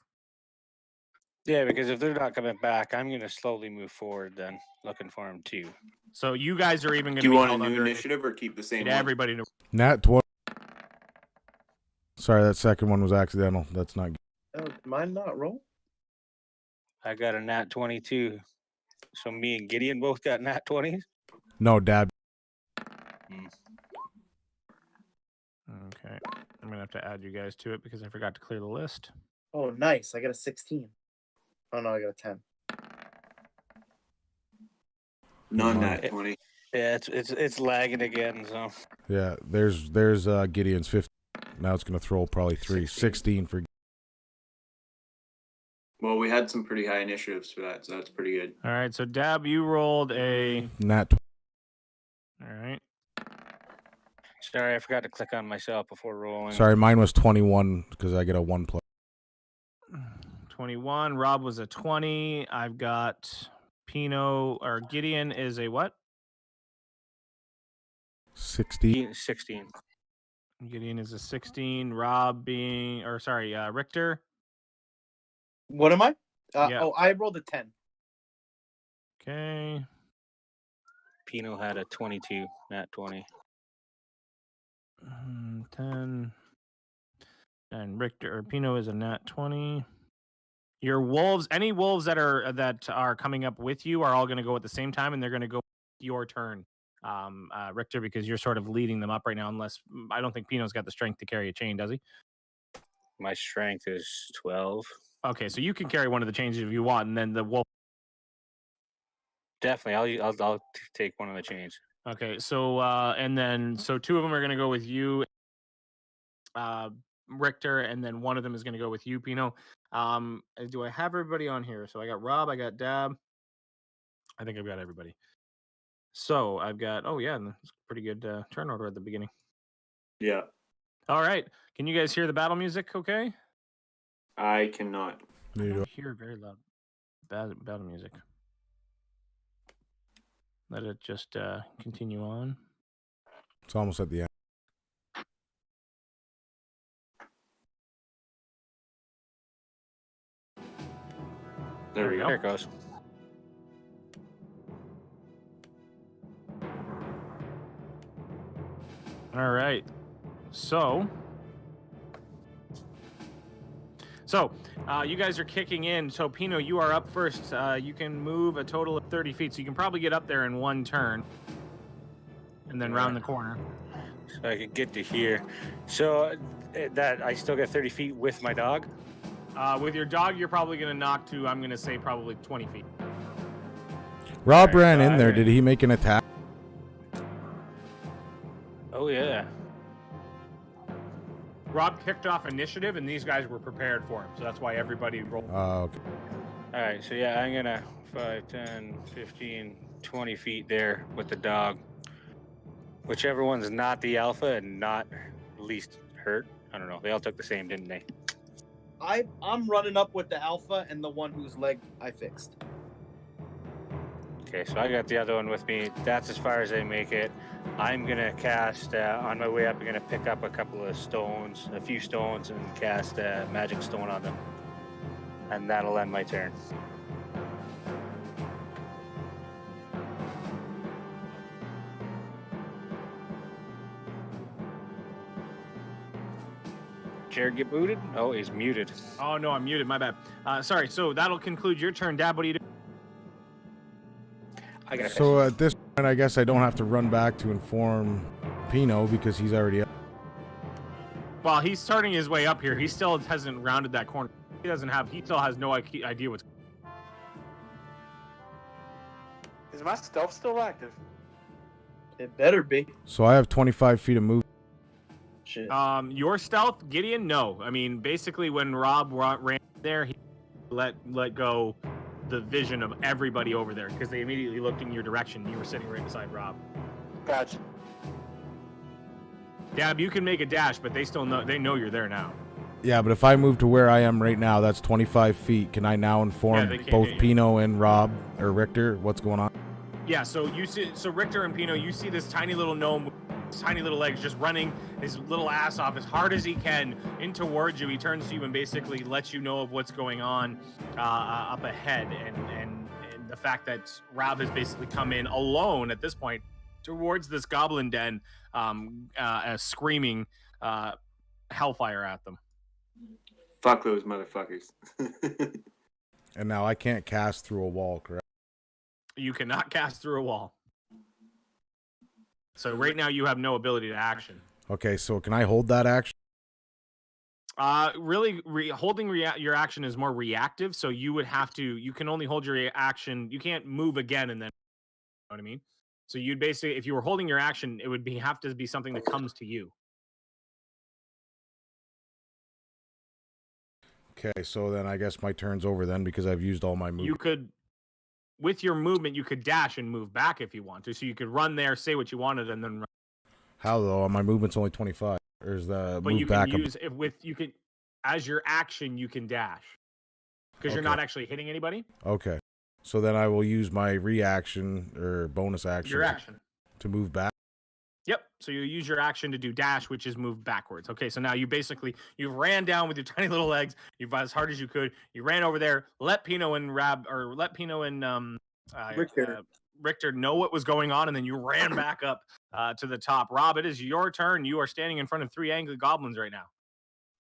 Yeah, because if they're not coming back, I'm going to slowly move forward then, looking for them too. So you guys are even going Do to you be want a held new under initiative or keep the same one? everybody to Nat 20. Sorry, that second one was accidental. That's not good. Oh, mine not roll? I got a nat 22. So me and Gideon both got nat 20s. No, Dad. Okay, I'm gonna have to add you guys to it because I forgot to clear the list. Oh, nice. I got a 16. Oh, no, I got a 10. None Mine. that 20. Yeah, it's lagging again. So Yeah, there's Gideon's 15. Now it's gonna throw probably 3. 16 for. Well, we had some pretty high initiatives for that, so that's pretty good. All right, so Dab, you rolled a. Nat. All right. sorry, I forgot to click on myself before rolling. Sorry, mine was 21 because I get a 1 plus. 21. Rob was a 20. I've got Pino or Gideon is a what? 16. 16. Gideon is a 16. Rob being, or sorry, Richter. What am I? Yeah. Oh, I rolled a 10. Okay. Pino had a 22, nat 20. 10. And Richter or Pino is a nat 20. Your wolves, any wolves that are coming up with you are all going to go at the same time, and they're going to go your turn, Richter, because you're sort of leading them up right now. Unless I don't think Pino's got the strength to carry a chain, does he? My strength is 12. Okay, so you can carry one of the chains if you want, and then the wolf. Definitely, I'll take one of the chains. Okay, so and then so 2 of them are going to go with you, Richter, and then 1 of them is going to go with you, Pino. Do I have everybody on here? So I got Rob, I got Dab. I think I've got everybody. So I've got, oh yeah, it's pretty good turn order at the beginning. Yeah, All right, can you guys hear the battle music? Okay. I cannot. I don't hear very loud battle music. Let it just continue on. It's almost at the end. There we go. There it goes. All right. So you guys are kicking in. So Pino, you are up first. You can move a total of 30 feet. So you can probably get up there in 1 turn. And then round the corner. So I could get to here. So that I still got 30 feet with my dog. With your dog, you're probably going to knock to, I'm going to say, probably 20 feet. Rob Alright, ran so in I there. ran- Did he make an attack? Oh yeah. Rob kicked off initiative, and these guys were prepared for him. So that's why everybody rolled. Okay. All right, so yeah, I'm gonna 5, 10, 15, 20 feet there with the dog. Whichever one's not the alpha and not least hurt. I don't know. They all took the same, didn't they? I'm running up with the alpha and the one whose leg I fixed. Okay, so I got the other one with me. That's as far as I make it. I'm gonna cast on my way up. I'm gonna pick up a couple of stones, a few stones, and cast a magic stone on them, and that'll end my turn. Jared get booted? Oh, he's muted. Oh, no, I'm muted. My bad. Sorry. So that'll conclude your turn. Dab, what do you do? I got So at this point, I guess I don't have to run back to inform Pino because he's already up. Well, he's starting his way up here. He still hasn't rounded that corner. He still has no idea what's. Is my stealth still active? It better be. So I have 25 feet of move. Shit. Your stealth, Gideon? No. I mean, basically, when Rob ran there, he let go the vision of everybody over there because they immediately looked in your direction. You were sitting right beside Rob. Gotcha. Dab, you can make a dash, but they still know. They know you're there now. Yeah, but if I move to where I am right now, that's 25 feet. Can I now inform they can't both get you. Pino and Rob or Richter what's going on? Yeah. So you see, Richter and Pino, you see this tiny little gnome, tiny little legs, just running his little ass off as hard as he can in towards you. He turns to you and basically lets you know of what's going on up ahead, and the fact that Rob has basically come in alone at this point towards this goblin den, screaming hellfire at them. Fuck those motherfuckers. And now I can't cast through a wall, correct? You cannot cast through a wall. So right now you have no ability to action. Okay, so can I hold that action? Really, holding your action is more reactive. So you would have to. You can only hold your action. You can't move again and then. You know what I mean? So you'd basically, if you were holding your action, it would have to be something that comes to you. Okay, so then I guess my turn's over then because I've used all my You movement. could, with your movement, you could dash and move back if you want to. So you could run there, say what you wanted, and then run. How though? My movement's only 25. Or is the But move you back? can use you can, as your action, you can dash because you're Okay. not actually hitting anybody. Okay, so then I will use my reaction or bonus action. Your action. To move back. Yep. So you use your action to do dash, which is move backwards. Okay. So now you ran down with your tiny little legs. You've as hard as you could. You ran over there. Let Pino and Richter know what was going on, and then you ran back up to the top. Rob, it is your turn. You are standing in front of 3 angry goblins right now.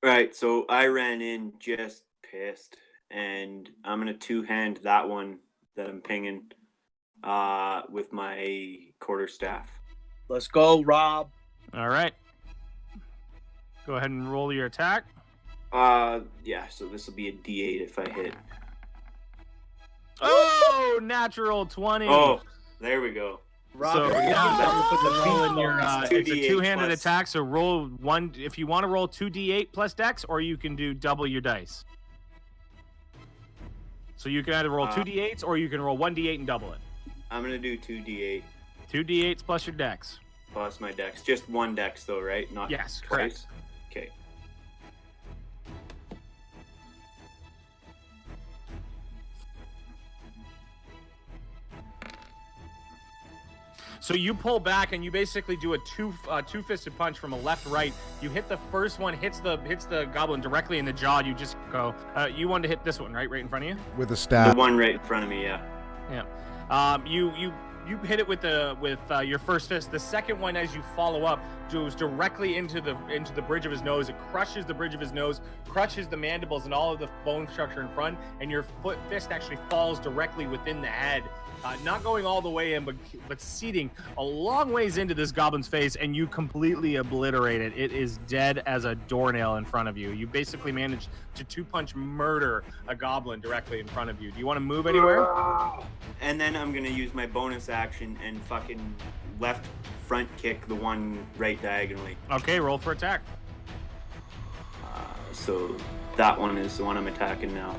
Right, so I ran in just pissed, and I'm gonna 2-hand that one that I'm pinging with my quarterstaff. Let's go, Rob. All right. Go ahead and roll your attack. Yeah, so this will be a D8 if I hit. Oh, natural 20. Oh, there we go. Rob, So you're yeah, getting put the the roll in your. It's It's a 2d8 two-handed plus- attack. So roll one if you want to roll 2d8 plus dex, or you can do double your dice. So you can either roll 2d8s or you can roll 1d8 and double it. I'm gonna do 2d8 2d8s plus your dex. plus my dex. Just one dex though, right? Not Yes, twice. correct. Okay. So you pull back and you basically do a two-fisted punch from a left-right. You hit the first one, hits the goblin directly in the jaw. You just go. You wanted to hit this one, right in front of you. With a The staff. one right in front of me, yeah. Yeah. You hit it with your first fist. The second one, as you follow up, goes directly into the bridge of his nose. It crushes the bridge of his nose, crushes the mandibles and all of the bone structure in front, and your fist actually falls directly within the head. Not going all the way in, but seating a long ways into this goblin's face, and you completely obliterate it. It is dead as a doornail in front of you. You basically managed to two-punch murder a goblin directly in front of you. Do you want to move anywhere? And then I'm gonna use my bonus action and fucking left front kick the one right diagonally. Okay, roll for attack. So that one is the one I'm attacking now.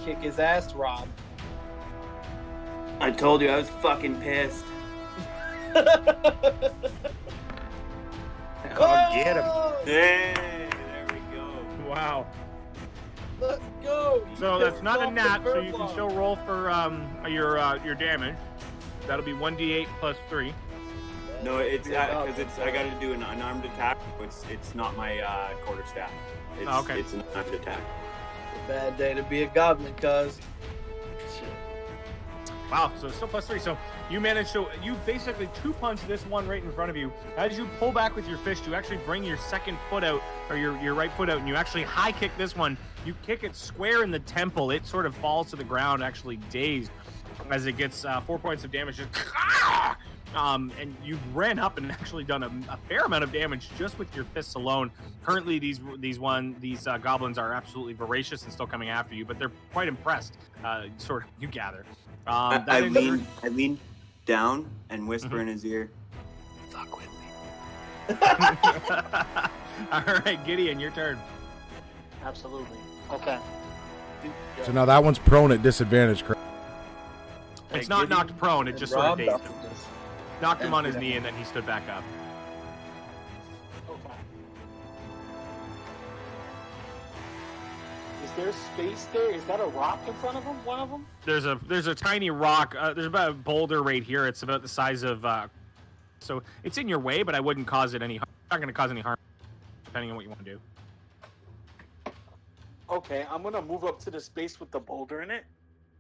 Kick his ass, Rob. I told you I was fucking pissed. Oh, get him. Hey, there we go. Wow. Let's go. You So that's pissed not a off nat, the so you can furlong. still roll for your damage. That'll be 1d8 plus 3. No, it's because I got to do an unarmed attack. It's not my quarterstaff. It's, Oh, okay. It's an unarmed attack. Bad day to be a goblin, cuz. Wow, so it's still plus 3. So you basically two-punch this one right in front of you. As you pull back with your fist, you actually bring your second foot out, or your right foot out, and you actually high kick this one. You kick it square in the temple. It sort of falls to the ground, actually dazed, as it gets 4 points of damage. Just, and you ran up and actually done a fair amount of damage just with your fists alone. Currently, these goblins are absolutely voracious and still coming after you, but they're quite impressed. Sort of, you gather. I lean down and whisper in his ear, "Fuck with me." All right, Gideon, your turn. Absolutely. Okay. So now that one's prone at disadvantage, correct? It's not knocked prone, it just sort of dazed him. Knocked him And on his Gideon. knee, and then he stood back up. Okay. Is there space there? Is that a rock in front of him? One of them? There's a tiny rock. There's about a boulder right here. It's about the size of. So it's in your way, but I wouldn't cause it any harm. Not going to cause any harm, depending on what you want to do. Okay, I'm gonna move up to the space with the boulder in it.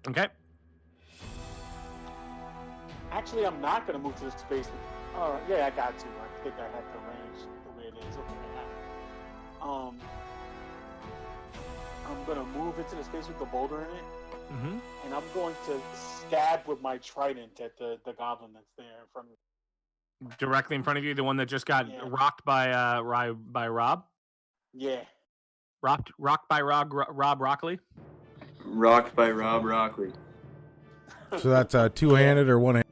Okay. Actually, I'm not gonna move to the space. Oh, yeah, I got to. I think I have the range the way it is. Okay, I'm gonna move into the space with the boulder in it, Mm-hmm. and I'm going to stab with my trident at the goblin that's there in front of me. Directly in front of you, the one that just got Yeah. rocked by Rob. Yeah. Rocked by Rob Rockley. Rocked by Rob Rockley. So that's two-handed or one-handed?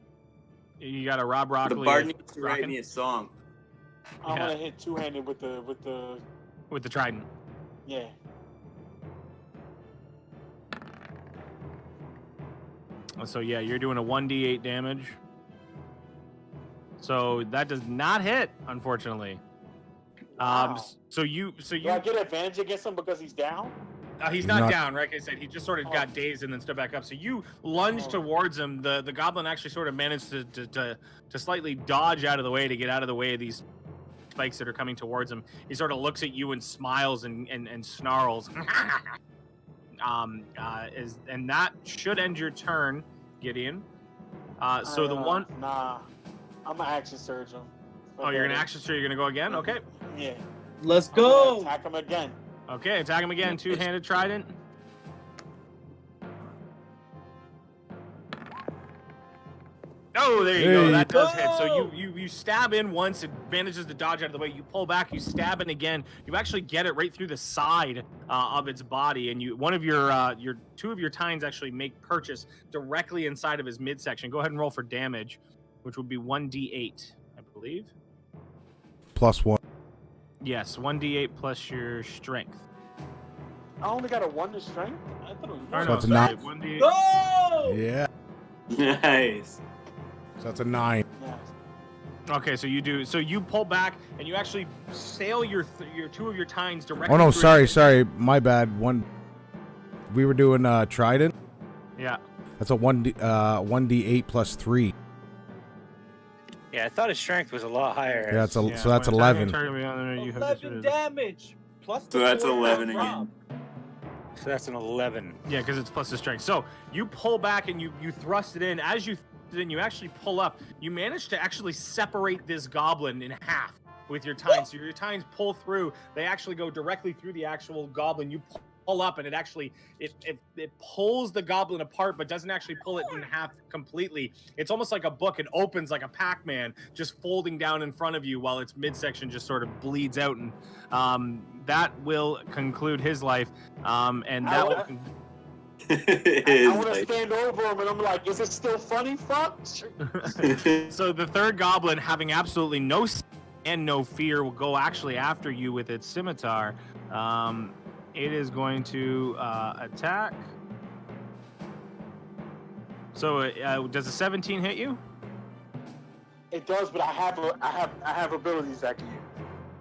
You got a Rob Rockley. The bard needs to write rocking me a song. I'm Yeah. gonna hit two-handed with the with the trident. yeah. So yeah, you're doing a 1d8 damage. So that does not hit, unfortunately. Wow. So you Do I get advantage against him because he's down? he's not Not- down, right? Like I said, he just sort of got dazed and then stood back up. So you lunge towards him. The goblin actually sort of managed to slightly dodge out of the way to get out of the way of these spikes that are coming towards him. He sort of looks at you and smiles and snarls. And that should end your turn, Gideon. So the one. Nah, I'm an action surge him. Oh, you're gonna action, so you're gonna go again? Okay. Yeah. Let's I'm gonna go. attack him again. Okay, attack him again. Two-handed trident. Oh, there you go. Hey. That does hit. So you stab in once, it manages to dodge out of the way. You pull back, you stab in again. You actually get it right through the side of its body, and one of your two of your tines actually make purchase directly inside of his midsection. Go ahead and roll for damage, which would be 1d8, I believe. Plus 1. Yes, 1d8 plus your strength. I only got a 1 to strength. I thought it was Or one. So no, it's sorry, not- 1d8. Go. Yeah. Nice. So that's a 9. Yes. Okay, so you pull back and you actually sail your two of your tines directly. Oh no, through sorry, my bad. We were doing trident. Yeah. That's a 1d8 plus 3. Yeah, I thought his strength was a lot higher. Yeah, so that's when attacking 11. a target beyond the range, you have 11 damage. Plus So the that's 4 11 from again. Rob. So that's an 11. Yeah, because it's plus the strength. So you pull back and you thrust it in. As you thrust it in, you actually pull up. You manage to actually separate this goblin in half with your tines. So your tines pull through. They actually go directly through the actual goblin. You pull up, and it actually it pulls the goblin apart, but doesn't actually pull it in half completely. It's almost like a book. It opens like a Pac-Man, just folding down in front of you, while its midsection just sort of bleeds out. And that will conclude his life. And that will. I want to stand over him and I'm like, is it still funny? Fuck. So the third goblin, having absolutely no and no fear, will go actually after you with its scimitar. It is going to attack. So does a 17 hit you? It does, but I have abilities I can use.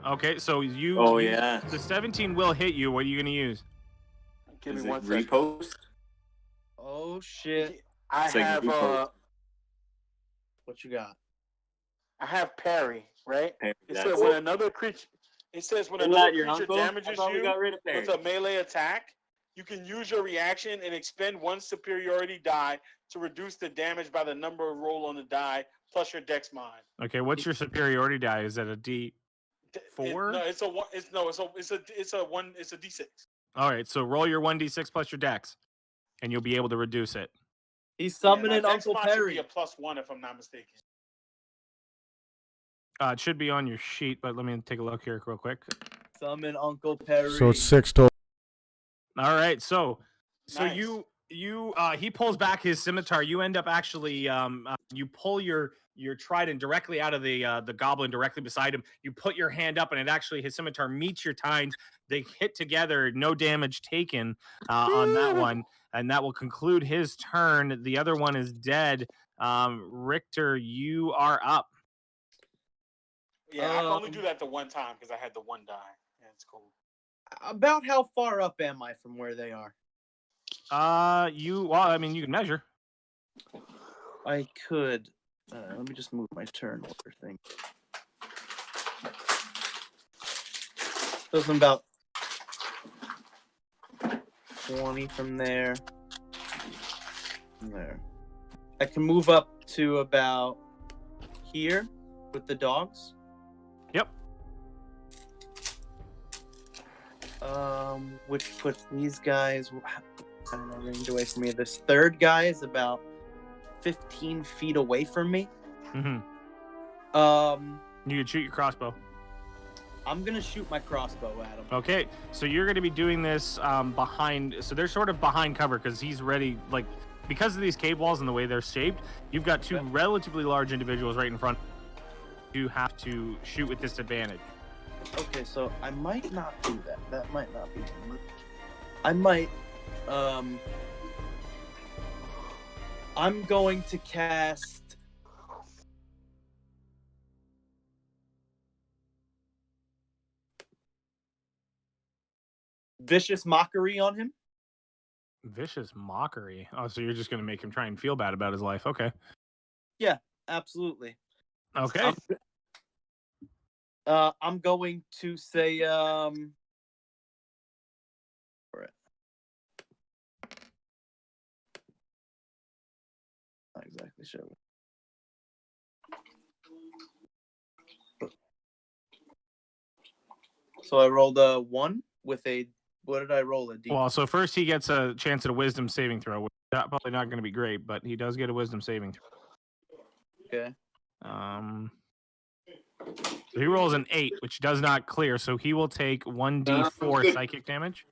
Okay, so you. Oh, yeah. The 17 will hit you. What are you going to use? Give Is me it 1 second. repost? Oh shit. I It's like have repost. What you got? I have parry, right? Hey, It that's- says when another creature. It says when Isn't another that your creature uncle? I damages thought we you got rid of with Perry. a melee attack, you can use your reaction and expend 1 superiority die to reduce the damage by the number of roll on the die plus your dex mod. Okay, what's your superiority die? Is that a D? Four? No, it's a one. It's a D6. All right, so roll your 1d6 plus your dex, and you'll be able to reduce it. He's summoning my dex Uncle mod should Perry. be a +1 if I'm not mistaken. It should be on your sheet, but let me take a look here real quick. Summon Uncle Perry. So it's 6 total. All right, so Nice. He pulls back his scimitar. You end up actually you pull your trident directly out of the goblin directly beside him. You put your hand up, and it actually his scimitar meets your tines. They hit together. No damage taken on that one, and that will conclude his turn. The other one is dead. Richter, you are up. Yeah, I can only do that the one time because I had the one die. Yeah, it's cool. About how far up am I from where they are? Well, I mean, you can measure. I could. Let me just move my turn order thing. So I'm about 20 from there. From there. I can move up to about here with the dogs. Yep. Which puts these guys, I don't know, range away from me. This third guy is about 15 feet away from me. Mm-hmm. You can shoot your crossbow. I'm gonna shoot my crossbow at him. Okay, so you're going to be doing this behind. So they're sort of behind cover because he's ready. Like because of these cave walls and the way they're shaped, you've got two relatively large individuals right in front. You have to shoot with disadvantage. Okay, so I might not do that. That might not be. I might. I'm going to cast. Vicious Mockery on him. Vicious Mockery. Oh, so you're just going to make him try and feel bad about his life. Okay. Yeah, absolutely. Okay. I'm going to say, Not exactly sure. So I rolled a 1 with a. What did I roll? A D. Well, so first he gets a chance at a wisdom saving throw. Which is probably not going to be great, but he does get a wisdom saving throw. Okay. So he rolls an 8, which does not clear. So he will take 1d4 psychic damage.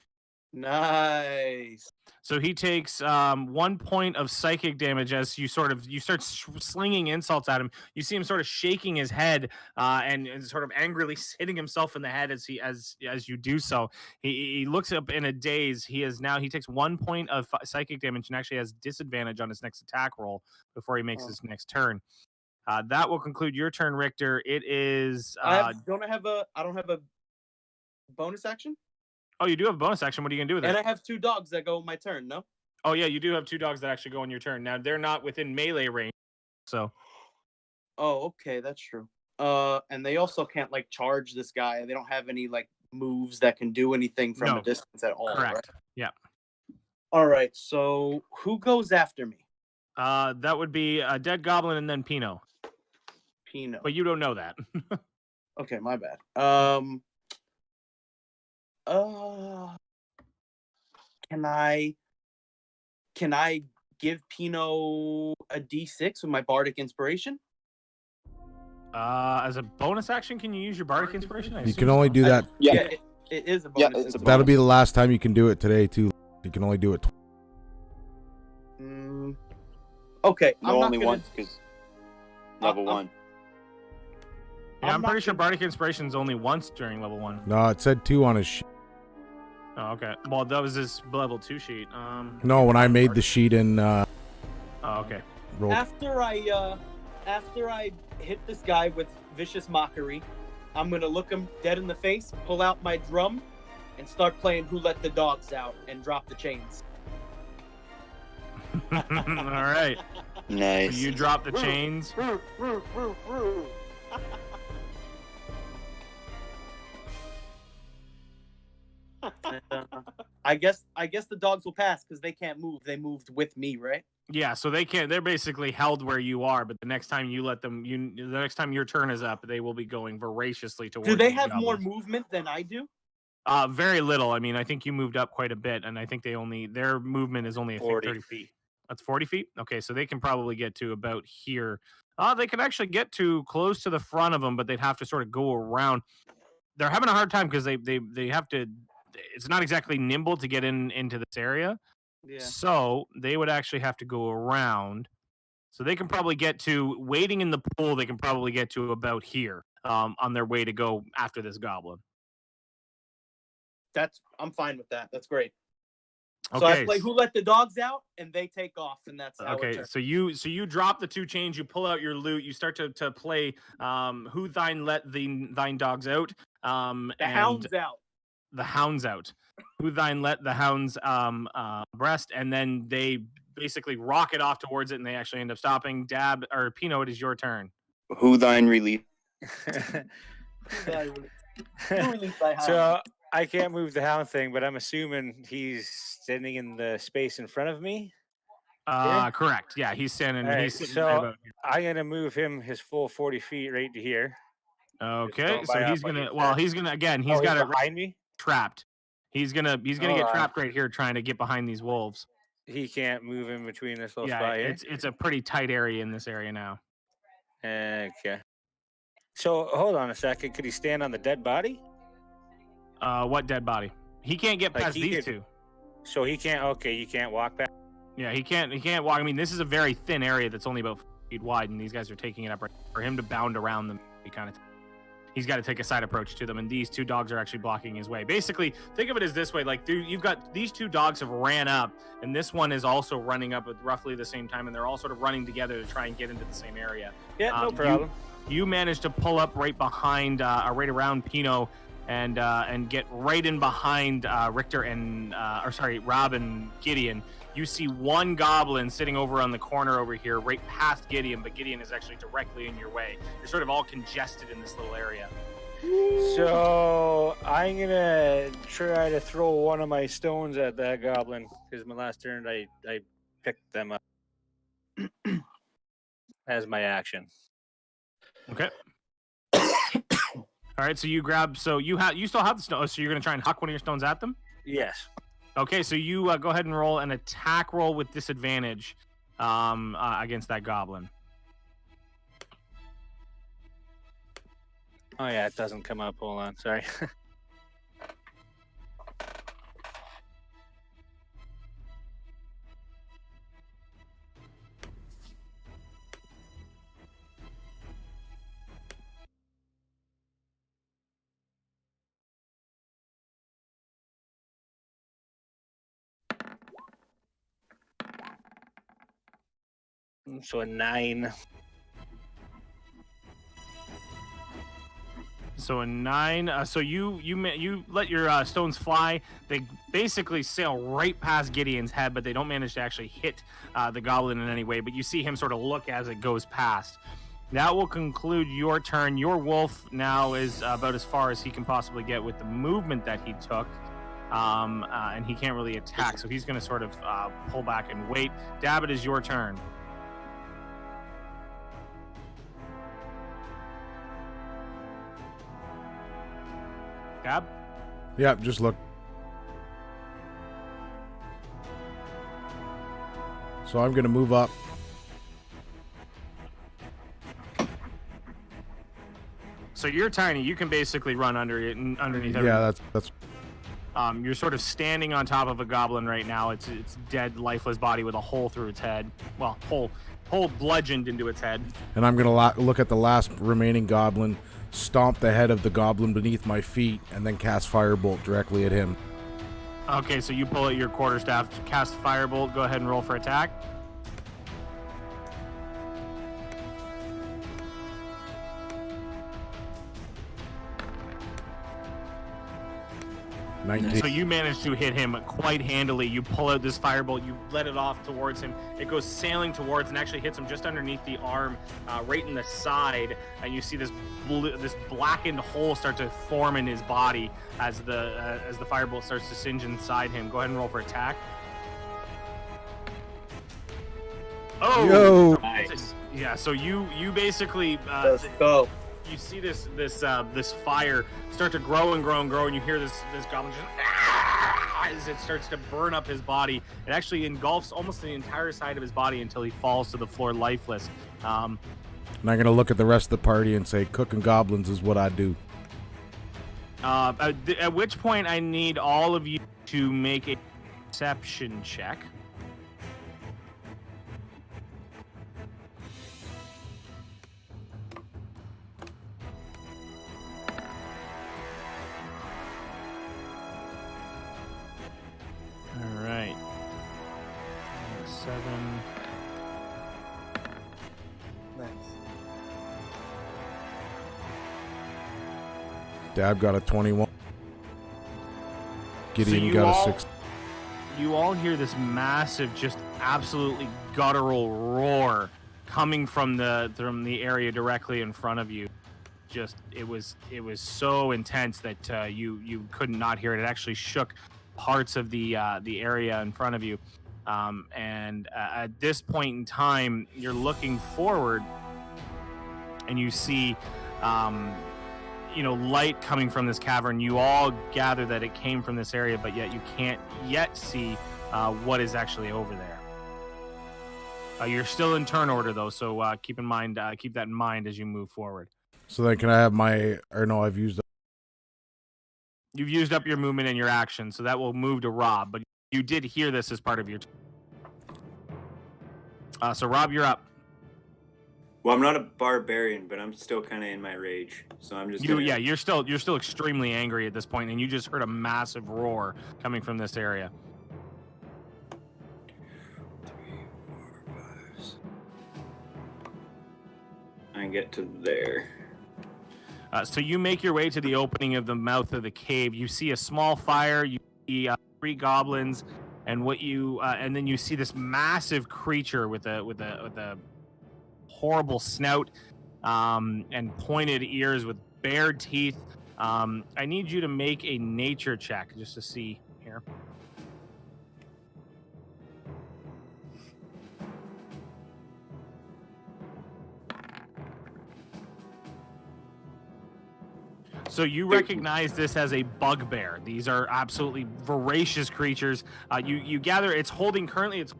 Nice. So he takes 1 point of psychic damage as you start slinging insults at him. You see him sort of shaking his head and sort of angrily hitting himself in the head as you do so. He looks up in a daze. He takes 1 point of psychic damage and actually has disadvantage on his next attack roll before he makes his next turn. That will conclude your turn, Richter. It is. I don't have a bonus action. Oh, you do have a bonus action. What are you gonna do with it? And I have 2 dogs that go on my turn. No. Oh yeah, you do have 2 dogs that actually go on your turn. Now they're not within melee range, so. Oh, okay, that's true. And they also can't like charge this guy. They don't have any like moves that can do anything from a distance at all. Correct. Right? Yeah. All right. So who goes after me? That would be a dead goblin and then Pino. But you don't know that. Okay, my bad. Can I give Pino a D6 with my bardic inspiration? As a bonus action, can you use your bardic inspiration? You can only do that. Yeah, it is a bonus. Yeah, it's a That'll be the last time you can do it today too. You can only do it. Okay, No, only once because level 1. Yeah, I'm pretty sure bardic inspiration is only once during level 1. No, it said 2 on his sheet. Oh, okay. Well, that was his level 2 sheet. No, when I made the sheet in. Oh, okay. Roll. After I hit this guy with Vicious Mockery, I'm gonna look him dead in the face, pull out my drum, and start playing Who Let the Dogs Out and drop the chains. All right. Nice. So you drop the chains. I guess the dogs will pass because they can't move. They moved with me, right? Yeah, so they can't. They're basically held where you are, but the next time you let them, the next time your turn is up, they will be going voraciously towards. Do they these have goblins. more movement than I do? Very little. I mean, I think you moved up quite a bit, and I think their movement is only 30 feet. That's 40 feet. Okay, so they can probably get to about here. They can actually get to close to the front of them, but they'd have to sort of go around. They're having a hard time because they have to. It's not exactly nimble to get into this area. Yeah. So they would actually have to go around. So they can probably get to waiting in the pool. They can probably get to about here on their way to go after this goblin. I'm fine with that. That's great. So I Okay. play Who Let the Dogs Out, and they take off, and that's how it Okay. turns. So you drop the 2 chains. You pull out your loot. You start to play Who Thine Let Thine Dogs Out. The Hound's out. The Hound's out. Who Thine Let the Hound's breast, and then they basically rocket off towards it, and they actually end up stopping. Dab or Pino, it is your turn. Who thine release? So I can't move the hound thing, but I'm assuming he's standing in the space in front of me. Correct. Yeah, he's standing. All right, He's sitting so right about here. I'm gonna move him his full 40 feet right to here. Okay, Just so going he's by gonna. what you Well, said. he's gonna again. He's got it behind me. trapped. He's gonna get trapped right here, trying to get behind these wolves. He can't move in between this little Yeah, spot here. it's a pretty tight area in this area now. Okay. So hold on a second. Could he stand on the dead body? What dead body? He can't get Like, past he these could- two. So he can't. Okay, you can't walk back. Yeah, he can't walk. I mean, this is a very thin area that's only about 4 feet wide, and these guys are taking it up. Right, for him to bound around them, he's got to take a side approach to them, and these 2 dogs are actually blocking his way. Basically, think of it as this way: like, you've got these 2 dogs have ran up, and this one is also running up at roughly the same time, and they're all sort of running together to try and get into the same area. Yeah, no problem. You managed to pull up right behind, right around Pino, and get right in behind Richter and Rob and Gideon. You see one goblin sitting over on the corner over here, right past Gideon, but Gideon is actually directly in your way. You're sort of all congested in this little area. So I'm gonna try to throw one of my stones at that goblin because my last turn I picked them up as my action. Okay. All right, so you grab. So you still have the stone. So you're gonna try and huck one of your stones at them. Yes. Okay, so you go ahead and roll an attack roll with disadvantage against that goblin. Oh yeah, it doesn't come up. Hold on, sorry. So a 9. So a 9. So you let your stones fly. They basically sail right past Gideon's head, but they don't manage to actually hit the goblin in any way. But you see him sort of look as it goes past. That will conclude your turn. Your wolf now is about as far as he can possibly get with the movement that he took. And he can't really attack, so he's going to sort of pull back and wait. Dab, it is your turn. Dab? Yeah, just look. So I'm going to move up. So you're tiny. You can basically run underneath everything. Yeah, that's. You're sort of standing on top of a goblin right now. It's dead, lifeless body with a hole through its head. Well, hole bludgeoned into its head. And I'm going to look at the last remaining goblin, stomp the head of the goblin beneath my feet, and then cast Firebolt directly at him. Okay, so you pull out your quarterstaff, cast Firebolt. Go ahead and roll for attack. So you manage to hit him quite handily. You pull out this firebolt, you let it off towards him. It goes sailing towards and actually hits him just underneath the arm, right in the side. And you see this blackened hole start to form in his body as the firebolt starts to singe inside him. Go ahead and roll for attack. Oh, Yo! Nice. Yeah. So you basically Let's go. you see this fire start to grow and grow and grow, and you hear this goblin just as it starts to burn up his body. It actually engulfs almost the entire side of his body until he falls to the floor lifeless. And I'm going to look at the rest of the party and say, cooking goblins is what I do. At which point I need all of you to make a perception check. All right. 7. Nice. Dab got a 21. Gideon you got all- a 6. You all hear this massive, just absolutely guttural roar coming from the area directly in front of you. Just it was so intense that you could not hear it. It actually shook parts of the area in front of you. And at this point in time, you're looking forward, and you see, light coming from this cavern. You all gather that it came from this area, but yet you can't yet see what is actually over there. You're still in turn order though, so keep that in mind as you move forward. So then can I have I've used up. You've used up your movement and your action, so that will move to Rob, but you did hear this as part of your so Rob, you're up. Well, I'm not a barbarian, but I'm still kind of in my rage, so I'm just. You're still extremely angry at this point, and you just heard a massive roar coming from this area. 3, 4, 5. 6. I get to there. So you make your way to the opening of the mouth of the cave. You see a small fire. You see 3 goblins, and and then you see this massive creature with a horrible snout and pointed ears with bared teeth. I need you to make a nature check just to see here. So you recognize this as a bugbear. These are absolutely voracious creatures. You gather it's holding currently it's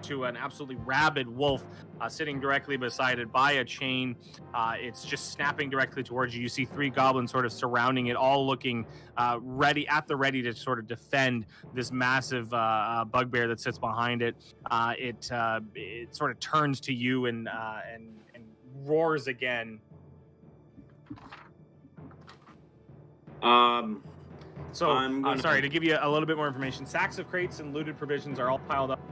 to an absolutely rabid wolf sitting directly beside it by a chain. It's just snapping directly towards you. You see 3 goblins sort of surrounding it, all looking ready to sort of defend this massive bugbear that sits behind it. It sort of turns to you and roars again. So, sorry, to give you a little bit more information, sacks of crates and looted provisions are all piled up in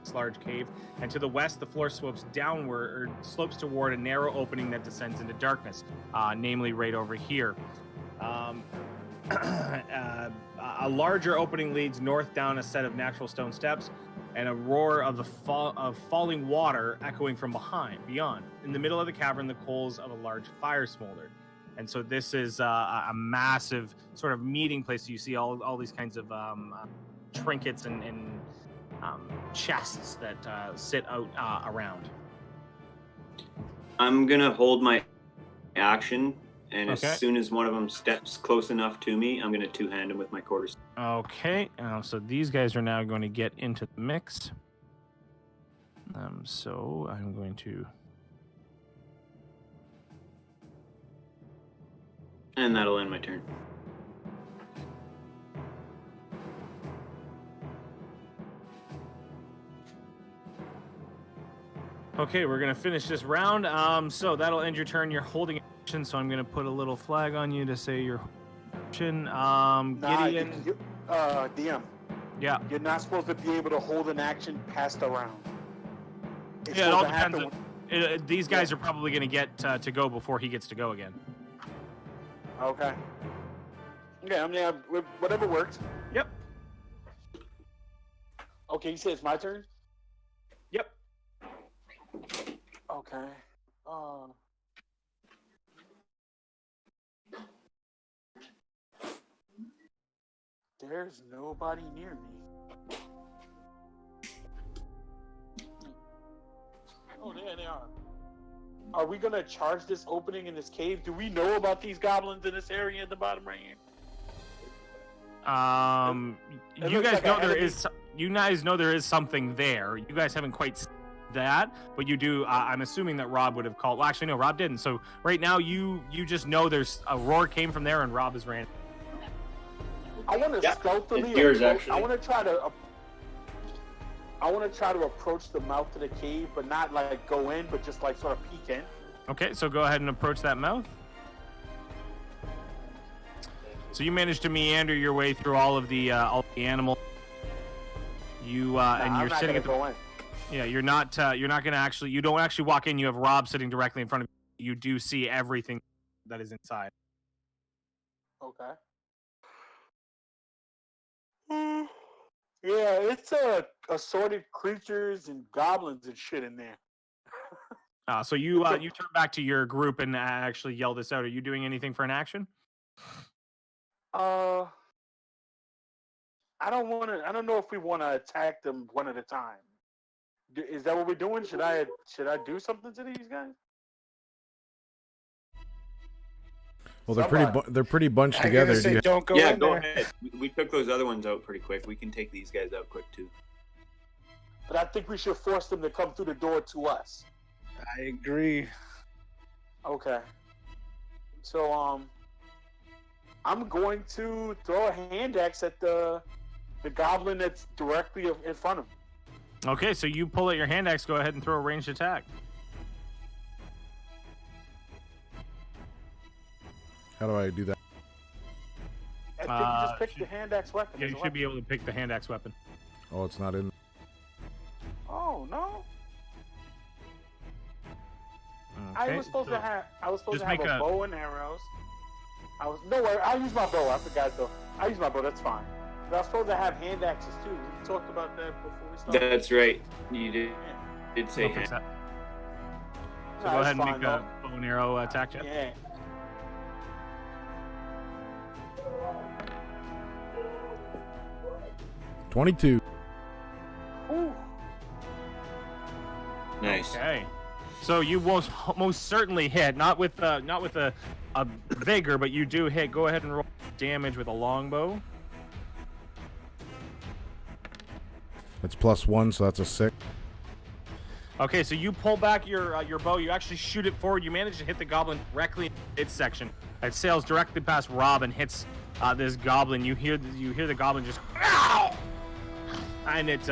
this large cave, and to the west, the floor slopes downward, or slopes toward a narrow opening that descends into darkness, namely right over here. A larger opening leads north down a set of natural stone steps, and a roar of falling water echoing from beyond. In the middle of the cavern, the coals of a large fire smoldered. And so this is a massive sort of meeting place. You see all these kinds of trinkets and chests that sit out around. I'm going to hold my action, and as soon as one of them steps close enough to me, I'm going to two-hand him with my quarters. Okay, so these guys are now going to get into the mix. So I'm going to... And that'll end my turn. Okay, we're going to finish this round. So that'll end your turn. You're holding action, so I'm going to put a little flag on you to say you're action. Gideon. DM. Yeah. You're not supposed to be able to hold an action past a round. It all depends. These guys are probably going to get to go before he gets to go again. Okay. Yeah, I mean, whatever works. Yep. Okay, you say it's my turn? Yep. Okay. There's nobody near me. Oh, there they are. Are we gonna charge this opening in this cave? Do we know about these goblins in this area at the bottom right here? You guys know there is. You guys know there is something there. You guys haven't quite seen that, but you do. I'm assuming that Rob would have called. Well, actually, no, Rob didn't. So right now, you just know there's a roar came from there, and Rob is ran. I want to stealthily. It's yours, actually. I want to try to I want to try to approach the mouth of the cave, but not like go in, but just like sort of peek in. Okay, so go ahead and approach that mouth. So you managed to meander your way through all the animals. You and I'm you're not sitting gonna at the. go in. Yeah, you're not gonna actually. You don't actually walk in. You have Rob sitting directly in front of you. You do see everything that is inside. Okay. Yeah, it's assorted creatures and goblins and shit in there. So you you turn back to your group and actually yell this out. Are you doing anything for an action? I don't want to. I don't know if we want to attack them one at a time. Is that what we're doing? Should I do something to these guys? Well, they're pretty bunched I together. gotta say, don't go Yeah, in go there. ahead. We took those other ones out pretty quick. We can take these guys out quick too. But I think we should force them to come through the door to us. I agree. Okay. So I'm going to throw a hand axe at the goblin that's directly in front of me. Okay, so you pull out your hand axe. Go ahead and throw a ranged attack. How do I do that? I think you just picked the hand axe weapon. Yeah, as you a should be weapon. able to pick the hand axe weapon. Oh, it's not in. Oh no! Okay, I was supposed to have. I was supposed just to have make a a- bow and arrows. No worry. I'll use my bow. I forgot though. I use my bow. That's fine. But I was supposed to have hand axes too. We talked about that before we started. That's right. You did say Go fix hand. that. So No, go it's ahead and fine, make though. a bow and arrow attack check. Yeah. 22. Ooh. Nice. Okay. So you most certainly hit, not with a vigor, but you do hit. Go ahead and roll damage with a longbow. It's +1, so that's a 6. Okay, so you pull back your bow. You actually shoot it forward. You manage to hit the goblin directly in its section. It sails directly past Rob and hits this goblin. You hear the goblin just, "Ow!" And it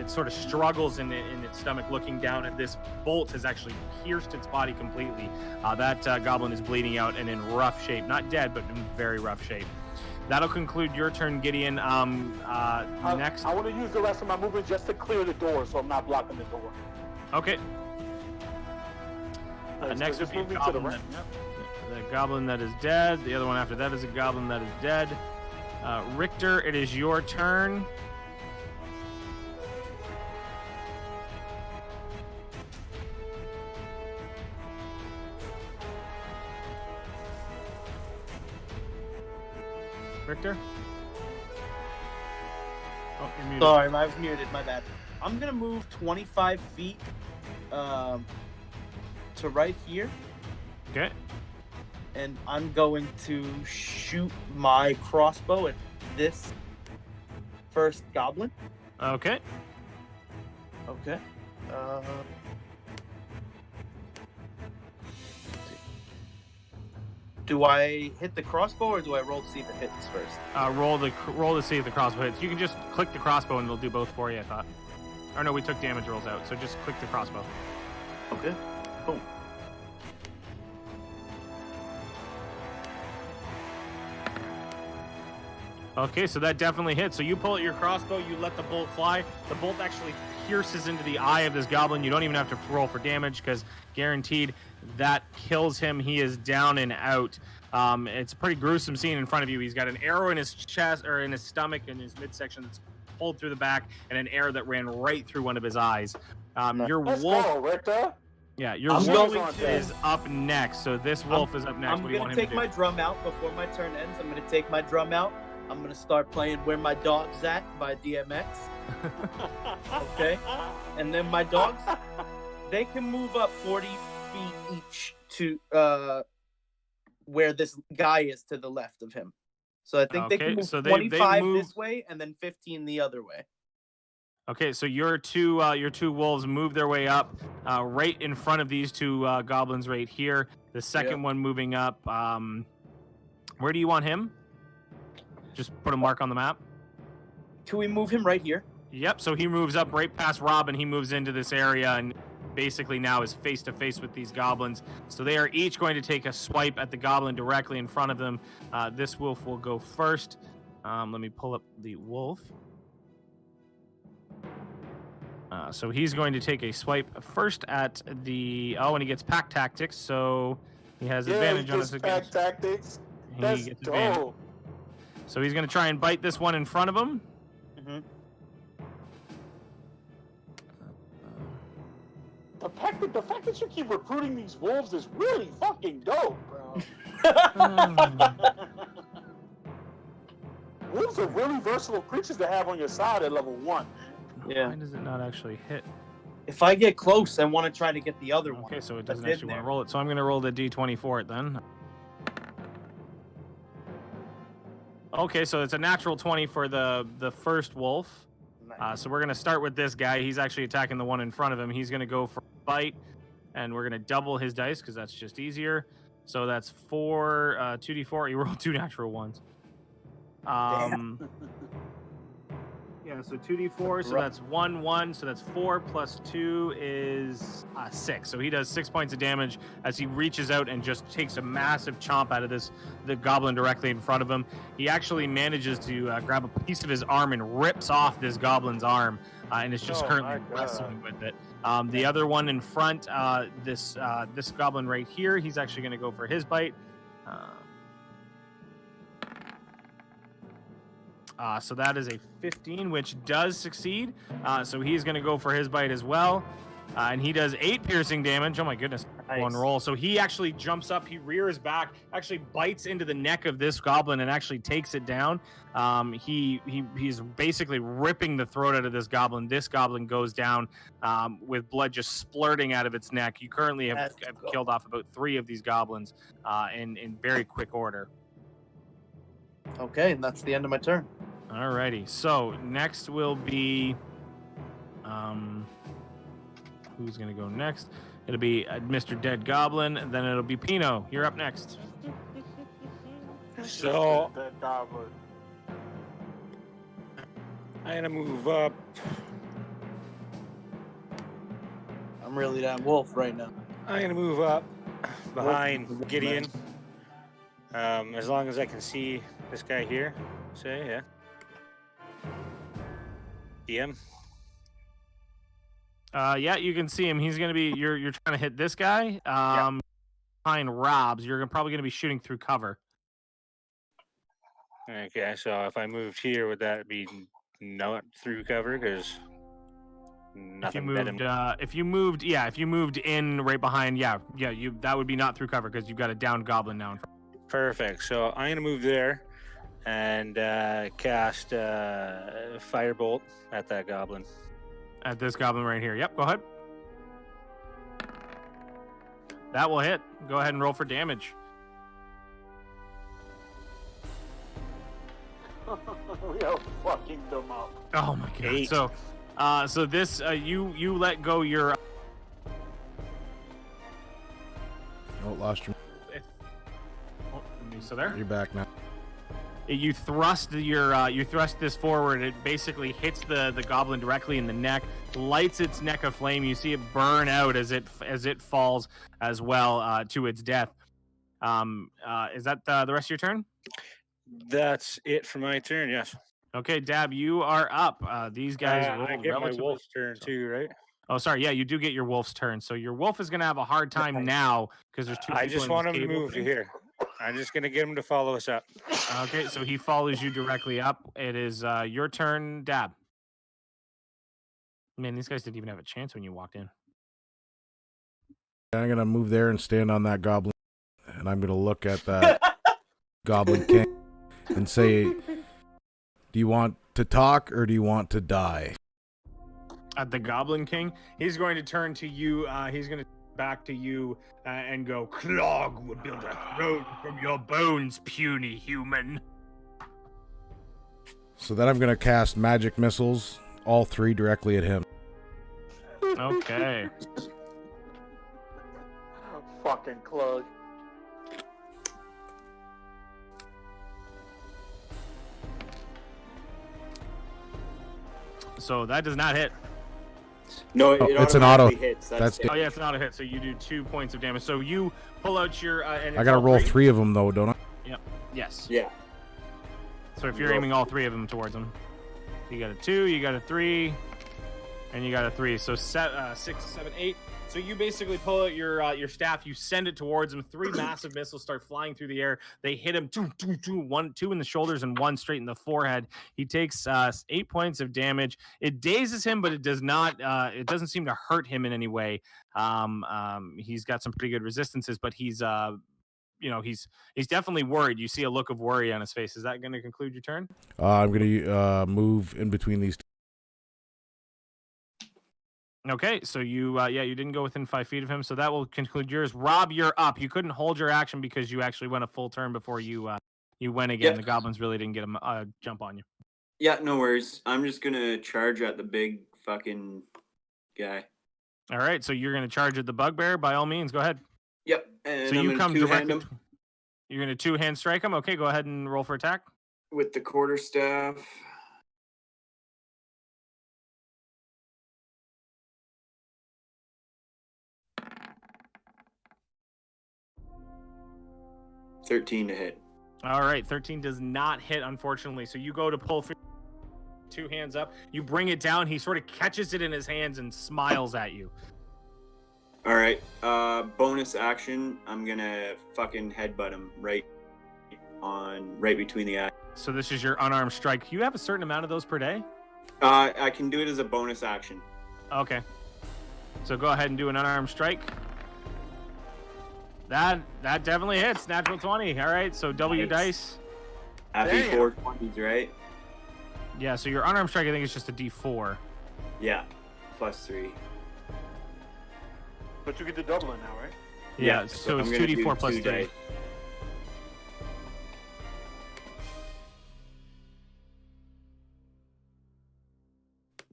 sort of struggles in its stomach, looking down. And this bolt has actually pierced its body completely. That goblin is bleeding out and in rough shape. Not dead, but in very rough shape. That'll conclude your turn, Gideon. Next. I want to use the rest of my movement just to clear the door, so I'm not blocking the door. Okay. Nice, Next just would be move me to the goblin right. the goblin that is dead. The other one after that is a goblin that is dead. Richter, it is your turn. Richter? Oh, you're muted. Sorry, I was muted. My bad. I'm gonna move 25 feet to right here, Okay. and I'm going to shoot my crossbow at this first goblin. Okay. Okay. Do I hit the crossbow or do I roll to see if it hits first? Roll to see if the crossbow hits. You can just click the crossbow and it'll do both for you, I thought. Or no, we took damage rolls out, so just click the crossbow. Okay. Boom. Okay, so that definitely hits. So you pull out your crossbow, you let the bolt fly. The bolt actually pierces into the eye of this goblin. You don't even have to roll for damage because guaranteed that kills him. He is down and out. It's a pretty gruesome scene in front of you. He's got an arrow in his chest or in his stomach in his midsection that's pulled through the back, and an arrow that ran right through one of his eyes. Your Let's wolf, go, Richter. yeah, your I'm wolf going to- is up next. So this wolf is up next. I'm What do you gonna want him to take do? my drum out before my turn ends. I'm gonna take my drum out. I'm gonna start playing "Where My Dog's At" by DMX. Okay, and then my dogs, they can move up 40 feet each to where this guy is to the left of him. So I think they Okay, can move so they 25 move- this way and then 15 the other way. Okay, so your two wolves move their way up right in front of these two goblins right here. The second one moving up. Where do you want him? Just put a mark on the map. Can we move him right here? Yep, so he moves up right past Rob, and he moves into this area and basically now is face to face with these goblins. So they are each going to take a swipe at the goblin directly in front of them. This wolf will go first. Let me pull up the wolf. So he's going to take a swipe first at the... Oh, and he gets pack tactics, so he has advantage on his... pack tactics. That's Gets advantage. dope. So he's going to try and bite this one in front of him. Mm-hmm. The fact that you keep recruiting these wolves is really fucking dope, bro. Wolves are really versatile creatures to have on your side at level 1. Yeah. Why does it not actually hit? If I get close, I want to try to get the other one. Okay, so it doesn't That's actually in want to there. roll it. So I'm going to roll the D20 for it then. Okay, so it's a natural 20 for the first wolf. Nice. So we're going to start with this guy. He's actually attacking the one in front of him. He's going to go for a bite, and we're going to double his dice because that's just easier. So that's 2d4. He rolled 2 natural ones. Yeah, so 2d4, so that's 1, 1, so that's 4 plus 2 is 6. So he does 6 points of damage as he reaches out and just takes a massive chomp out of the goblin directly in front of him. He actually manages to grab a piece of his arm and rips off this goblin's arm, and is just currently wrestling with it. The other one in front, this goblin right here, he's actually going to go for his bite. So that is a 15, which does succeed. So he's going to go for his bite as well. And he does 8 piercing damage. Oh my goodness. Nice. One roll. So he actually jumps up, he rears back, actually bites into the neck of this goblin and actually takes it down. He's basically ripping the throat out of this goblin. This goblin goes down with blood just splurting out of its neck. You currently have killed off about 3 of these goblins in very quick order. Okay, and that's the end of my turn. Alrighty, so next will be, who's gonna go next? It'll be Mr. Dead Goblin, and then it'll be Pino. You're up next. So That goblin. I'm gonna move up. I'm really that wolf right now. I'm gonna move up behind Gideon. As long as I can see this guy here, say, yeah. DM. Yeah, you can see him. He's gonna be. You're trying to hit this guy. Behind Rob's. You're probably gonna be shooting through cover. Okay, so if I moved here, would that be not through cover? Because nothing If you moved in right behind, that would be not through cover because you've got a downed goblin now in front. Perfect. So I'm gonna move there and cast Firebolt at that goblin. At this goblin right here. Yep, go ahead. That will hit. Go ahead and roll for damage. We are fucking them up. Oh my god. 8. So this you let go your Oh, lost your. so there. You're back now. You thrust this forward. It basically hits the goblin directly in the neck, lights its neck aflame. You see it burn out as it falls as well to its death. Is that the rest of your turn? That's it for my turn. Yes. Okay, Dab, you are up. These guys roll I get my relatively. wolf's turn too, right? Oh, sorry. Yeah, you do get your wolf's turn. So your wolf is going to have a hard time now because there's 2 people I just in want this him to table. move to here. I'm just gonna get him to follow us up. Okay, so he follows you directly up. It is your turn, Dab. Man, these guys didn't even have a chance when you walked in. I'm gonna move there and stand on that goblin, and I'm gonna look at that goblin king and say, "Do you want to talk or do you want to die?" At the Goblin King, he's going to turn to you. He's going to back to you and go, "Clog will build a throne from your bones, puny human." So then I'm gonna cast magic missiles, all 3 directly at him. Okay. Fucking Clug. So that does not hit. No, it it's an automatically auto. hits. That's Oh yeah, it's not a hit. So you do 2 points of damage. So you pull out your. And I it's gotta all roll three? 3 of them though, don't I? Yes. Yeah. So if you're aiming all 3 of them towards him, you got a 2, you got a 3, and you got a 3. So 6, 7, 8. So you basically pull out your staff, you send it towards him. 3 massive missiles start flying through the air. They hit him 2 in the shoulders and 1 straight in the forehead. He takes 8 points of damage. It dazes him, but it does not. It doesn't seem to hurt him in any way. He's got some pretty good resistances, but he's he's definitely worried. You see a look of worry on his face. Is that going to conclude your turn? I'm gonna move in between these 2. Okay, so you didn't go within 5 feet of him, so that will conclude yours. Rob, you're up. You couldn't hold your action because you actually went a full turn before you went again. Yep. The goblins really didn't get a jump on you. Yeah, no worries. I'm just gonna charge at the big fucking guy. All right, so you're going to charge at the bugbear. By all means, go ahead. Yep. And So I'm you gonna come two-hand directly. him You're going to 2-hand strike him. Okay, go ahead and roll for attack. with the quarterstaff. $13 to hit. All right, 13 does not hit, unfortunately. So you go to pull for 2 hands up. You bring it down. He sort of catches it in his hands and smiles at you. All right. Bonus action. I'm gonna fucking headbutt him right between the eyes. So this is your unarmed strike. You have a certain amount of those per day? I can do it as a bonus action. Okay. So go ahead and do an unarmed strike. That definitely hits. Natural 20. All right, so double your dice. Happy Damn. 420s, right? Yeah, so your unarmed strike, I think, is just a D4. Yeah. +3. But you get the doubling now, right? Yeah, so it's I'm gonna 2D4 do plus 2 3. dice.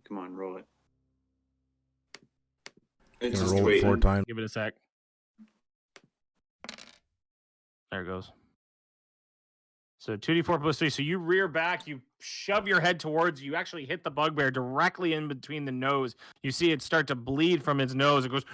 Come on, roll it. It's Gonna just roll it 4 waiting. times. Give it a sec. There it goes. So 2D4 plus 3. So you rear back, you shove your head towards, you actually hit the bugbear directly in between the nose. You see it start to bleed from its nose. It goes,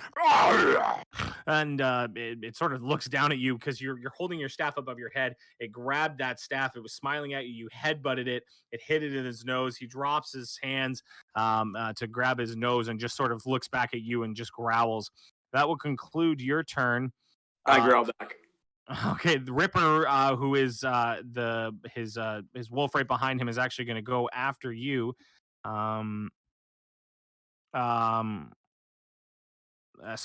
and it sort of looks down at you because you're holding your staff above your head. It grabbed that staff. It was smiling at you. You headbutted it. It hit it in his nose. He drops his hands to grab his nose and just sort of looks back at you and just growls. That will conclude your turn. I growl back. Okay, the Ripper, who is his wolf right behind him, is actually going to go after you. So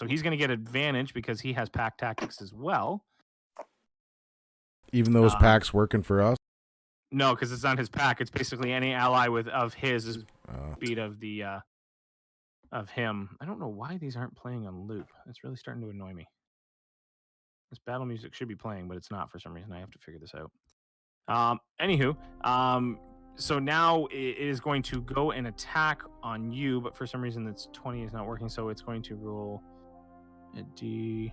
he's going to get advantage because he has pack tactics as well. Even though his pack's working for us. No, because it's not his pack. It's basically any ally of his is speed of the of him. I don't know why these aren't playing on loop. It's really starting to annoy me. This battle music should be playing, but it's not for some reason. I have to figure this out. So now it is going to go and attack on you, but for some reason that's 20 is not working, so it's going to roll a D,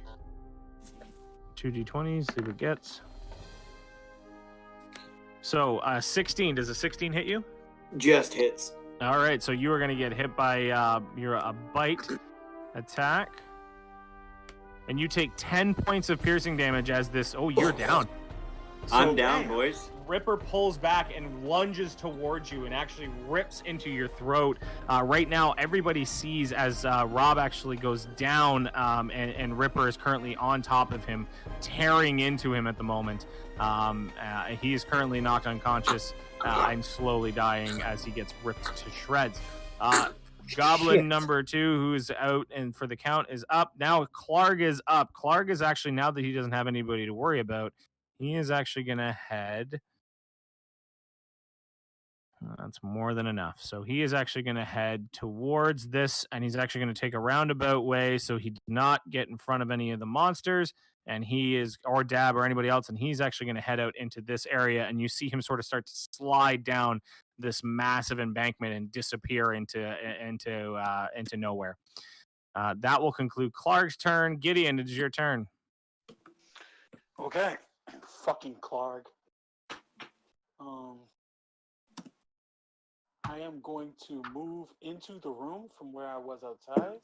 2 D20s, see what it gets. So 16, does a 16 hit you? Just hits. All right, so you are going to get hit by a bite attack. And you take 10 points of piercing damage as this. Oh, you're down. So I'm down, boys. Ripper pulls back and lunges towards you and actually rips into your throat. Right now, everybody sees as Rob actually goes down and Ripper is currently on top of him, tearing into him at the moment. He is currently knocked unconscious and slowly dying as he gets ripped to shreds. Goblin number 2, who's out and for the count, is up. Now Clark is up. Clark is actually, now that he doesn't have anybody to worry about, he is actually going to head. That's more than enough. So he is actually going to head towards this, and he's actually going to take a roundabout way so he does not get in front of any of the monsters, and he is, or Dab or anybody else, and he's actually going to head out into this area, and you see him sort of start to slide down this massive embankment and disappear into nowhere. That will conclude Clark's turn. Gideon, it is your turn. Okay. Fucking Clark. I I am going to move into the room from where I was outside.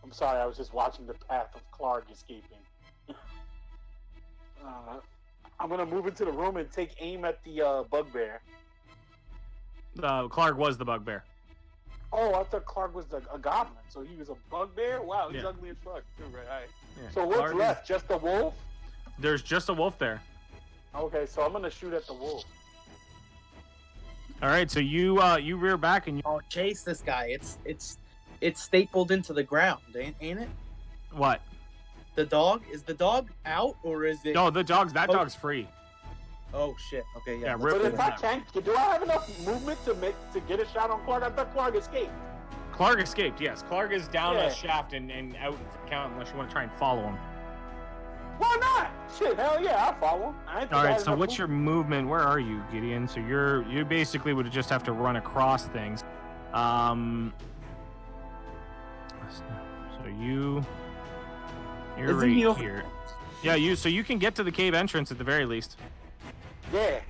I'm sorry, I was just watching the path of Clark escaping. I'm gonna move into the room and take aim at the bugbear. Clark was the bugbear. Oh, I thought Clark was a goblin, so he was a bugbear. Wow, he's Yeah. ugly as fuck. Too, right? All right. Yeah, So what's Clark left? Just the wolf? There's just a wolf there. Okay, so I'm gonna shoot at the wolf. All right, so you rear back and you Oh, chase this guy. It's stapled into the ground, ain't it? what? The dog? Is the dog out or is it? No, that dog's free. Oh shit. Okay, yeah. Yeah, let's Rip But do is if that. I can, do I have enough movement to get a shot on Clark? I thought Clark escaped. Clark escaped. Yes, Clark is down Yeah. a shaft and out for count unless you want to try and follow him. Why not? Shit, hell yeah, I'll follow him. I ain't think All I right, had so enough what's your movement? Where are you, Gideon? So you basically would just have to run across things. So you're Isn't right he over- here. Yeah, you can get to the cave entrance at the very least. Yeah.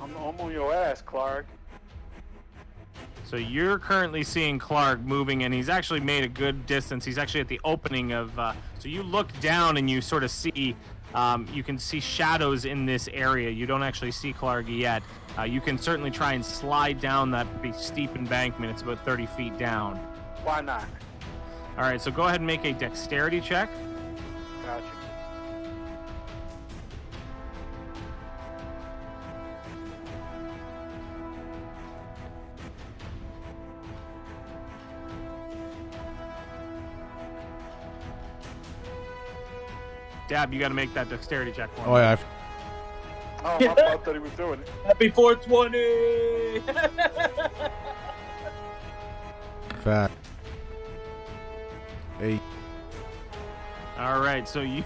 I'm on your ass, Clark. So you're currently seeing Clark moving, and he's actually made a good distance. He's actually at the opening of. So you look down and you sort of see. You can see shadows in this area. You don't actually see Clark yet. You can certainly try and slide down that steep embankment. It's about 30 feet down. Why not? All right, so go ahead and make a dexterity check. Gotcha. Dab, you got to make that dexterity check for me. Oh yeah, Oh, my fault that he was doing it. Happy 420. fact. 8. All right, so you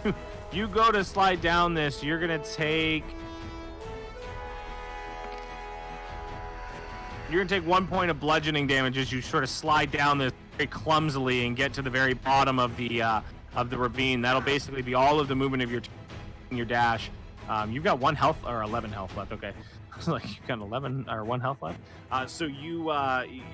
go to slide down this. You're gonna take 1 point of bludgeoning damage as you sort of slide down this very clumsily and get to the very bottom of the ravine. That'll basically be all of the movement of your dash. You've got 1 health or 11 health left. Okay, like you've got 11 or 1 health left. So you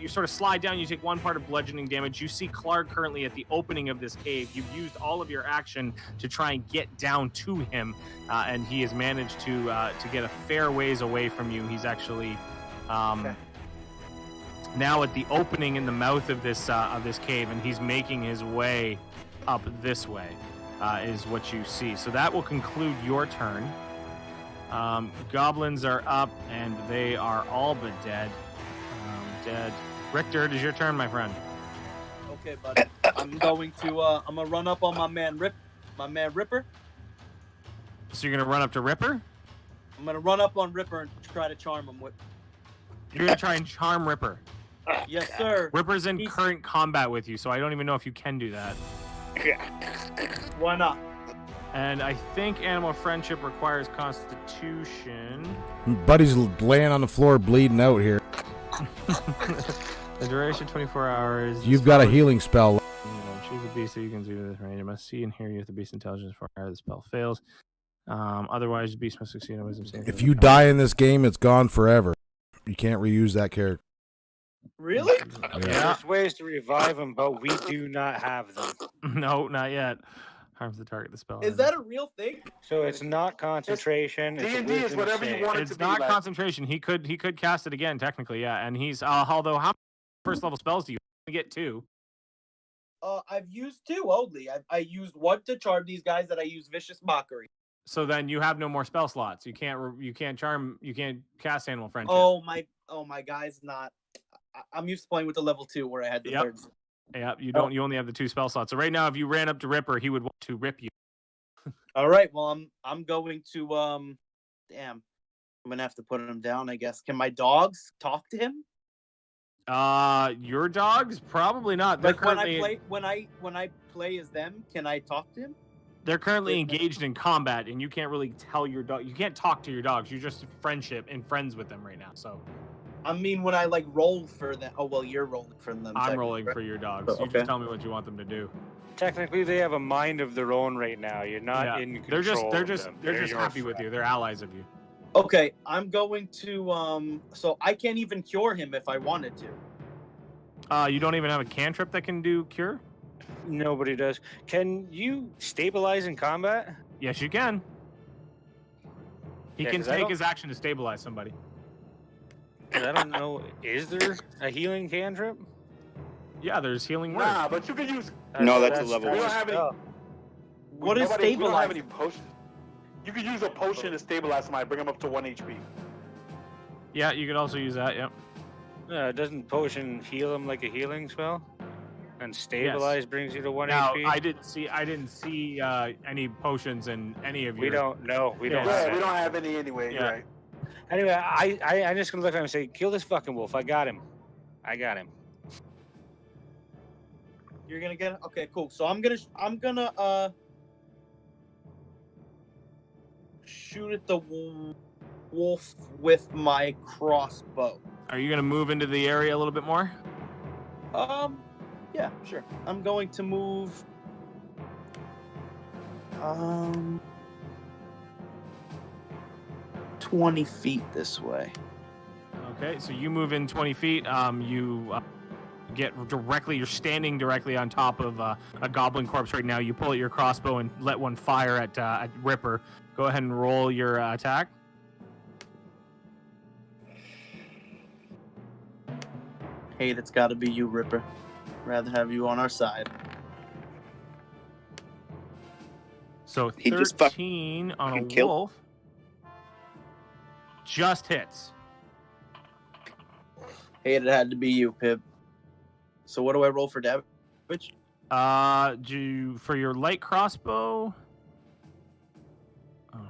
sort of slide down. You take 1 part of bludgeoning damage. You see Clark currently at the opening of this cave. You've used all of your action to try and get down to him, and he has managed to get a fair ways away from you. He's actually now at the opening in the mouth of this cave, and he's making his way up this way. Is what you see. So that will conclude your turn. Goblins are up, and they are all but dead. Dead. Richter, it is your turn, my friend. Okay, buddy. I'm going to I'm gonna run up on my man Ripper. So you're gonna run up to Ripper? I'm gonna run up on Ripper and try to charm him with. You're gonna try and charm Ripper. Yes, sir. Ripper's in current combat with you, so I don't even know if you can do that. Why not? And I think animal friendship requires constitution. Buddy's laying on the floor bleeding out here. The duration 24 hours. You've got a healing spell. Choose a beast so you can do this range. It must see and hear you if the beast's intelligence for higher the spell fails. Otherwise, the beast must succeed in wisdom saving. If you die in this game, it's gone forever. You can't reuse that character. Really? Yeah. There's ways to revive them, but we do not have them. No, not yet. Harms the target. The spell. Is that a real thing? So it's not concentration. It's a D&D is wisdom whatever you save. want it It's to be. not Like, concentration. He could cast it again technically, yeah. And he's although how many first level spells do you get? 2? I've used 2 only. I used 1 to charm these guys, that I used Vicious Mockery. So then you have no more spell slots. You can't charm. You can't cast animal friendship. Oh my guy's not. I'm used to playing with the level 2 where I had the Yep. third. Yeah, you don't. You only have the 2 spell slots. So right now, if you ran up to Ripper, he would want to rip you. All right, well I'm going to damn. I'm gonna have to put him down, I guess. Can my dogs talk to him? Your dogs probably not. They're Like currently when I play as them, can I talk to him? they're currently engaged in combat, and you can't really tell your dog. You can't talk to your dogs. You're just friendship and friends with them right now. So I mean, when I like roll for them. Oh well, you're rolling for them. I'm rolling for your dogs. You Okay. just tell me what you want them to do. Technically, they have a mind of their own right now. You're not Yeah, in they're control. just of them. they're just your happy with friend. you. They're allies of you. Okay, I'm going to So I can't even cure him if I wanted to. You don't even have a cantrip that can do cure? Nobody does. Can you stabilize in combat? Yes, you can. He Yeah, can 'cause I take don't- his action to stabilize somebody. 'Cause I don't know. Is there a healing cantrip? Yeah, there's healing word. Nah, but you can use. No, that's a level We don't one. have any. What is We don't have any stabilizing? potions. You can use a potion to stabilize somebody, bring them up to 1 HP. Yeah, you could also use that. Yep. Doesn't potion heal him like a healing spell? And stabilize brings you to 1 Now, HP? I didn't see any potions in any of We your. don't know. We Yeah. don't. Yeah, have we any. don't have any anyway. Yeah. You're right. Anyway, I'm just gonna look at him and say, "Kill this fucking wolf. I got him. I got him." You're gonna get it? Okay, cool. So I'm gonna shoot at the wolf with my crossbow. Are you gonna move into the area a little bit more? Yeah, sure. I'm going to move 20 feet this way. Okay, so you move in 20 feet. You get directly. You're standing directly on top of a goblin corpse right now. You pull out your crossbow and let one fire at Ripper. Go ahead and roll your attack. Hate it's got to be you, Ripper. Rather have you on our side. So He just 13 on a fucking killed- wolf. Just hits. Hate it had to be you, Pip. So what do I roll for damage? For your light crossbow. Oh.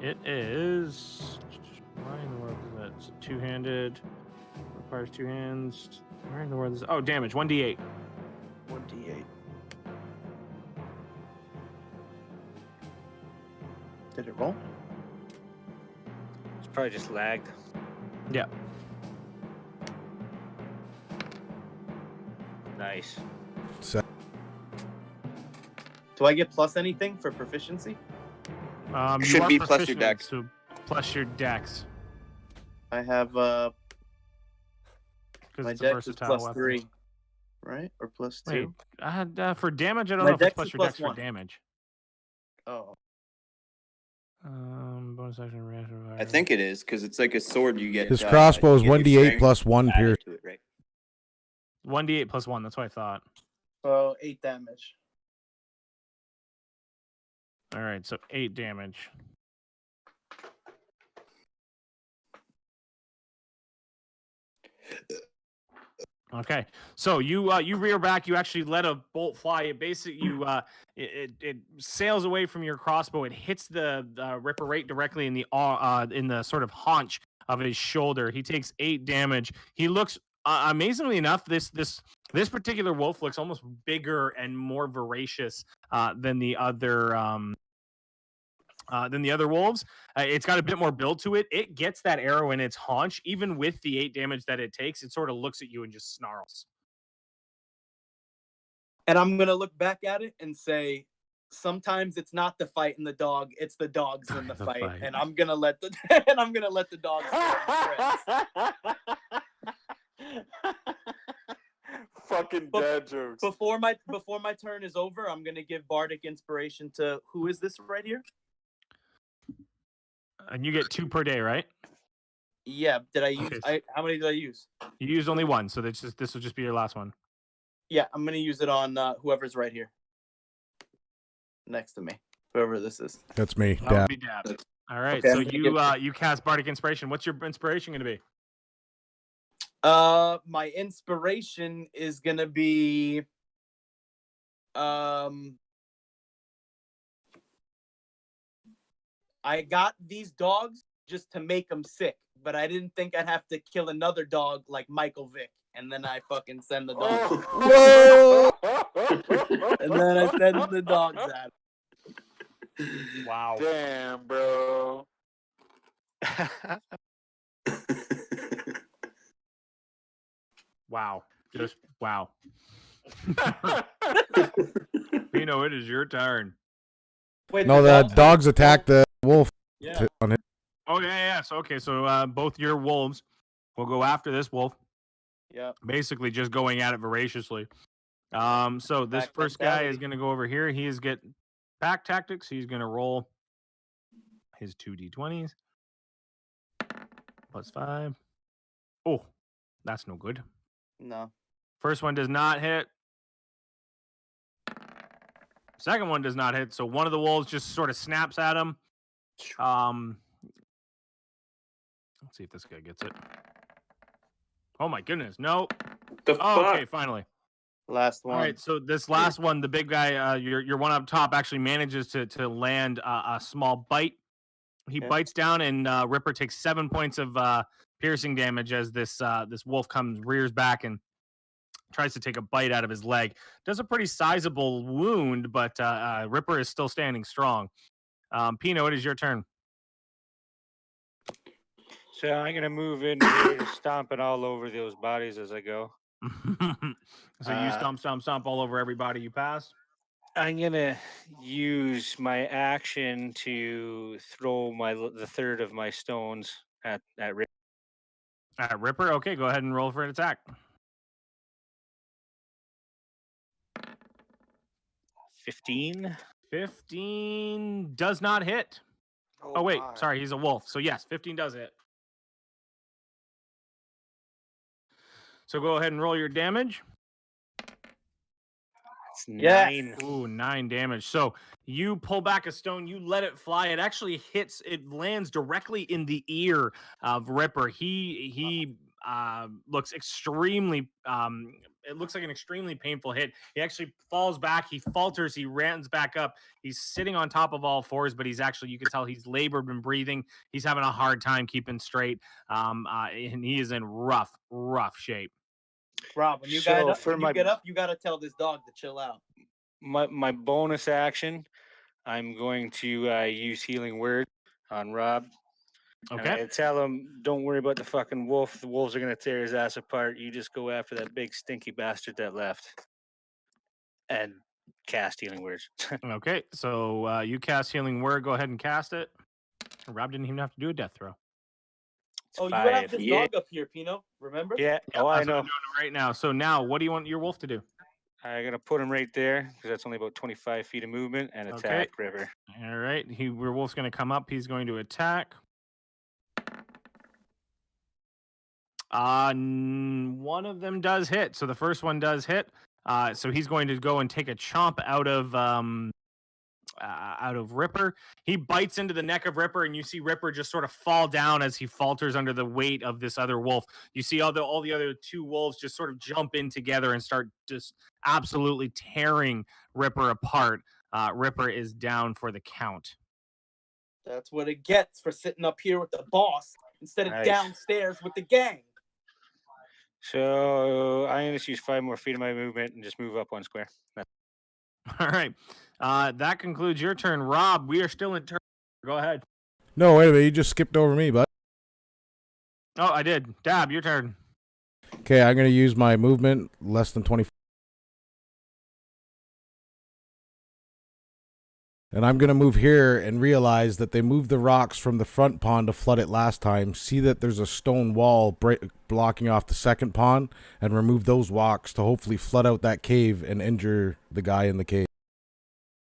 It is. Why in the world is that? It's two-handed. Requires two hands. Where in the world is? Oh, damage. 1d8. 1d8. Did it roll? It's probably just lagged. Yeah. Nice. Do I get plus anything for proficiency? You Should are be plus your proficient, dex. So plus your dex. I have Because my it's a dex is versatile plus weapon. 3, right? Or plus 2? Wait, for damage, I don't My know if it's dex plus is your plus dex 1. for damage. Oh, Bonus action reaction. I think it is because it's like a sword. You get His crossbow is you get your 1d8 strength plus 1 added pierce. to it, right? 1d8 plus 1. That's what I thought. so 8 damage. All right, so 8 damage. Okay, so you rear back. You actually let a bolt fly. It basically it sails away from your crossbow. It hits the Ripper right directly in the sort of haunch of his shoulder. He takes 8 damage. He looks amazingly enough. This particular wolf looks almost bigger and more voracious than the other wolves. It's got a bit more build to it. It gets that arrow in its haunch. Even with the 8 damage that it takes, it sort of looks at you and just snarls. And I'm going to look back at it and say, sometimes it's not the fight in the dog, it's the dogs in the fight. And I'm going to let the dogs Fucking dad jokes. Before my turn is over, I'm going to give bardic inspiration to who is this right here? And you get 2 per day, right? Yeah, did I use Okay. how many did I use? You used only 1, so this will just be your last one. Yeah, I'm going to use it on whoever's right here. Next to me. Whoever this is. That's me, That would Dad. be Dab. All right, Okay, so I'm gonna you cast bardic inspiration. What's your inspiration going to be? My inspiration is going to be I got these dogs just to make them sick, but I didn't think I'd have to kill another dog like Michael Vick, and then I fucking send the dogs. And then I send the dogs at him. Wow. Damn, bro. Wow. Just wow. Pino, it is your turn. Wait, No, the dogs- dogs attacked the wolf. Yeah. On it. Oh yeah. So both your wolves will go after this wolf. Yeah. Basically, just going at it voraciously. So this Pack first guy is mentality. going to go over here. He is get pack tactics. He's going to roll his 2d20s +5. Oh, that's no good. No. First one does not hit. Second one does not hit. So one of the wolves just sort of snaps at him. Let's see if this guy gets it. Oh my goodness, no. The Oh, fuck? okay, finally. Last one. All right, so this last one, the big guy, your one up top, actually manages to land a small bite. He Yeah. bites down, and Ripper takes 7 points of piercing damage as this wolf rears back and tries to take a bite out of his leg. Does a pretty sizable wound, but Ripper is still standing strong. Pino, it is your turn. So I'm gonna move in here, stomping all over those bodies as I go. So you stomp all over everybody you pass. I'm gonna use my action to throw the third of my stones at Rick. Ripper, okay, go ahead and roll for an attack. 15. 15 does not hit. Oh wait, my. sorry, he's a wolf. So yes, 15 does hit. So go ahead and roll your damage. It's Yes. 9. Ooh, 9 damage. So you pull back a stone, you let it fly. It actually lands directly in the ear of Ripper. He looks extremely it looks like an extremely painful hit. He actually falls back, he falters, he runs back up. He's sitting on top of all fours, but he's actually, you can tell he's labored and breathing. He's having a hard time keeping straight. And he is in rough shape. Rob, when you So get up, for when my- you get up, you gotta tell this dog to chill out. My bonus action, I'm going to use healing word on Rob. Okay. And I tell him, don't worry about the fucking wolf. The wolves are gonna tear his ass apart. You just go after that big stinky bastard that left, and cast healing words. Okay, so you cast healing word. Go ahead and cast it. Rob didn't even have to do a death throw. It's Oh, you 5. have this Yeah. dog up here, Pino. Remember? Yeah. Oh, I That's what know. I'm doing right now. So now, what do you want your wolf to do? I'm gonna put him right there because that's only about 25 feet of movement and Okay. attack River. All right, your wolf's going to come up. He's going to attack. One of them does hit. So the first one does hit. So he's going to go and take a chomp out of Ripper. He bites into the neck of Ripper, and you see Ripper just sort of fall down as he falters under the weight of this other wolf. You see all the other two wolves just sort of jump in together and start just absolutely tearing Ripper apart. Ripper is down for the count. That's what it gets for sitting up here with the boss instead of Nice. downstairs with the gang. So I'm gonna just use 5 more feet of my movement and just move up 1 square. All right. That concludes your turn. Rob, we are still in turn. Go ahead. No, wait a minute. You just skipped over me, bud. Oh, I did. Dab, your turn. Okay, I'm going to use my movement less than 20. And I'm going to move here and realize that they moved the rocks from the front pond to flood it last time. See that there's a stone wall blocking off the second pond, and remove those rocks to hopefully flood out that cave and injure the guy in the cave.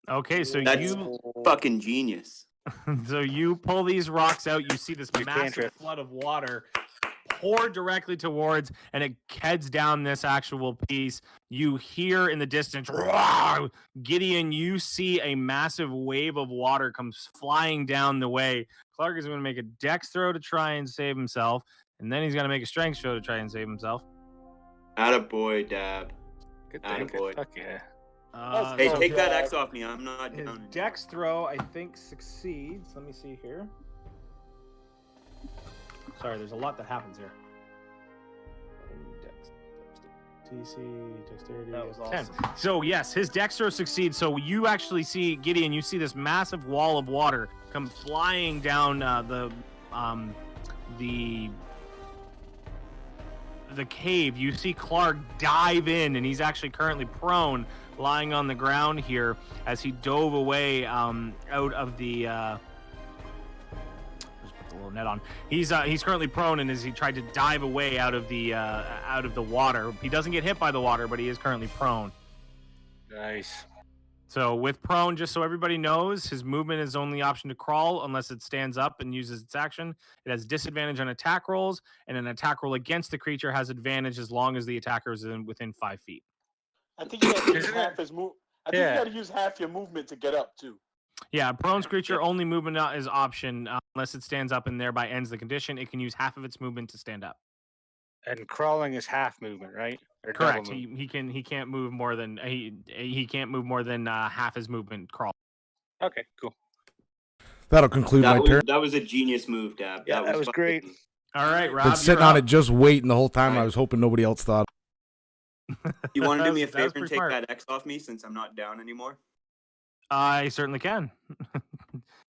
Okay, so That's you fucking genius. so you pull these rocks out. You see this Good massive cantrip. flood of water pour directly towards, and it heads down this actual piece. You hear in the distance, "Roar!" Gideon, you see a massive wave of water comes flying down the way. Clark is going to make a dex throw to try and save himself, and then he's going to make a strength throw to try and save himself. Attaboy, Dab. Good Attaboy. thing. Fuck yeah. Hey, So take that X off me. I'm not his down. dex throw, I think, succeeds. Let me see here. Sorry, there's a lot that happens here. DC, dexterity, That was 10. awesome. So yes, his dex throw succeeds. So you actually see, Gideon, you see this massive wall of water come flying down the the cave, you see Clark dive in, and he's actually currently prone, lying on the ground here as he dove away out of the. Just put the little net on. He's currently prone, and as he tried to dive away out of the water, he doesn't get hit by the water, but he is currently prone. Nice. So with prone, just so everybody knows, his movement is only option to crawl unless it stands up and uses its action. It has disadvantage on attack rolls, and an attack roll against the creature has advantage as long as the attacker is within 5 feet. I think you got to use Isn't half it- his move. I think Yeah. you got to use half your movement to get up too. Yeah, prone's creature only movement is option unless it stands up and thereby ends the condition. It can use half of its movement to stand up. And crawling is half movement, right? Or Correct. double movement. He can't move more than he can't move more than half his movement crawl. Okay, cool. That'll conclude my turn. That was a genius move, Dab. Yeah, that was fucking- great. All right, Rob. Been sitting you're on up. it just waiting the whole time. I Alright. was hoping nobody else thought. You want to do me a That was favor and pretty take smart. that X off me since I'm not down anymore? I certainly can.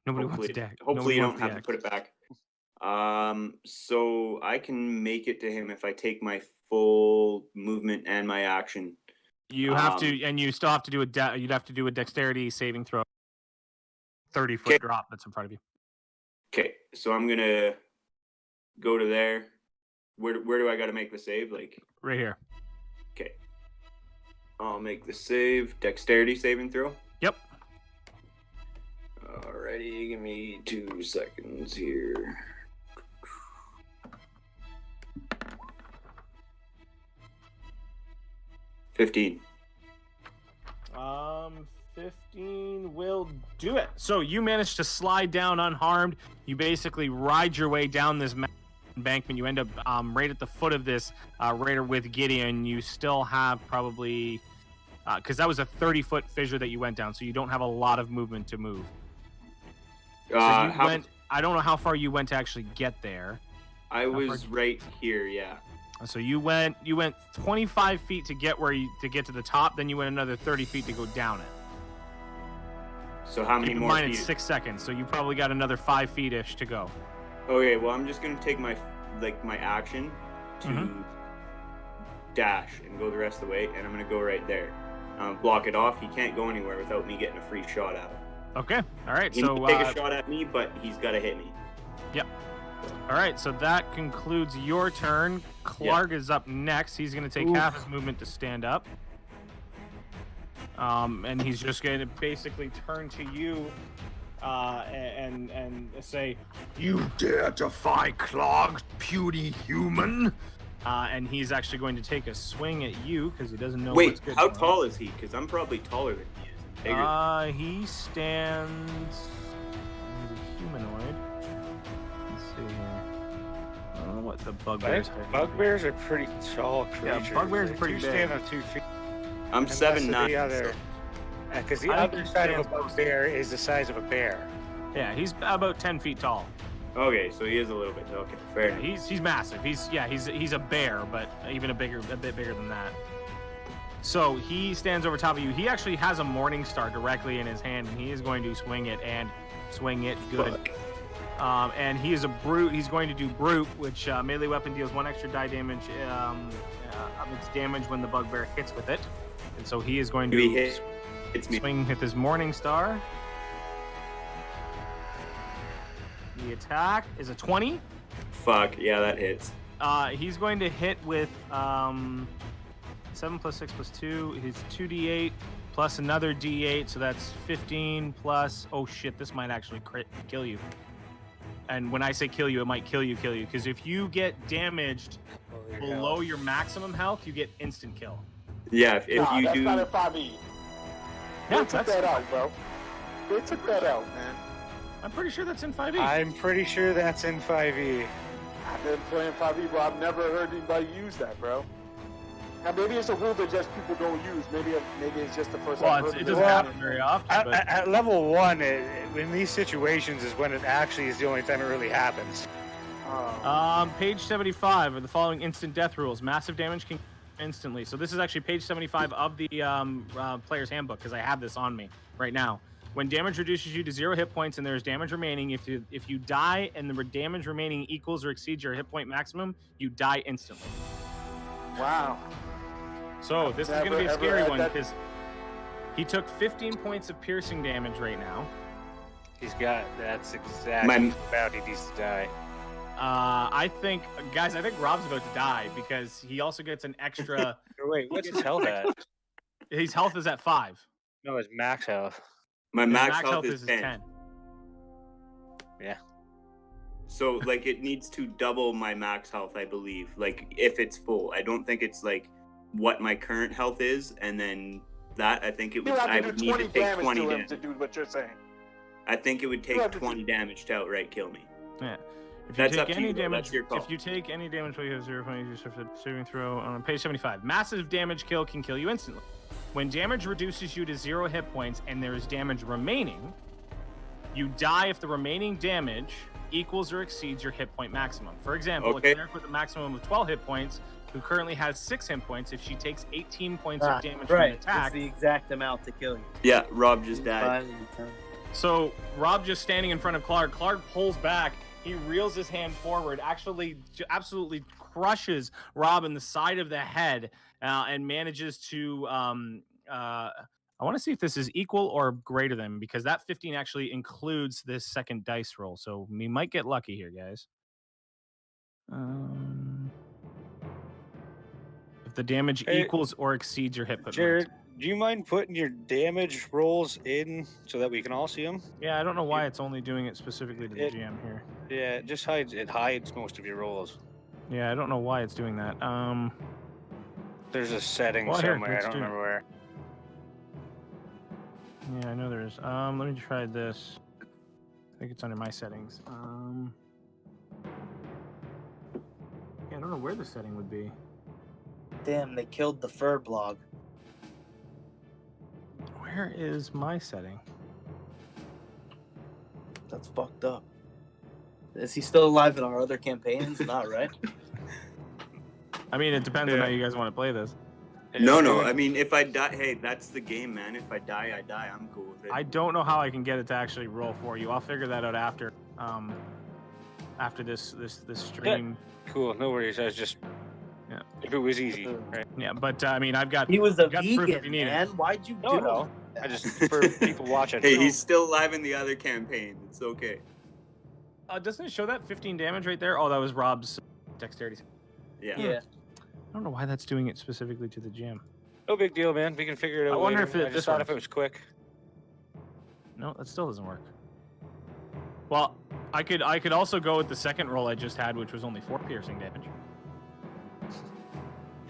Nobody wants to deck. Hopefully you don't have to put it back. So I can make it to him if I take my full movement and my action. You have to, and you still have to do you'd have to do a dexterity saving throw. 30-foot Okay. drop that's in front of you. Okay, so I'm gonna go to there. Where do I got to make the save? Like, Right here. okay, I'll make the save. Dexterity saving throw. Yep. Alrighty, give me 2 seconds here. $15. 15 will do it. So you managed to slide down unharmed. You basically ride your way down this embankment. You end up right at the foot of this raider with Gideon. You still have probably, because that was a 30-foot fissure that you went down, so you don't have a lot of movement to move. So I don't know how far you went to actually get there. I was right here, yeah. So you went 25 feet to get to get to the top, then you went another 30 feet to go down it. So how many Keep in more mind feet? it's 6 seconds, so you probably got another 5 feet-ish to go. Okay, well I'm just gonna take my action to Mhm. dash and go the rest of the way, and I'm gonna go right there. Block it off. He can't go anywhere without me getting a free shot at him. Okay, all right. He So can take a shot at me, but he's gotta hit me. all right, so that concludes your turn. Clark is up next. He's going to take half his movement to stand up. And he's just going to basically turn to you and say, "You dare defy Clark, puny human?" And he's actually going to take a swing at you because he doesn't know Wait, what's good how for him. tall is he? Because I'm probably taller than he is. And bigger. He stands. He's a humanoid. Let's see here. I don't know what the bugbears are. Bugbears are pretty tall Yeah, creatures. bugbears are They pretty do big. stand on 2 feet. I'm And 7'9". Because the I think other he side of a stands bugbear is the size of a bear. Yeah, he's about 10 feet tall. Okay, so he is a little bit. Okay, fair Yeah, enough. he's massive. He's a bear, but even a bit bigger than that. So he stands over top of you. He actually has a morning star directly in his hand, and he is going to swing it good. Fuck. And he is a brute. He's going to do brute, which melee weapon deals 1 extra die damage of its damage when the bugbear hits with it. And so he is going If he to hits me. swing with his morning star. The attack is a 20. Fuck, yeah, that hits. He's going to hit with 7 plus 6 plus 2. His 2d8 plus another d8, so that's 15 plus. Oh shit! This might actually kill you. And when I say kill you, it might kill you. Because if you get damaged below your maximum health, you get instant kill. Yeah, if Nah, you that's do. not in 5e. They Yeah, took that out, bro. They took that out, man. I'm pretty sure that's in 5e. I'm pretty sure that's in 5e. I've been playing 5e, bro. I've never heard anybody use that, bro. Now maybe it's a rule that just people don't use. Maybe it's just the first time. Well, it doesn't happen very often. But At level 1, in these situations is when it actually is the only time it really happens. Page 75 are the following instant death rules. Massive damage can instantly. So this is actually page 75 of the player's handbook because I have this on me right now. When damage reduces you to 0 hit points and there's damage remaining, if you die and the damage remaining equals or exceeds your hit point maximum, you die instantly. Wow. So this is going to be a Never, scary ever one had that- because he took 15 points of piercing damage right now. That's exactly about he needs to die. I think Rob's about to die because he also gets an extra. Wait, what's his health at? His health is at 5. No, his max health. My His max health is 10. 10. Yeah. So like it needs to double my max health, I believe. Like if it's full, I don't think it's like what my current health is, and then that I think it would. You have I to would do need 20 to take damage 20 to him damage. to do what you're saying. I think it would You take have to 20 damage to outright kill me. Yeah. If That's you up take to any you, though. damage, That's your call. if you take any damage while you have 0 points, you saving throw on page 75. Massive damage kill can kill you instantly. When damage reduces you to 0 hit points and there is damage remaining, you die if the remaining damage equals or exceeds your hit point maximum. For example, Okay. a cleric with a maximum of 12 hit points who currently has 6 hit points, if she takes 18 points of damage from an Right, attack. it's the exact amount to kill you. Yeah, Rob just died. So Rob just standing in front of Clark. Clark pulls back. He reels his hand forward, actually absolutely crushes Rob in the side of the head, and manages to. I want to see if this is equal or greater than, because that 15 actually includes this second dice roll. So we might get lucky here, guys. If the damage equals or exceeds your hit point. Jared, do you mind putting your damage rolls in so that we can all see them? Yeah, I don't know why it's only doing it specifically to the GM here. Yeah, it just hides most of your rolls. Yeah, I don't know why it's doing that. There's a setting Well, here, somewhere. I let's don't do it. remember where. Yeah, I know there is. Let me try this. I think it's under my settings. Yeah, I don't know where the setting would be. Damn, they killed the fur blog. Where is my setting? That's fucked up. Is he still alive in our other campaigns? Not right. I mean, it depends on how you guys want to play this. No. I mean, if I die, hey, that's the game, man. If I die, I die. I'm cool with it. I don't know how I can get it to actually roll for you. I'll figure that out after this stream. Cool, no worries. I was just, if it was easy, right? Yeah, but I mean, I've got. He was a got proof if you vegan, need it. man. Why'd you No, do no. that? I just for people watching. Hey, he's still alive in the other campaign. It's okay. Doesn't it show that 15 damage right there? Oh, that was Rob's dexterity. Yeah. Yeah. I don't know why that's doing it specifically to the gym. No big deal, man. We can figure it out. I wonder later. if I this just thought works. if it was quick. No, that still doesn't work. Well, I could also go with the second roll I just had, which was only 4 piercing damage.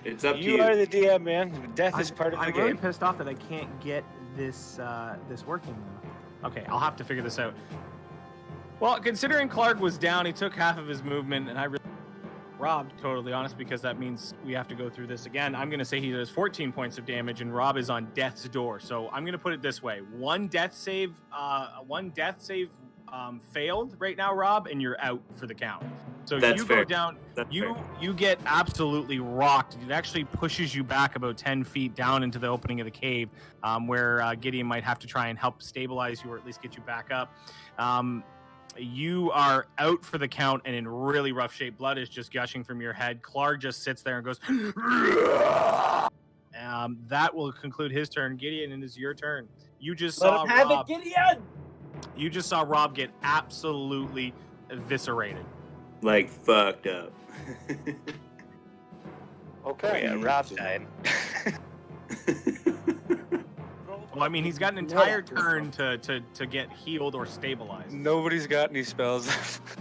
It's up to You you. are the DM, man. Death is part of the I'm game. really pissed off that I can't get this this working now. Okay, I'll have to figure this out. Well, considering Clark was down, he took half of his movement, and I really Rob, totally honest, because that means we have to go through this again. I'm going to say he does 14 points of damage, and Rob is on death's door. So I'm going to put it this way: one death save failed right now, Rob, and you're out for the count. So That's you fair. go down. That's You fair. you get absolutely rocked. It actually pushes you back about 10 feet down into the opening of the cave, where Gideon might have to try and help stabilize you or at least get you back up. You are out for the count and in really rough shape. Blood is just gushing from your head. Clark just sits there and goes. That will conclude his turn. Gideon, it is your turn. You just Let saw him have Rob. it, Gideon! You just saw Rob get absolutely eviscerated. Like fucked up. Okay. Yeah, Rob's dying. Well, I mean, he's got an entire turn to get healed or stabilized. Nobody's got any spells.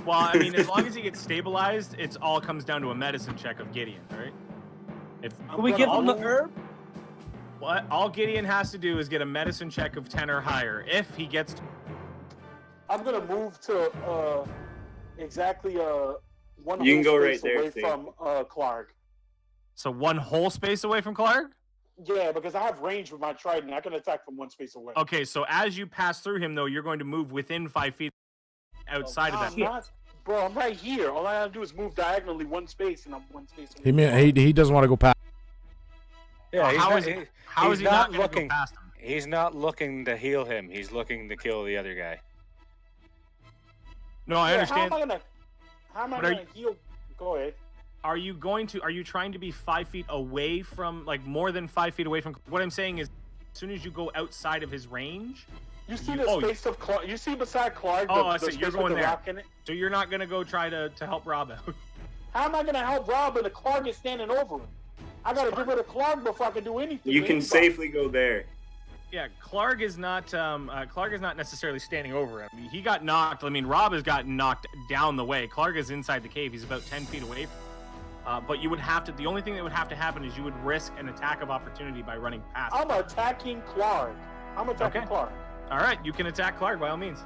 Well, I mean, as long as he gets stabilized, it's all comes down to a medicine check of Gideon, right? If Can we give him the herb? what all Gideon has to do is get a medicine check of 10 or higher. If he gets I'm gonna move to exactly one. You can whole go right space there, away Steve. from Clark. so one whole space away from Clark. Yeah, because I have range with my trident. I can attack from one space away. Okay, so as you pass through him, though, you're going to move within 5 feet outside of I'm that. not, bro, I'm right here. All I gotta do is move diagonally one space, and I'm one space away. He doesn't want to go past. Yeah, How he's is not, How he's is he not not going to go looking. past him? He's not looking to heal him. He's looking to kill the other guy. No, I Yeah, understand. How am I But are gonna heal? Go ahead. Are you trying to be 5 feet away from, like, more than 5 feet away from? What I'm saying is, as soon as you go outside of his range, You see the space of Clark? You see beside Clark I the see. space You're going with the there. rock in it? So you're not gonna go try to help Rob out. How am I gonna help Rob and the Clark is standing over him? I gotta get rid of Clark before I can do anything. You to can anybody. safely go there. Yeah, Clark is not necessarily standing over him. He got knocked. I mean, Rob has gotten knocked down the way. Clark is inside the cave. He's about 10 feet away. But you would have to. The only thing that would have to happen is you would risk an attack of opportunity by running past. I'm attacking Clark. Okay. Clark. All right, you can attack Clark by all means.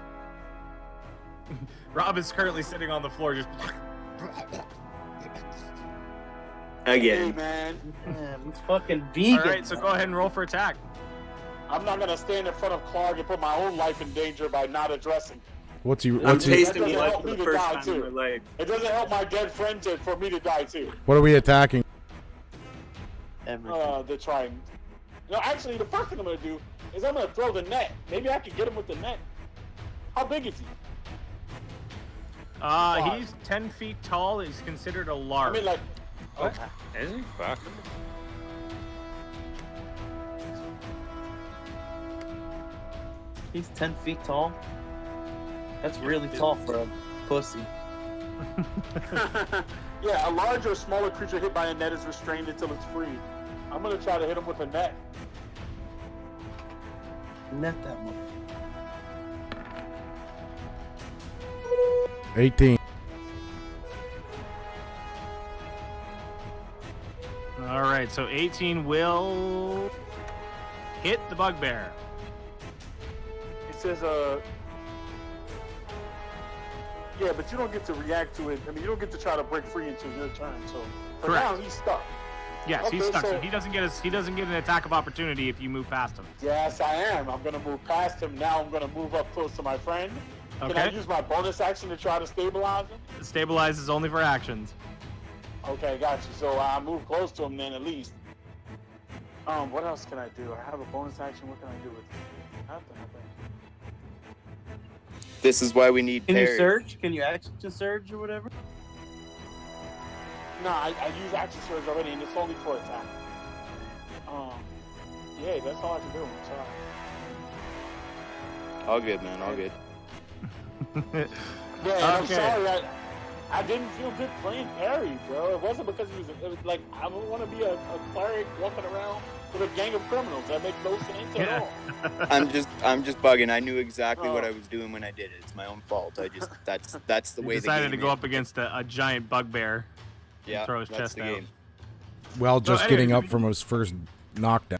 Rob is currently sitting on the floor, just. Hey, Again. man. Man, he's fucking vegan. All right, so go ahead and roll for attack. I'm not gonna stand in front of Clark and put my own life in danger by not addressing. What's he? I'm What's he? tasting That doesn't blood help for me the to first die, time too. in my life. It doesn't help my dead friend for me to die too. What are we attacking? Everything. They're trying. No, actually, the first thing I'm gonna do is I'm gonna throw the net. Maybe I can get him with the net. How big is he? He's 10 feet tall. He's considered a large. I mean, like, What? Is he? Fuck. He's 10 feet tall. That's really tall for a pussy. yeah, a larger or smaller creature hit by a net is restrained until it's free. I'm gonna try to hit him with a net. Net that much. 18. All right, so 18 will hit the bugbear. It says, yeah, but you don't get to react to it. I mean, you don't get to try to break free until your turn. So for Correct. now, he's stuck. Yes, Okay, he's stuck. So so- he doesn't get an attack of opportunity if you move past him. Yes, I am. I'm gonna move past him. Now I'm gonna move up close to my friend. Can I Okay. use my bonus action to try to stabilize him? Stabilize is only for actions. Okay, got you. So I move close to him then at least. What else can I do? I have a bonus action. What can I do with it? Nothing, I think. This is why we need Can you parry. surge? Can you action surge or whatever? No, I use action surge already, and it's only for attack. Yeah, that's all I can do. Sorry. All good, man. All good. Yeah, and I'm Okay. sorry. I didn't feel good playing parry, bro. It wasn't because it was like I don't want to be a cleric walking around with a gang of criminals. That makes no sense at all. I'm just bugging. I knew exactly what Oh. I was doing when I did it. It's my own fault. That's the He way decided the to game go is. up against a giant bugbear. Yeah, throw his that's chest the out. game. Well, just anyways, getting up from his first knockdown.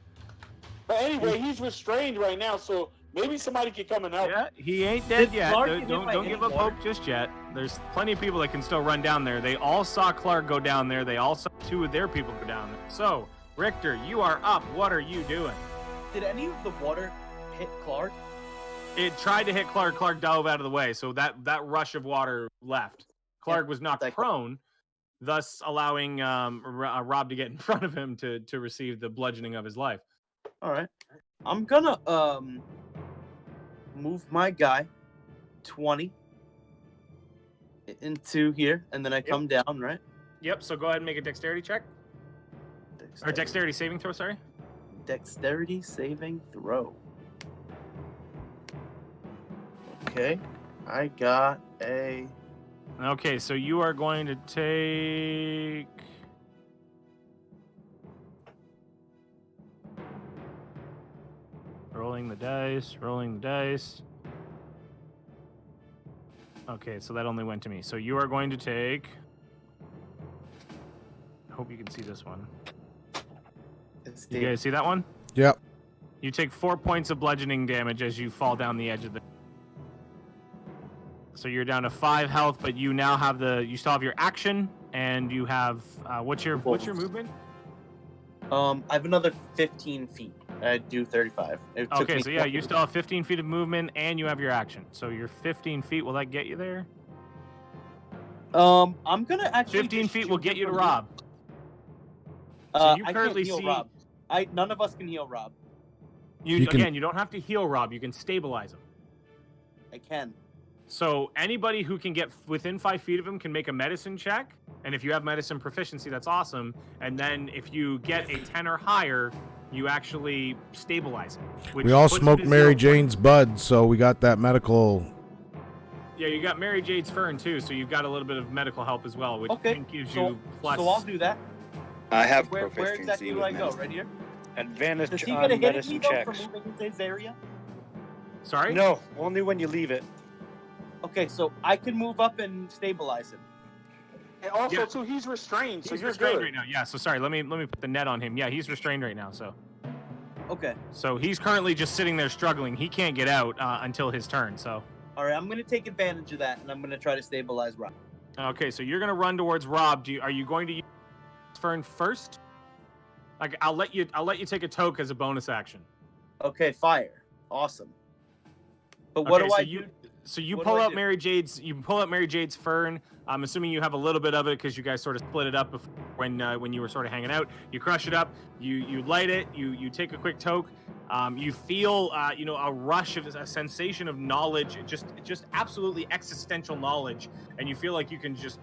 But anyway, he's restrained right now, so maybe somebody can come and help. Yeah, he ain't dead Did yet. Clark Don't get hit by don't any give up water? hope just yet. There's plenty of people that can still run down there. They all saw Clark go down there. They all saw two of their people go down there. So, Richter, you are up. What are you doing? Did any of the water hit Clark? It tried to hit Clark. Clark dove out of the way, so that rush of water left. Clark was knocked like- prone, thus allowing Rob to get in front of him to receive the bludgeoning of his life. All right. I'm gonna move my guy 20 into here, and then I come down, right? Yep. So go ahead and make a dexterity check or dexterity saving throw. Sorry. Dexterity saving throw. Okay, I got a. Okay, so you are going to take. Rolling the dice, rolling the dice. Okay, so that only went to me. So you are going to take. I hope you can see this one. It's You guys see that one? Yep. You take 4 points of bludgeoning damage as you fall down the edge of the. So you're down to 5 health, but you now have you still have your action, and you have what's your movement? I have another 15 feet. I do 35. It took Okay, me so yeah, you still have 15 feet of movement, and you have your action. So you're 15 feet. Will that get you there? I'm gonna actually. 15 just feet will shoot get him you to from Rob. here. you I currently can't heal see- Rob. None of us can heal Rob. You can- Again, you don't have to heal Rob. You can stabilize him. I can. So anybody who can get within 5 feet of him can make a medicine check, And if you have medicine proficiency, that's awesome. And then if you get a 10 or higher, you actually stabilize it. We all puts smoked his Mary health- Jane's bud, so we got that medical. Yeah, you got Mary Jade's Fern too, so you've got a little bit of medical help as well, which I Okay, think gives so, you plus. so I'll do that. I have Where proficiency exactly do with I go? medicine. Right here? Advantage Does he on get a hit at medicine me, though, checks. for moving into his area? Sorry? No, only when you leave it. Okay, so I can move up and stabilize him. And also, Yeah. too, he's restrained, so He's you're restrained good. right now. Yeah, so sorry, let me put the net on him. Yeah, he's restrained right now, Okay. so he's currently just sitting there struggling. He can't get out until his turn, so. All right, I'm going to take advantage of that, and I'm going to try to stabilize Rob. Okay, so you're gonna run towards Rob. Are you going to use Fern first? Like, I'll let you take a toke as a bonus action. Okay, fire. Awesome. But what Okay, do so I you do? so you What pull do I out do? Mary Jade's Fern. I'm assuming you have a little bit of it because you guys sort of split it up before, when you were sort of hanging out. You crush it up. You light it. You take a quick toke. You feel a rush of a sensation of knowledge, just absolutely existential knowledge, and you feel like you can just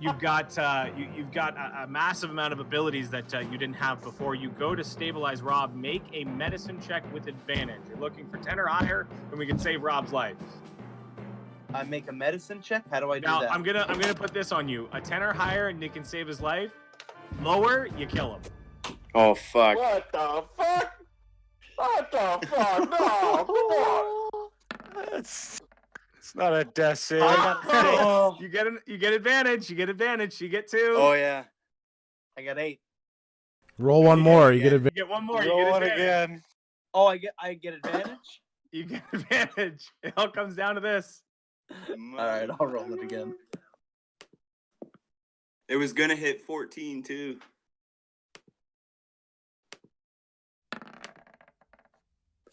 you've got a massive amount of abilities that you didn't have before. You go to stabilize Rob. Make a medicine check with advantage. You're looking for 10 or higher, and we can save Rob's life. I make a medicine check? How do I do Now that? I'm gonna put this on you. A 10 or higher, and it can save his life. Lower, you kill him. Oh fuck! What the fuck? What the fuck? No, come on. It's not a death save. Oh, You get advantage. You get advantage. You get 2. Oh yeah. I got 8. Roll one more. You get You advantage. get one more. You Roll get it advantage. again. Oh, I get advantage? You get advantage. It all comes down to this. All right, I'll roll it again. It was gonna hit 14 too.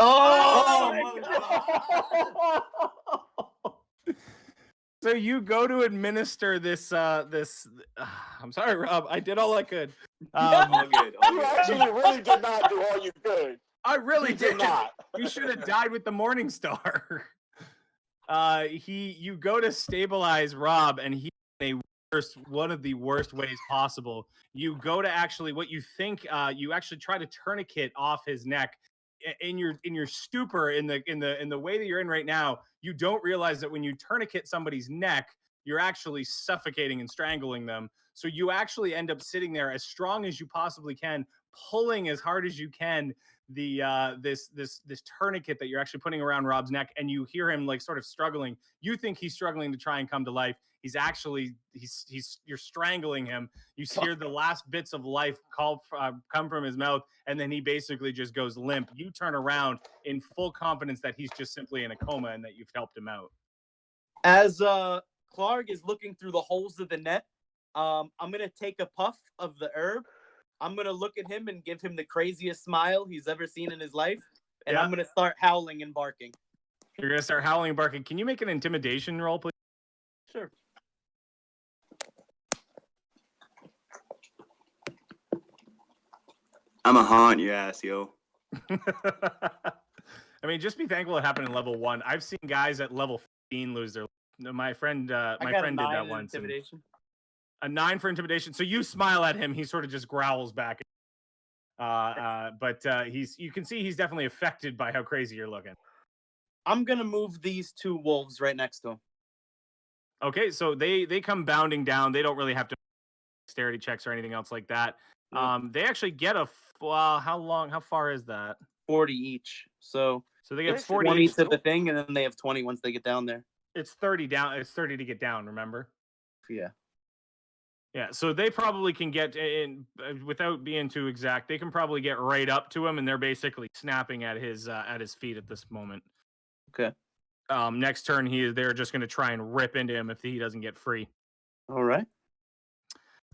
Oh, my God. So you go to administer this. I'm sorry, Rob. I did all I could. All good. All You good. actually really did not do all you could. I really You did not. You should have died with the Morning Star. You go to stabilize Rob, and he one of the worst ways possible. You go to actually what you think. You actually try to tourniquet off his neck. In your stupor, in the way that you're in right now, you don't realize that when you tourniquet somebody's neck, you're actually suffocating and strangling them. So you actually end up sitting there as strong as you possibly can, pulling as hard as you can this tourniquet that you're actually putting around Rob's neck, and you hear him like sort of struggling. You think he's struggling to try and come to life. He's actually you're strangling him. You hear the last bits of life come from his mouth, and then he basically just goes limp. You turn around in full confidence that he's just simply in a coma and that you've helped him out. As Clark is looking through the holes of the net, I'm gonna take a puff of the herb. I'm gonna look at him and give him the craziest smile he's ever seen in his life, and Yeah. I'm gonna start howling and barking. You're gonna start howling and barking. Can you make an intimidation roll, please? Sure. I'm a haunt your ass, yo. I mean, just be thankful it happened in level 1. I've seen guys at level 15 lose their. My friend, I got friend a did 9 that in once. and Intimidation. A 9 for intimidation. So you smile at him, he sort of just growls back. But you can see he's definitely affected by how crazy you're looking. I'm gonna move these 2 wolves right next to him. Okay, so they come bounding down. They don't really have to dexterity checks or anything else like that. Nope. They actually get how far is that? 40 each. So They get it's 40 20 each. to the thing, and then they have 20 once they get down there. It's 30 down. It's 30 to get down, remember? Yeah. Yeah, so they probably can get in without being too exact. They can probably get right up to him, and they're basically snapping at his feet at this moment. Okay. Next turn, they're just going to try and rip into him if he doesn't get free. All right.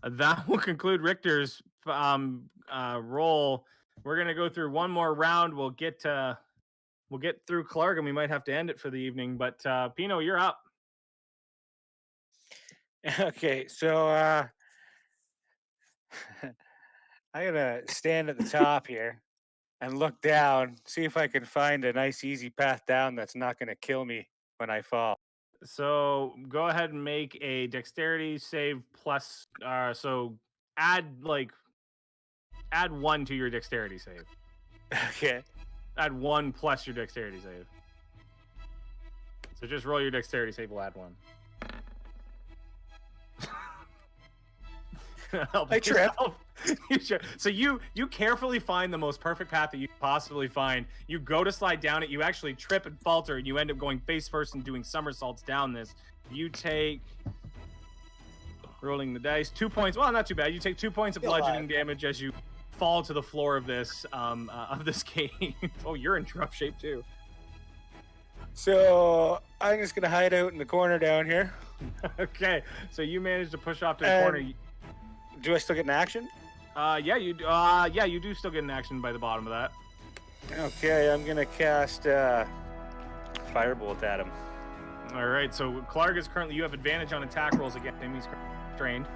That will conclude Richter's roll. We're going to go through one more round. We'll get through Clark, and we might have to end it for the evening. But Pino, you're up. Okay, so I gotta stand at the top here and look down, see if I can find a nice, easy path down that's not gonna kill me when I fall. So go ahead and make a dexterity save plus. So add add 1 to your dexterity save. Okay. Add 1 plus your dexterity save. So just roll your dexterity save. We'll add 1. Help I trip. yourself. So you carefully find the most perfect path that you possibly find. You go to slide down it. You actually trip and falter, and you end up going face first and doing somersaults down this. You take, rolling the dice, 2 points. Well, not too bad. You take 2 points of bludgeoning damage as you fall to the floor of this cave. Oh, you're in rough shape too. So I'm just gonna hide out in the corner down here. Okay, so you managed to push off to the corner. Do I still get an action? Yeah, you do still get an action by the bottom of that. Okay, I'm gonna cast Firebolt at him. All right, so Clark is currently, you have advantage on attack rolls against him. He's trained.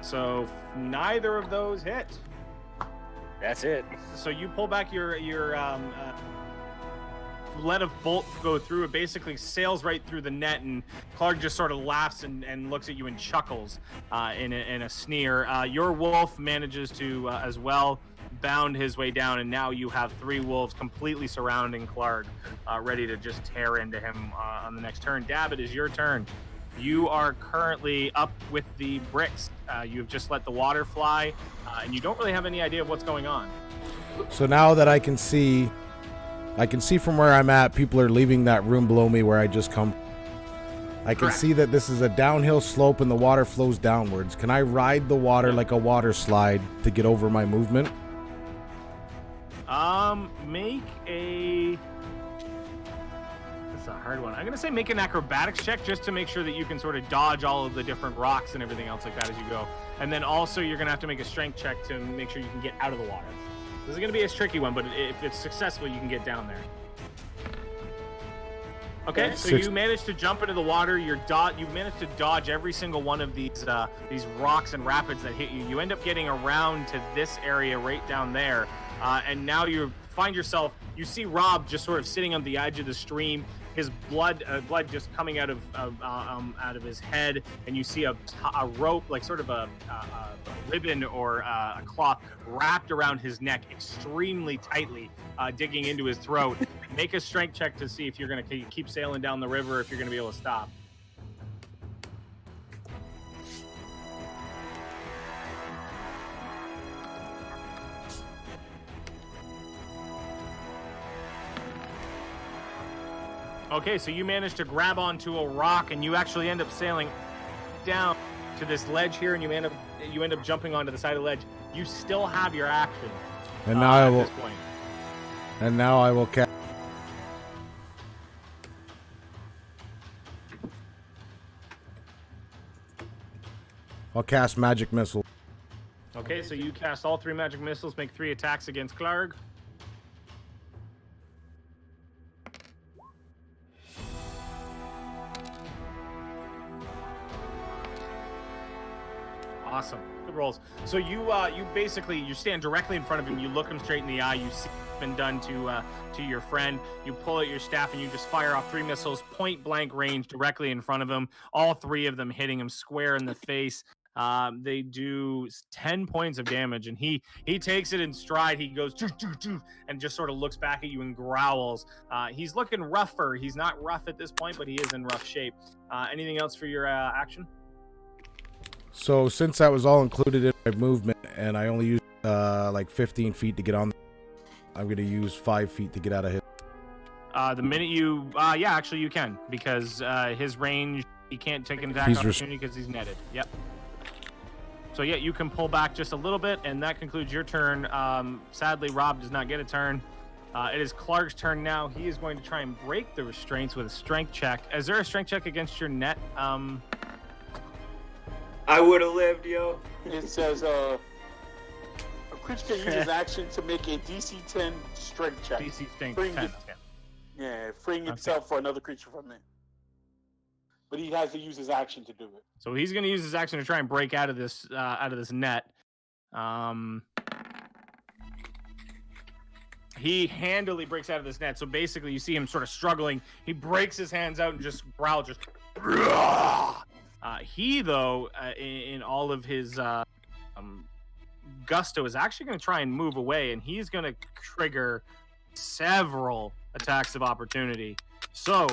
So neither of those hit. That's it. So you pull back your let a bolt go through. It basically sails right through the net, and Clark just sort of laughs and looks at you and chuckles in a sneer. Your wolf manages to as well bound his way down, and now you have 3 wolves completely surrounding Clark, ready to just tear into him on the next turn. Dab, it is your turn. You are currently up with the bricks. You've just let the water fly, and you don't really have any idea of what's going on. So now that I can see from where I'm at, people are leaving that room below me where I just come. I can see that this is a downhill slope and the water flows downwards. Can I ride the water like a water slide to get over my movement? Make a... That's a hard one. I'm going to say make an acrobatics check just to make sure that you can sort of dodge all of the different rocks and everything else like that as you go. And then also you're going to have to make a strength check to make sure you can get out of the water. This is going to be a tricky one, but if it's successful, you can get down there. Okay, so you managed to jump into the water. You managed to dodge every single one of these rocks and rapids that hit you. You end up getting around to this area right down there, and now you find yourself. You see Rob just sort of sitting on the edge of the stream. His blood just coming out of his head, and you see a rope, like sort of a ribbon or a cloth wrapped around his neck extremely tightly, digging into his throat. Make a strength check to see if you're going to keep sailing down the river, or if you're going to be able to stop. Okay, so you managed to grab onto a rock, and you actually end up sailing down to this ledge here, and you end up jumping onto the side of the ledge. You still have your action. And now I will. At this point. And now I will cast. I'll cast magic missile. Okay, so you cast all 3 magic missiles, make 3 attacks against Clark. Awesome. Good rolls. So you stand directly in front of him. You look him straight in the eye. You see what's been done to your friend. You pull out your staff and you just fire off 3 missiles, point blank range, directly in front of him. All 3 of them hitting him square in the face. They do 10 points of damage, and he takes it in stride. He goes doo, doo, doo, and just sort of looks back at you and growls. He's looking rougher. He's not rough at this point, but he is in rough shape. Anything else for your action? So since that was all included in my movement, and I only used like 15 feet to get on, I'm going to use 5 feet to get out of his. The minute you, yeah, actually you can, because his range, he can't take an attack opportunity because he's netted. Yep. So yeah, you can pull back just a little bit, and that concludes your turn. Sadly, Rob does not get a turn. It is Clark's turn now. He is going to try and break the restraints with a strength check. Is there a strength check against your net? I would have lived, yo. It says a creature can use his action to make a DC 10 strength check. DC strength freeing 10. it- Yeah, freeing himself for another creature from it. But he has to use his action to do it. So he's going to use his action to try and break out of this net. He handily breaks out of this net. So basically, you see him sort of struggling. He breaks his hands out and just growls. Just he though, in all of his gusto, is actually going to try and move away, and he's going to trigger several attacks of opportunity. So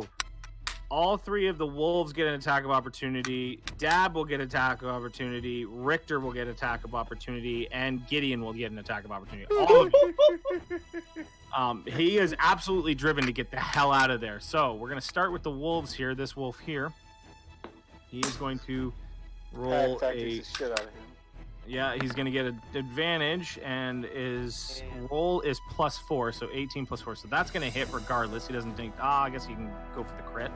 all three of the wolves get an attack of opportunity. Dab will get attack of opportunity. Richter will get attack of opportunity, and Gideon will get an attack of opportunity. All of you. He is absolutely driven to get the hell out of there. So we're going to start with the wolves here. This wolf here. He is going to roll a shit out of him. Yeah, he's going to get an advantage, and his roll is +4, so 18 + 4. So that's going to hit regardless. He doesn't think, I guess he can go for the crit.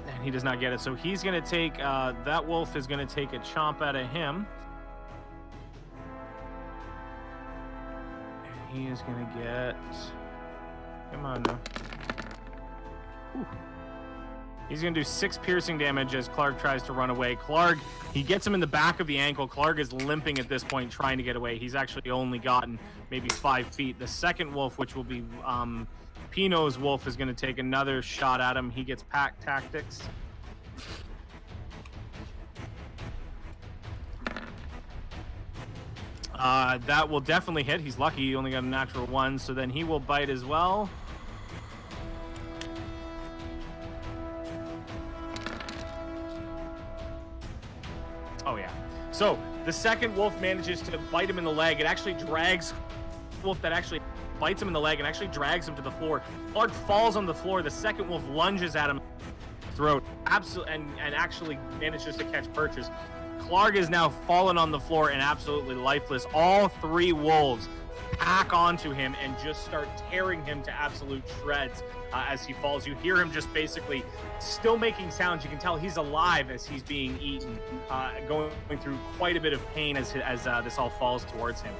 And he does not get it. So he's going to take, that wolf is going to take a chomp out of him. And he is going to get, come on now. Whew. He's going to do 6 piercing damage as Clark tries to run away. Clark, he gets him in the back of the ankle. Clark is limping at this point, trying to get away. He's actually only gotten maybe 5 feet. The second wolf, which will be Pino's wolf, is going to take another shot at him. He gets pack tactics. That will definitely hit. He's lucky. He only got a natural 1, so then he will bite as well. Oh, yeah. So the second wolf manages to bite him in the leg. It actually drags wolf that actually bites him in the leg and actually drags him to the floor. Clark falls on the floor. The second wolf lunges at him throat and actually manages to catch purchase. Clark is now fallen on the floor and absolutely lifeless. All 3 wolves pack onto him and just start tearing him to absolute shreds as he falls. You hear him just basically still making sounds. You can tell he's alive as he's being eaten, going through quite a bit of pain as this all falls towards him.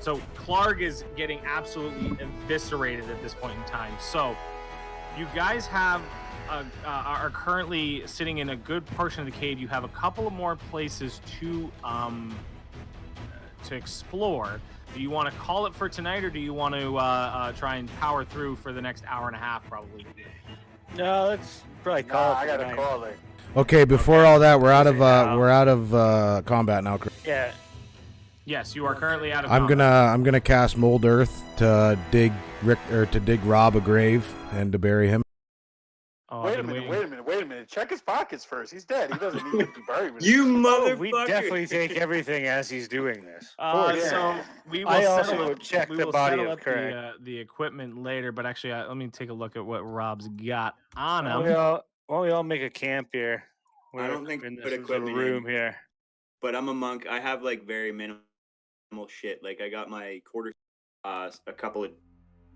So Clark is getting absolutely eviscerated at this point in time. So you guys have are currently sitting in a good portion of the cave. You have a couple of more places to explore. Do you want to call it for tonight, or do you want to try and power through for the next hour and a half, probably? No, let's probably call it. I for gotta tonight. call it. Okay, before all that, we're out of combat now. Yeah. Yes, you are currently out of I'm combat. gonna cast Mold Earth to dig Rob a grave and to bury him. Oh, Wait I've a been minute, wait a minute. Check his pockets first. He's dead. He doesn't need to be buried with You him. motherfucker! We definitely take everything as he's doing this. So we will I settle also up, check we the will body settle of up Craig. the equipment later, but actually, let me take a look at what Rob's got on him. Why don't we all make a camp here? I don't think in put this little equipment room in. here. But I'm a monk. I have like very minimal shit. Like I got my quarter, a couple of.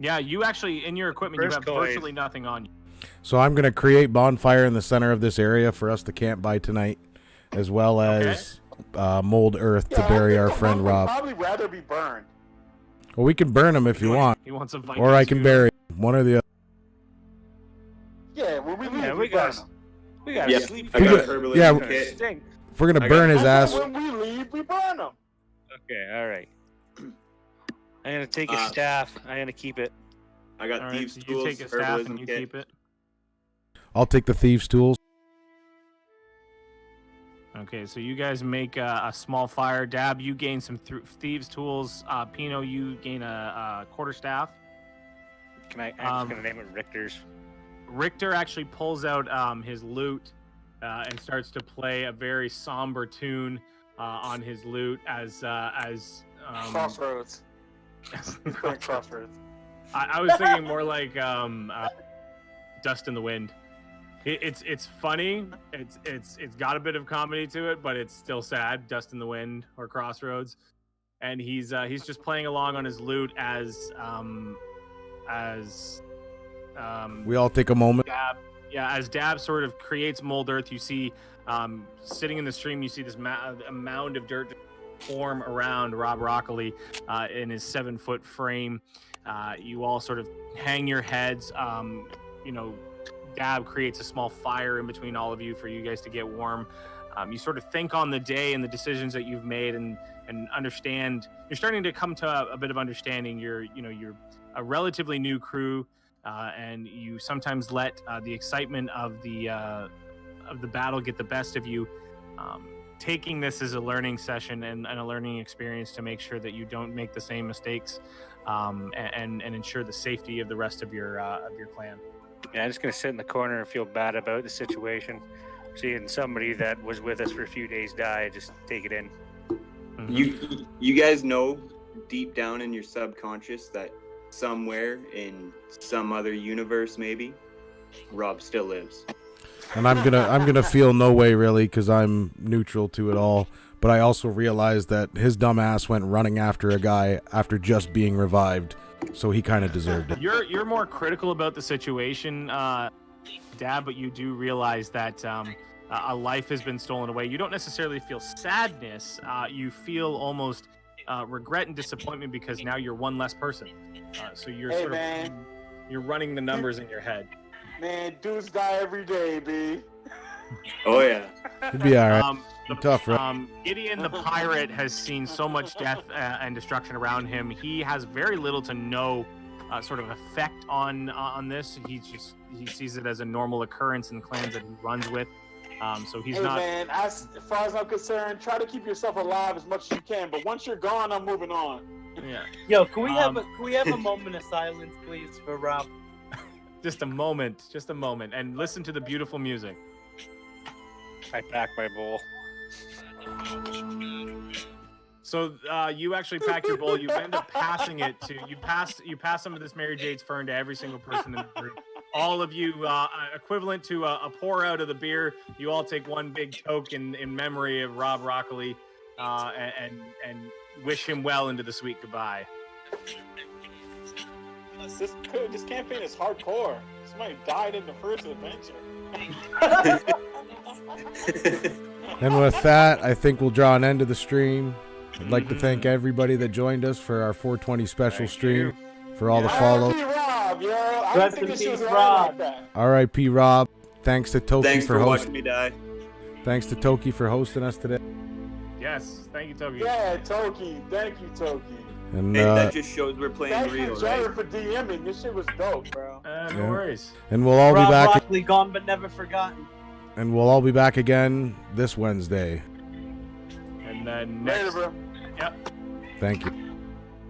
Yeah, you actually, in your equipment, you have First coin. virtually nothing on you. So I'm gonna create bonfire in the center of this area for us to camp by tonight, as well as Mold Earth to bury our friend Rob. I'd probably rather be burned. Well, we can burn him if you want, He wants a Viking or I can suit. bury him. One or the other. Yeah, when we leave, Yeah, we we burn got him. we got Yeah, sleep. I got a Yeah, herbalism yeah. kit. Stink. If we're gonna I burn his I ass, said when we leave, we burn him. Okay, all right. I'm gonna take a Uh, staff. I'm gonna keep it. I got All right, thieves so you tools, take a staff and herbalism you kit. keep it. I'll take the thieves' tools. Okay, so you guys make a small fire. Dab, you gain some thieves' tools. Pino, you gain a quarterstaff. I'm just gonna name it Richter's. Richter actually pulls out his lute and starts to play a very somber tune on his lute as Crossroads. He's playing Crossroads. I was thinking more like Dust in the Wind. It's funny. It's got a bit of comedy to it, but it's still sad. Dust in the Wind or Crossroads, and he's just playing along on his lute as We all take a moment. Dab, as Dab sort of creates Mold Earth, you see sitting in the stream, you see this a mound of dirt form around Rob Rockley in his 7-foot frame. You all sort of hang your heads. Dab creates a small fire in between all of you for you guys to get warm. You sort of think on the day and the decisions that you've made, and and understand. You're starting to come to a bit of understanding. You're a relatively new crew, and you sometimes let the excitement of the battle get the best of you. Taking this as a learning session and a learning experience to make sure that you don't make the same mistakes, and ensure the safety of the rest of your clan. Yeah, I'm just gonna sit in the corner and feel bad about the situation. Seeing somebody that was with us for a few days die, just take it in. You guys know deep down in your subconscious that somewhere in some other universe, maybe, Rob still lives. And I'm gonna feel no way really because I'm neutral to it all. But I also realized that his dumb ass went running after a guy after just being revived, so he kind of deserved it. You're more critical about the situation, Dad, but you do realize that a life has been stolen away. You don't necessarily feel sadness. You feel almost regret and disappointment because now you're one less person. So you're you're running the numbers in your head. Man, dudes die every day, B. Oh yeah. It'd be all right. Tough, right? Gideon the pirate has seen so much death and destruction around him. He has very little to no sort of effect on this. He sees it as a normal occurrence in the clans that he runs with. So he's not. Man, as far as I'm concerned, try to keep yourself alive as much as you can. But once you're gone, I'm moving on. Yeah. Yo, can we have a moment of silence, please, for Rob? Just a moment, and listen to the beautiful music. I pack my bowl. So you actually pack your bowl. You end up passing it to you pass some of this Mary Jade's Fern to every single person in the group. All of you, equivalent to a pour out of the beer. You all take one big toke in memory of Rob Rockley, and wish him well into the sweet goodbye. This campaign is hardcore. Somebody died in the first adventure. And with that, I think we'll draw an end to the stream. I'd like to thank everybody that joined us for our 420 special stream, for all the follow. R.I.P. Rob, yo. I Rest didn't think in this was peace, right Rob. like that. R.I.P. Rob. Thanks to Toki Thanks for for watching hosting. me die. Thanks to Toki for hosting us today. Yes, thank you, Togi. Yeah, Toki. Thank you, Toki. And Hey, that just shows we're playing Thank real, you, right? Jared, for DMing. This shit was dope, bro. No worries. and we'll all Rob be back. Rockley, gone but never forgotten. And we'll all be back again this Wednesday. And then Later, next. bro. Yep. Thank you.